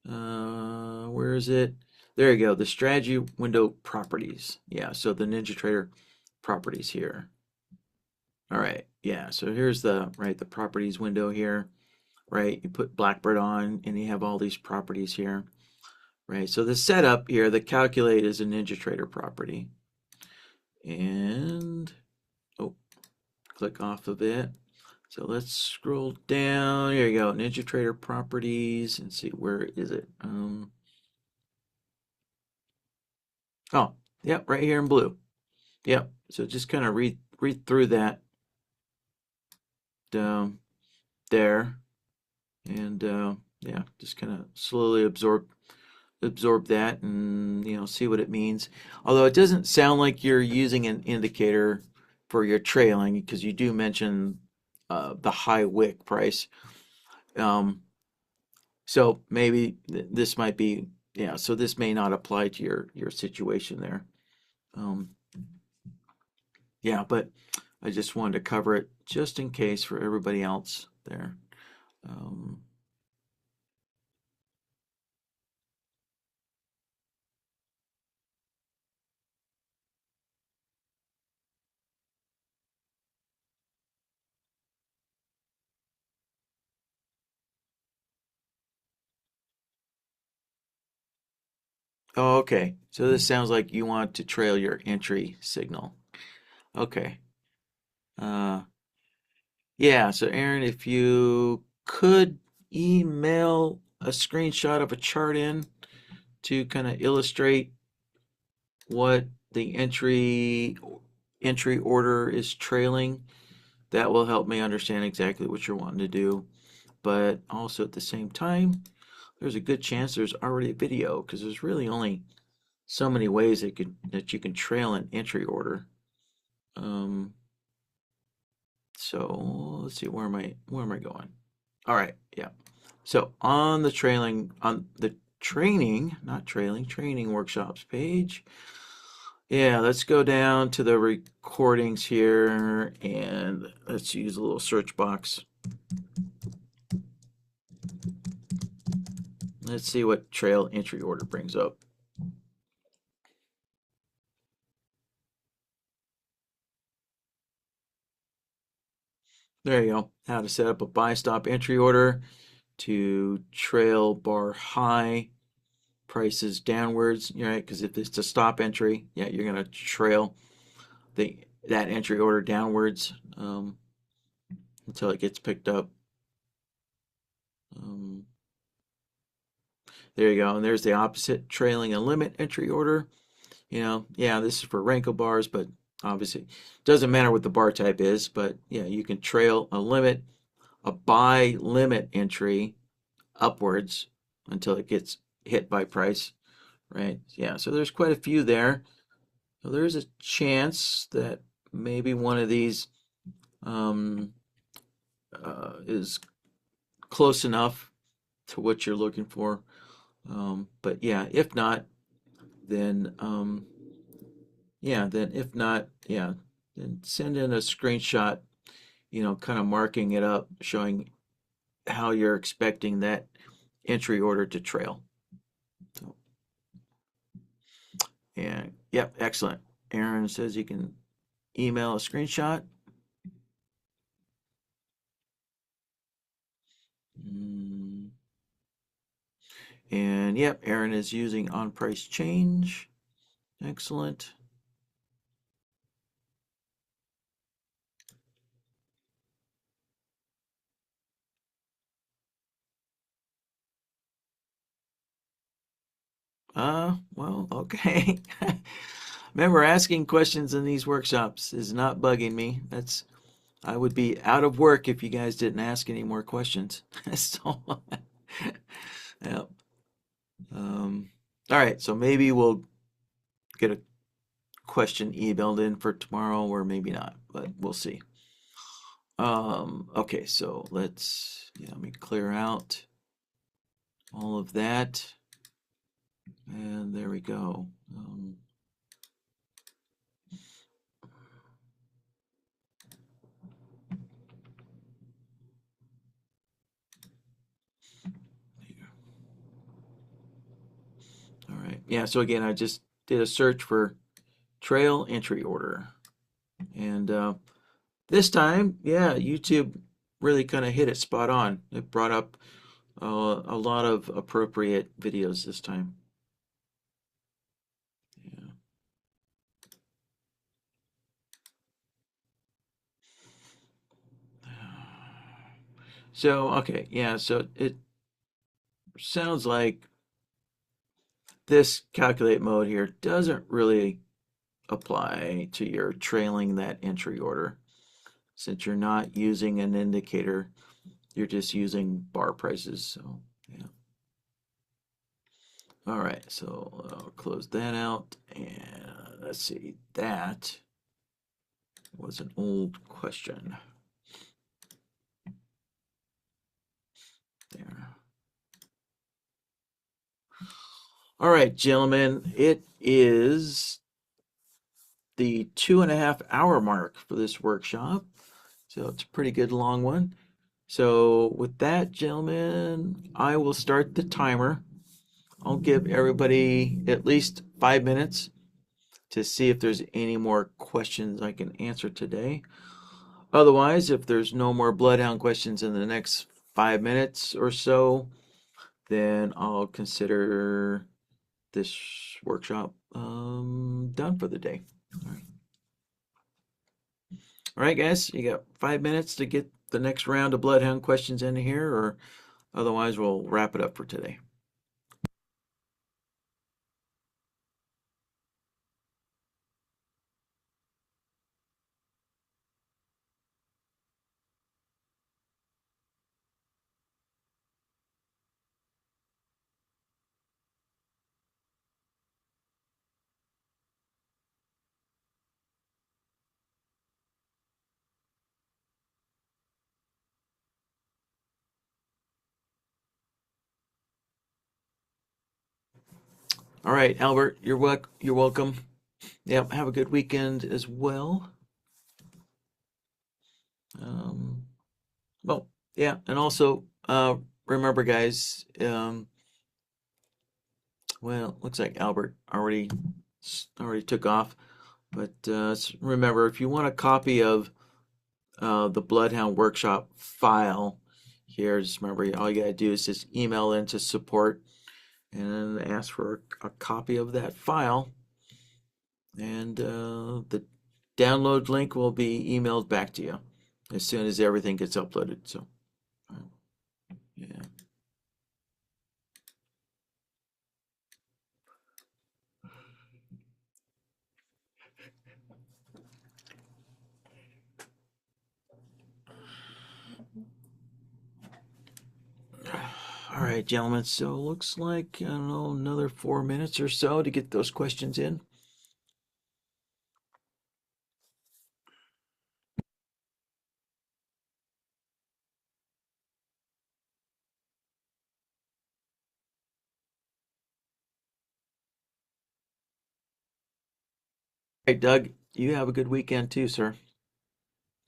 where is it? There you go, the strategy window properties. Yeah, so the NinjaTrader properties here. All right, yeah, so here's the properties window here, right? You put Blackbird on and you have all these properties here, right? So the setup here, the calculate is a NinjaTrader property. And, oh, click off of it. So let's scroll down. Here you go, NinjaTrader properties, and see, where is it? Oh, yep, right here in blue. Yep. So just kind of read through that there, and yeah, just kind of slowly absorb that, and see what it means. Although it doesn't sound like you're using an indicator for your trailing, because you do mention the high wick price. Um, so maybe this might be, yeah. So this may not apply to your situation there. Um, yeah, but I just wanted to cover it just in case for everybody else there. Um, oh, okay. So this sounds like you want to trail your entry signal. Okay. Uh, yeah. So Aaron, if you could email a screenshot of a chart in to kind of illustrate what the entry order is trailing, that will help me understand exactly what you're wanting to do. But also at the same time, there's a good chance there's already a video, because there's really only so many ways that you can trail an entry order. Um, so let's see, where am I going? All right, yeah. So on the training, not trailing, training workshops page. Yeah, let's go down to the recordings here, and let's use a little search box. Let's see what trail entry order brings up. There you go. How to set up a buy stop entry order to trail bar high prices downwards, right? Because if it's a stop entry, yeah, you're gonna trail that entry order downwards until it gets picked up. Um, there you go. And there's the opposite, trailing a limit entry order. Yeah, this is for Renko bars, but obviously. Doesn't matter what the bar type is, but yeah, you can trail a limit, a buy limit entry upwards until it gets hit by price, right? Yeah, so there's quite a few there. So there's a chance that maybe one of these um, is close enough to what you're looking for. But yeah, if not, then yeah, then send in a screenshot, kind of marking it up, showing how you're expecting that entry order to trail. So, and yep, excellent. Aaron says you can email a screenshot. Mm, And yep, Aaron is using on price change. Excellent. Well, okay. Remember, asking questions in these workshops is not bugging me. I would be out of work if you guys didn't ask any more questions. So, yeah. All right, so maybe we'll get a question emailed in for tomorrow, or maybe not, but we'll see. Okay, so let me clear out all of that, and there we go. All right, yeah. So again, I just did a search for trail entry order, and this time, yeah, YouTube really kind of hit it spot on. It brought up a lot of appropriate videos this time. Yeah. So, okay, yeah, so it sounds like this calculate mode here doesn't really apply to your trailing that entry order. Since you're not using an indicator, you're just using bar prices. So, yeah. All right, so I'll close that out. And let's see, that was an old question. There. All right, gentlemen, it is the 2.5 hour mark for this workshop. So it's a pretty good long one. So with that, gentlemen, I will start the timer. I'll give everybody at least 5 minutes to see if there's any more questions I can answer today. Otherwise, if there's no more Bloodhound questions in the next 5 minutes or so, then I'll consider this workshop done for the day. All right. All right, guys, you got 5 minutes to get the next round of Bloodhound questions in here, or otherwise we'll wrap it up for today. All right, Albert, you're welcome. Yep, have a good weekend as well. Um, well, yeah, and also remember, guys. Well, looks like Albert already took off. But remember, if you want a copy of the Bloodhound Workshop file, here, just remember, all you gotta do is just email into support and ask for a copy of that file, and the download link will be emailed back to you as soon as everything gets uploaded. So, yeah. right, gentlemen. So looks like, I don't know, another 4 minutes or so to get those questions in. Hey, Doug, you have a good weekend too, sir.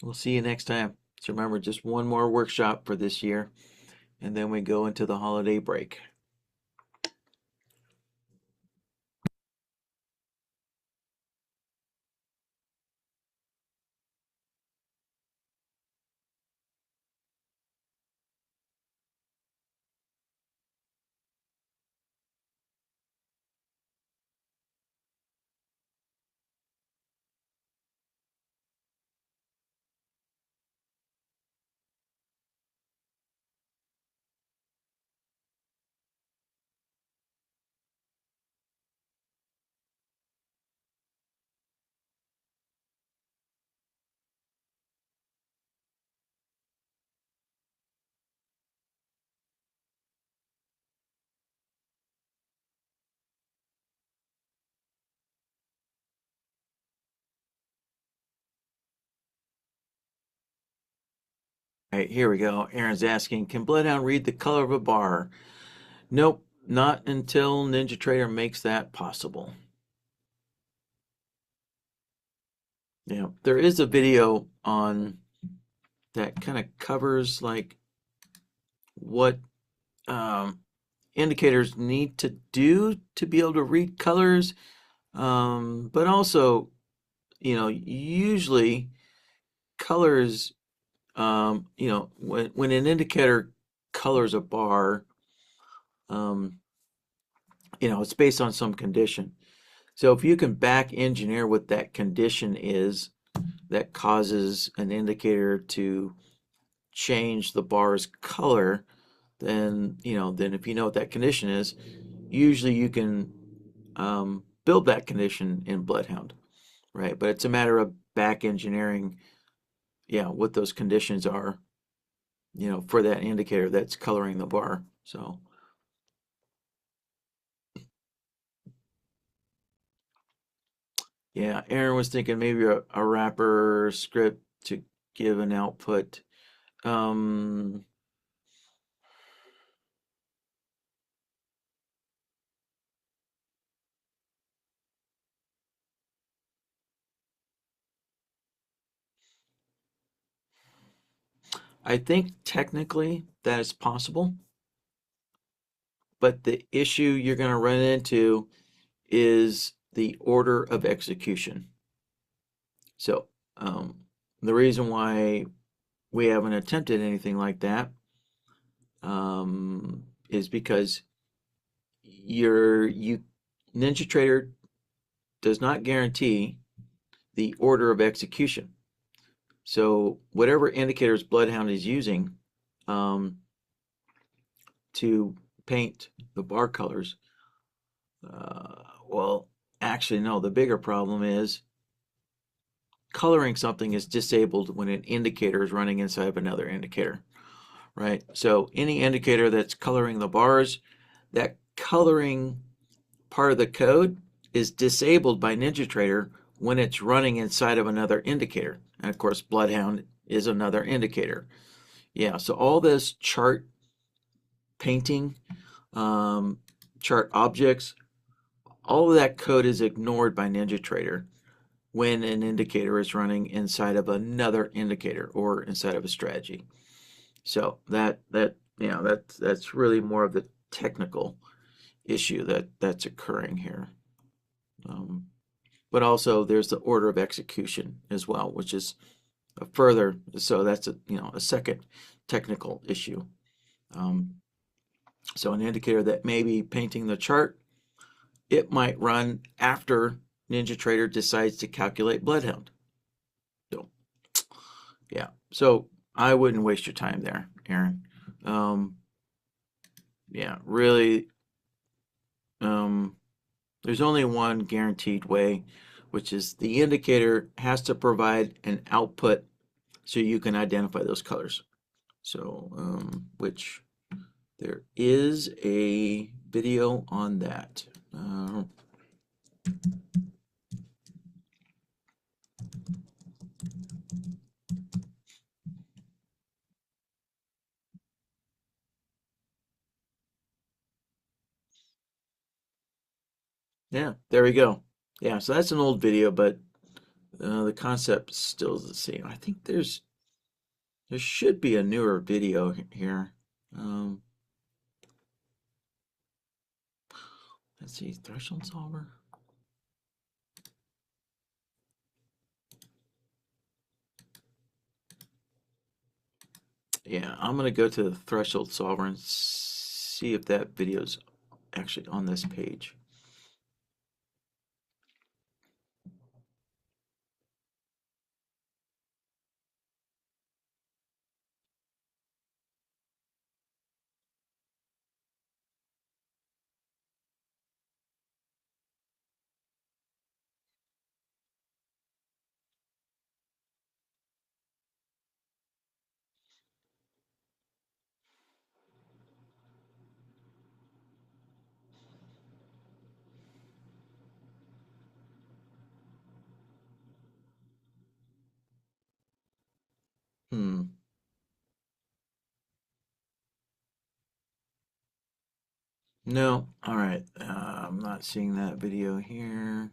We'll see you next time. So remember, just one more workshop for this year, and then we go into the holiday break. All right, here we go. Aaron's asking, can Bloodhound read the color of a bar? Nope, not until NinjaTrader makes that possible. Yeah, there is a video on that kind of covers like what indicators need to do to be able to read colors, but also, usually colors, when an indicator colors a bar, um, it's based on some condition. So if you can back engineer what that condition is that causes an indicator to change the bar's color, then if you know what that condition is, usually you can build that condition in Bloodhound, right? But it's a matter of back engineering, yeah, what those conditions are, for that indicator that's coloring the bar. So, yeah, Aaron was thinking maybe a wrapper script to give an output. Um, I think technically that is possible, but the issue you're going to run into is the order of execution. So, the reason why we haven't attempted anything like that is because you NinjaTrader does not guarantee the order of execution. So whatever indicators Bloodhound is using um, to paint the bar colors, well, actually no. The bigger problem is coloring something is disabled when an indicator is running inside of another indicator, right? So any indicator that's coloring the bars, that coloring part of the code is disabled by NinjaTrader when it's running inside of another indicator. And of course, Bloodhound is another indicator. Yeah, so all this chart painting, chart objects, all of that code is ignored by NinjaTrader when an indicator is running inside of another indicator or inside of a strategy. So that's really more of the technical issue that's occurring here. But also there's the order of execution as well, which is a further. So that's a second technical issue. Um, so an indicator that may be painting the chart, it might run after NinjaTrader decides to calculate Bloodhound. So yeah, so I wouldn't waste your time there, Aaron. Um, yeah, really. There's only one guaranteed way, which is the indicator has to provide an output so you can identify those colors. So, which There is a video on that. Yeah, there we go. Yeah, so that's an old video, but the concept still is the same. I think there should be a newer video here. Um, let's see, threshold solver. Yeah, I'm gonna go to the threshold solver and see if that video's actually on this page. Hmm. No. All right. I'm not seeing that video here.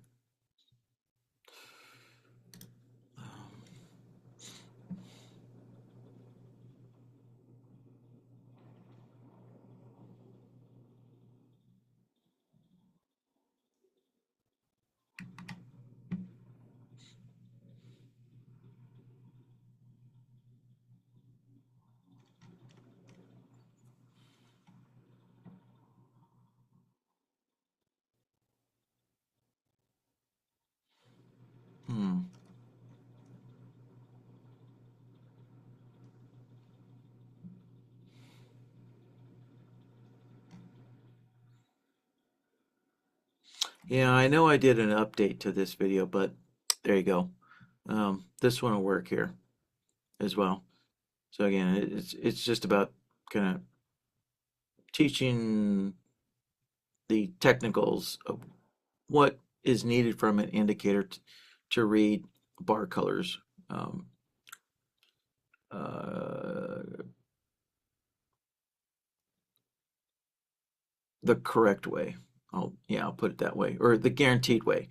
Hmm. Yeah, I know I did an update to this video, but there you go. This one will work here as well. So again, it's just about kind of teaching the technicals of what is needed from an indicator to read bar colors um, uh, the correct way. I'll put it that way, or the guaranteed way.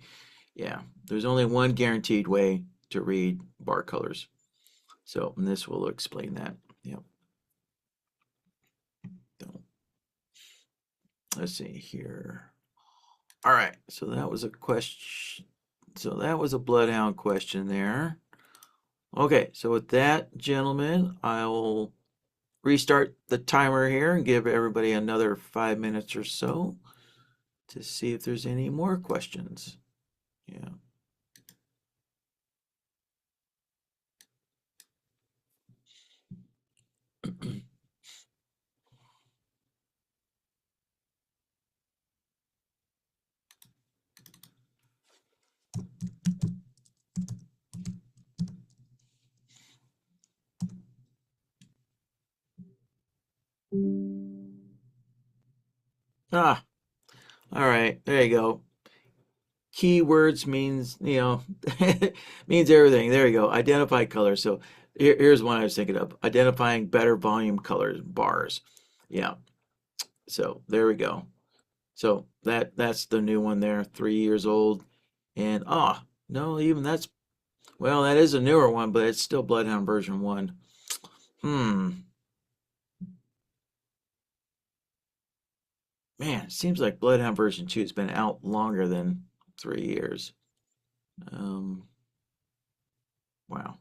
Yeah, there's only one guaranteed way to read bar colors. So, and this will explain that. Yeah. So, let's see here. All right. So that was a question. So that was a bloodhound question there. Okay. So with that, gentlemen, I will restart the timer here and give everybody another 5 minutes or so to see if there's any more questions. Yeah. Ah, all right. There you go. Keywords means, means everything. There you go. Identify colors. So here's one I was thinking of. Identifying better volume colors bars. Yeah. So there we go. So that's the new one there, 3 years old. And no, even that's well, that is a newer one, but it's still Bloodhound version 1. Hmm. Man, it seems like Bloodhound version 2 has been out longer than 3 years. Um, wow.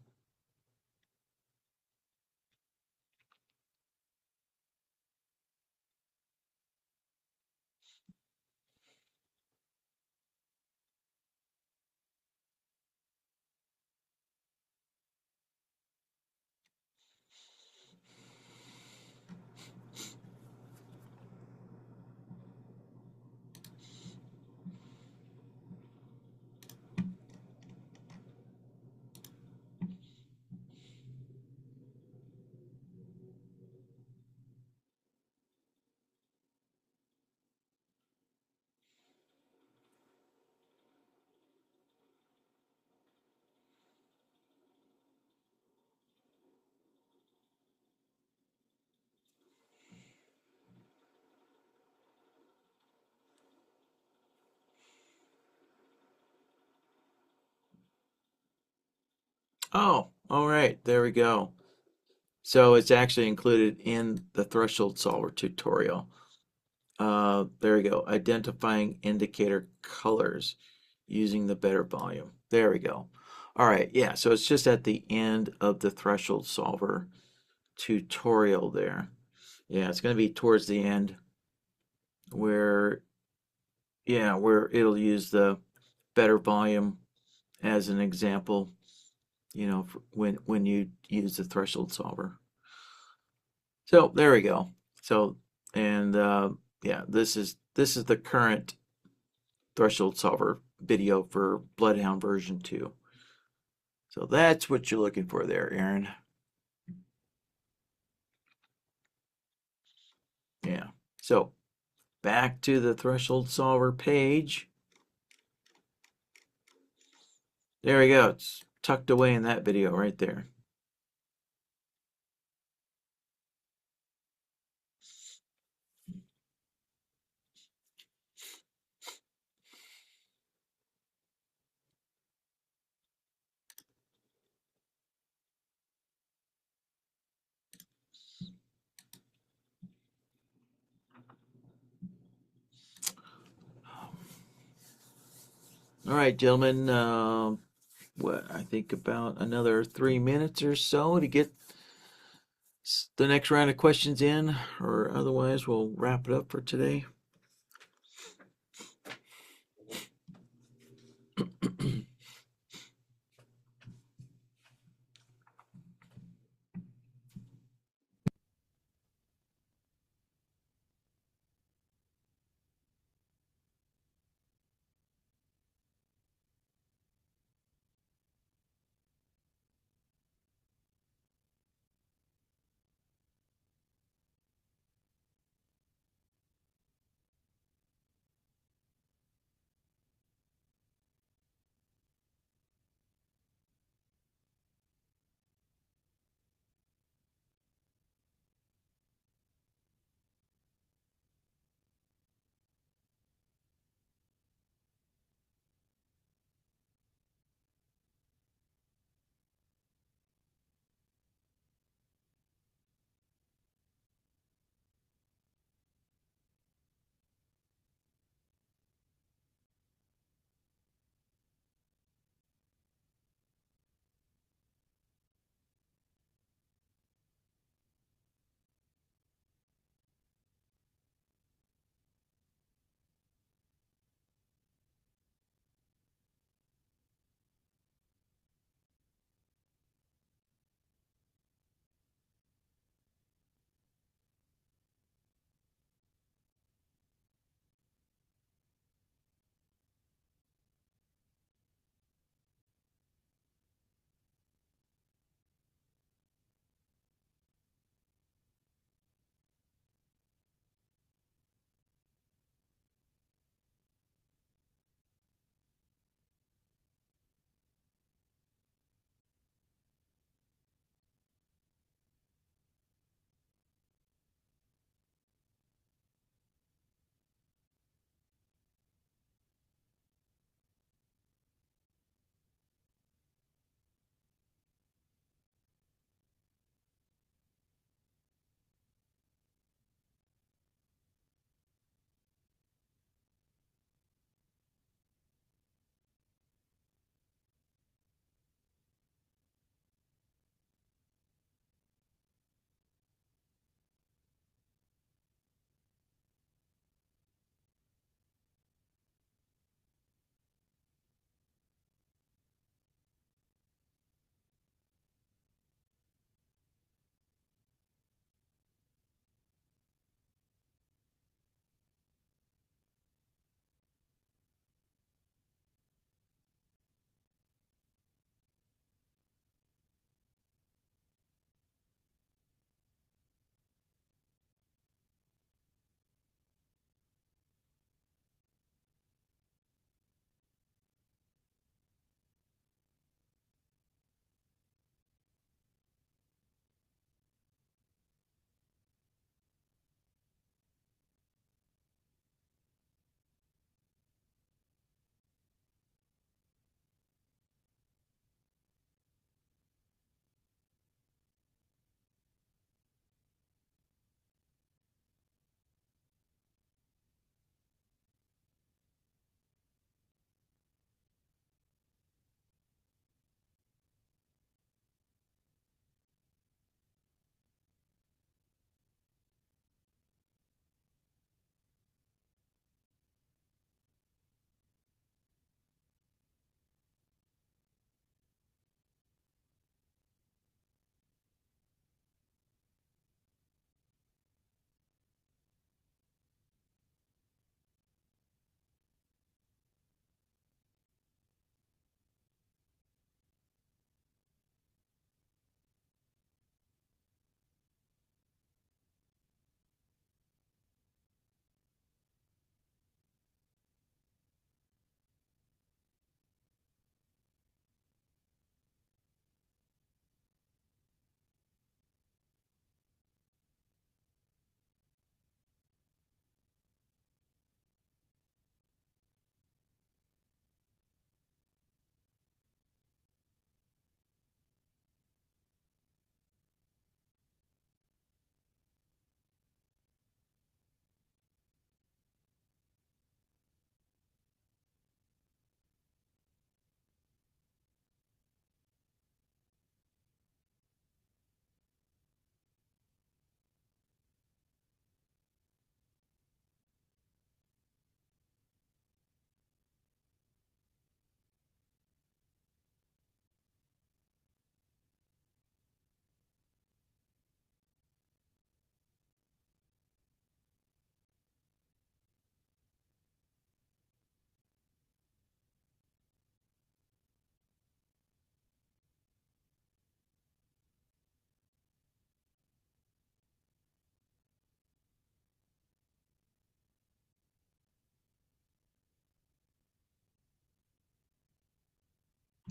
Oh, all right, there we go. So it's actually included in the threshold solver tutorial. There we go. Identifying indicator colors using the better volume. There we go. All right, yeah, so it's just at the end of the threshold solver tutorial there. Yeah, it's going to be towards the end where, yeah, where it'll use the better volume as an example, when you use the threshold solver. So there we go. So, and yeah, this is the current threshold solver video for Bloodhound version 2. So that's what you're looking for there, Aaron. Yeah. So back to the threshold solver page. There we go. It's tucked away in that video right there. All right, gentlemen. What I think about another 3 minutes or so to get the next round of questions in, or otherwise we'll wrap it up for today.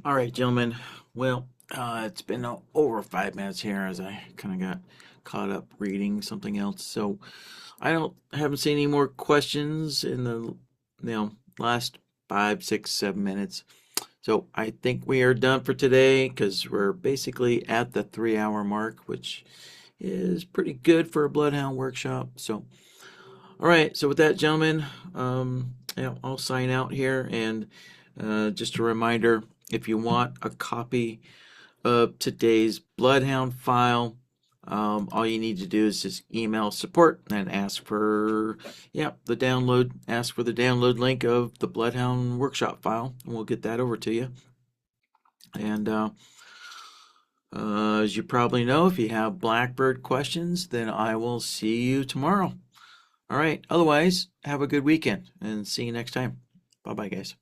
All right, gentlemen. Well, it's been over 5 minutes here as I kind of got caught up reading something else. So I don't haven't seen any more questions in the last 5, 6, 7 minutes. So I think we are done for today because we're basically at the 3 hour mark, which is pretty good for a Bloodhound workshop. So all right. So with that, gentlemen, I'll sign out here. And just a reminder, if you want a copy of today's Bloodhound file, all you need to do is just email support and ask for the download. Ask for the download link of the Bloodhound workshop file, and we'll get that over to you. And as you probably know, if you have Blackbird questions, then I will see you tomorrow. All right. Otherwise, have a good weekend and see you next time. Bye bye, guys.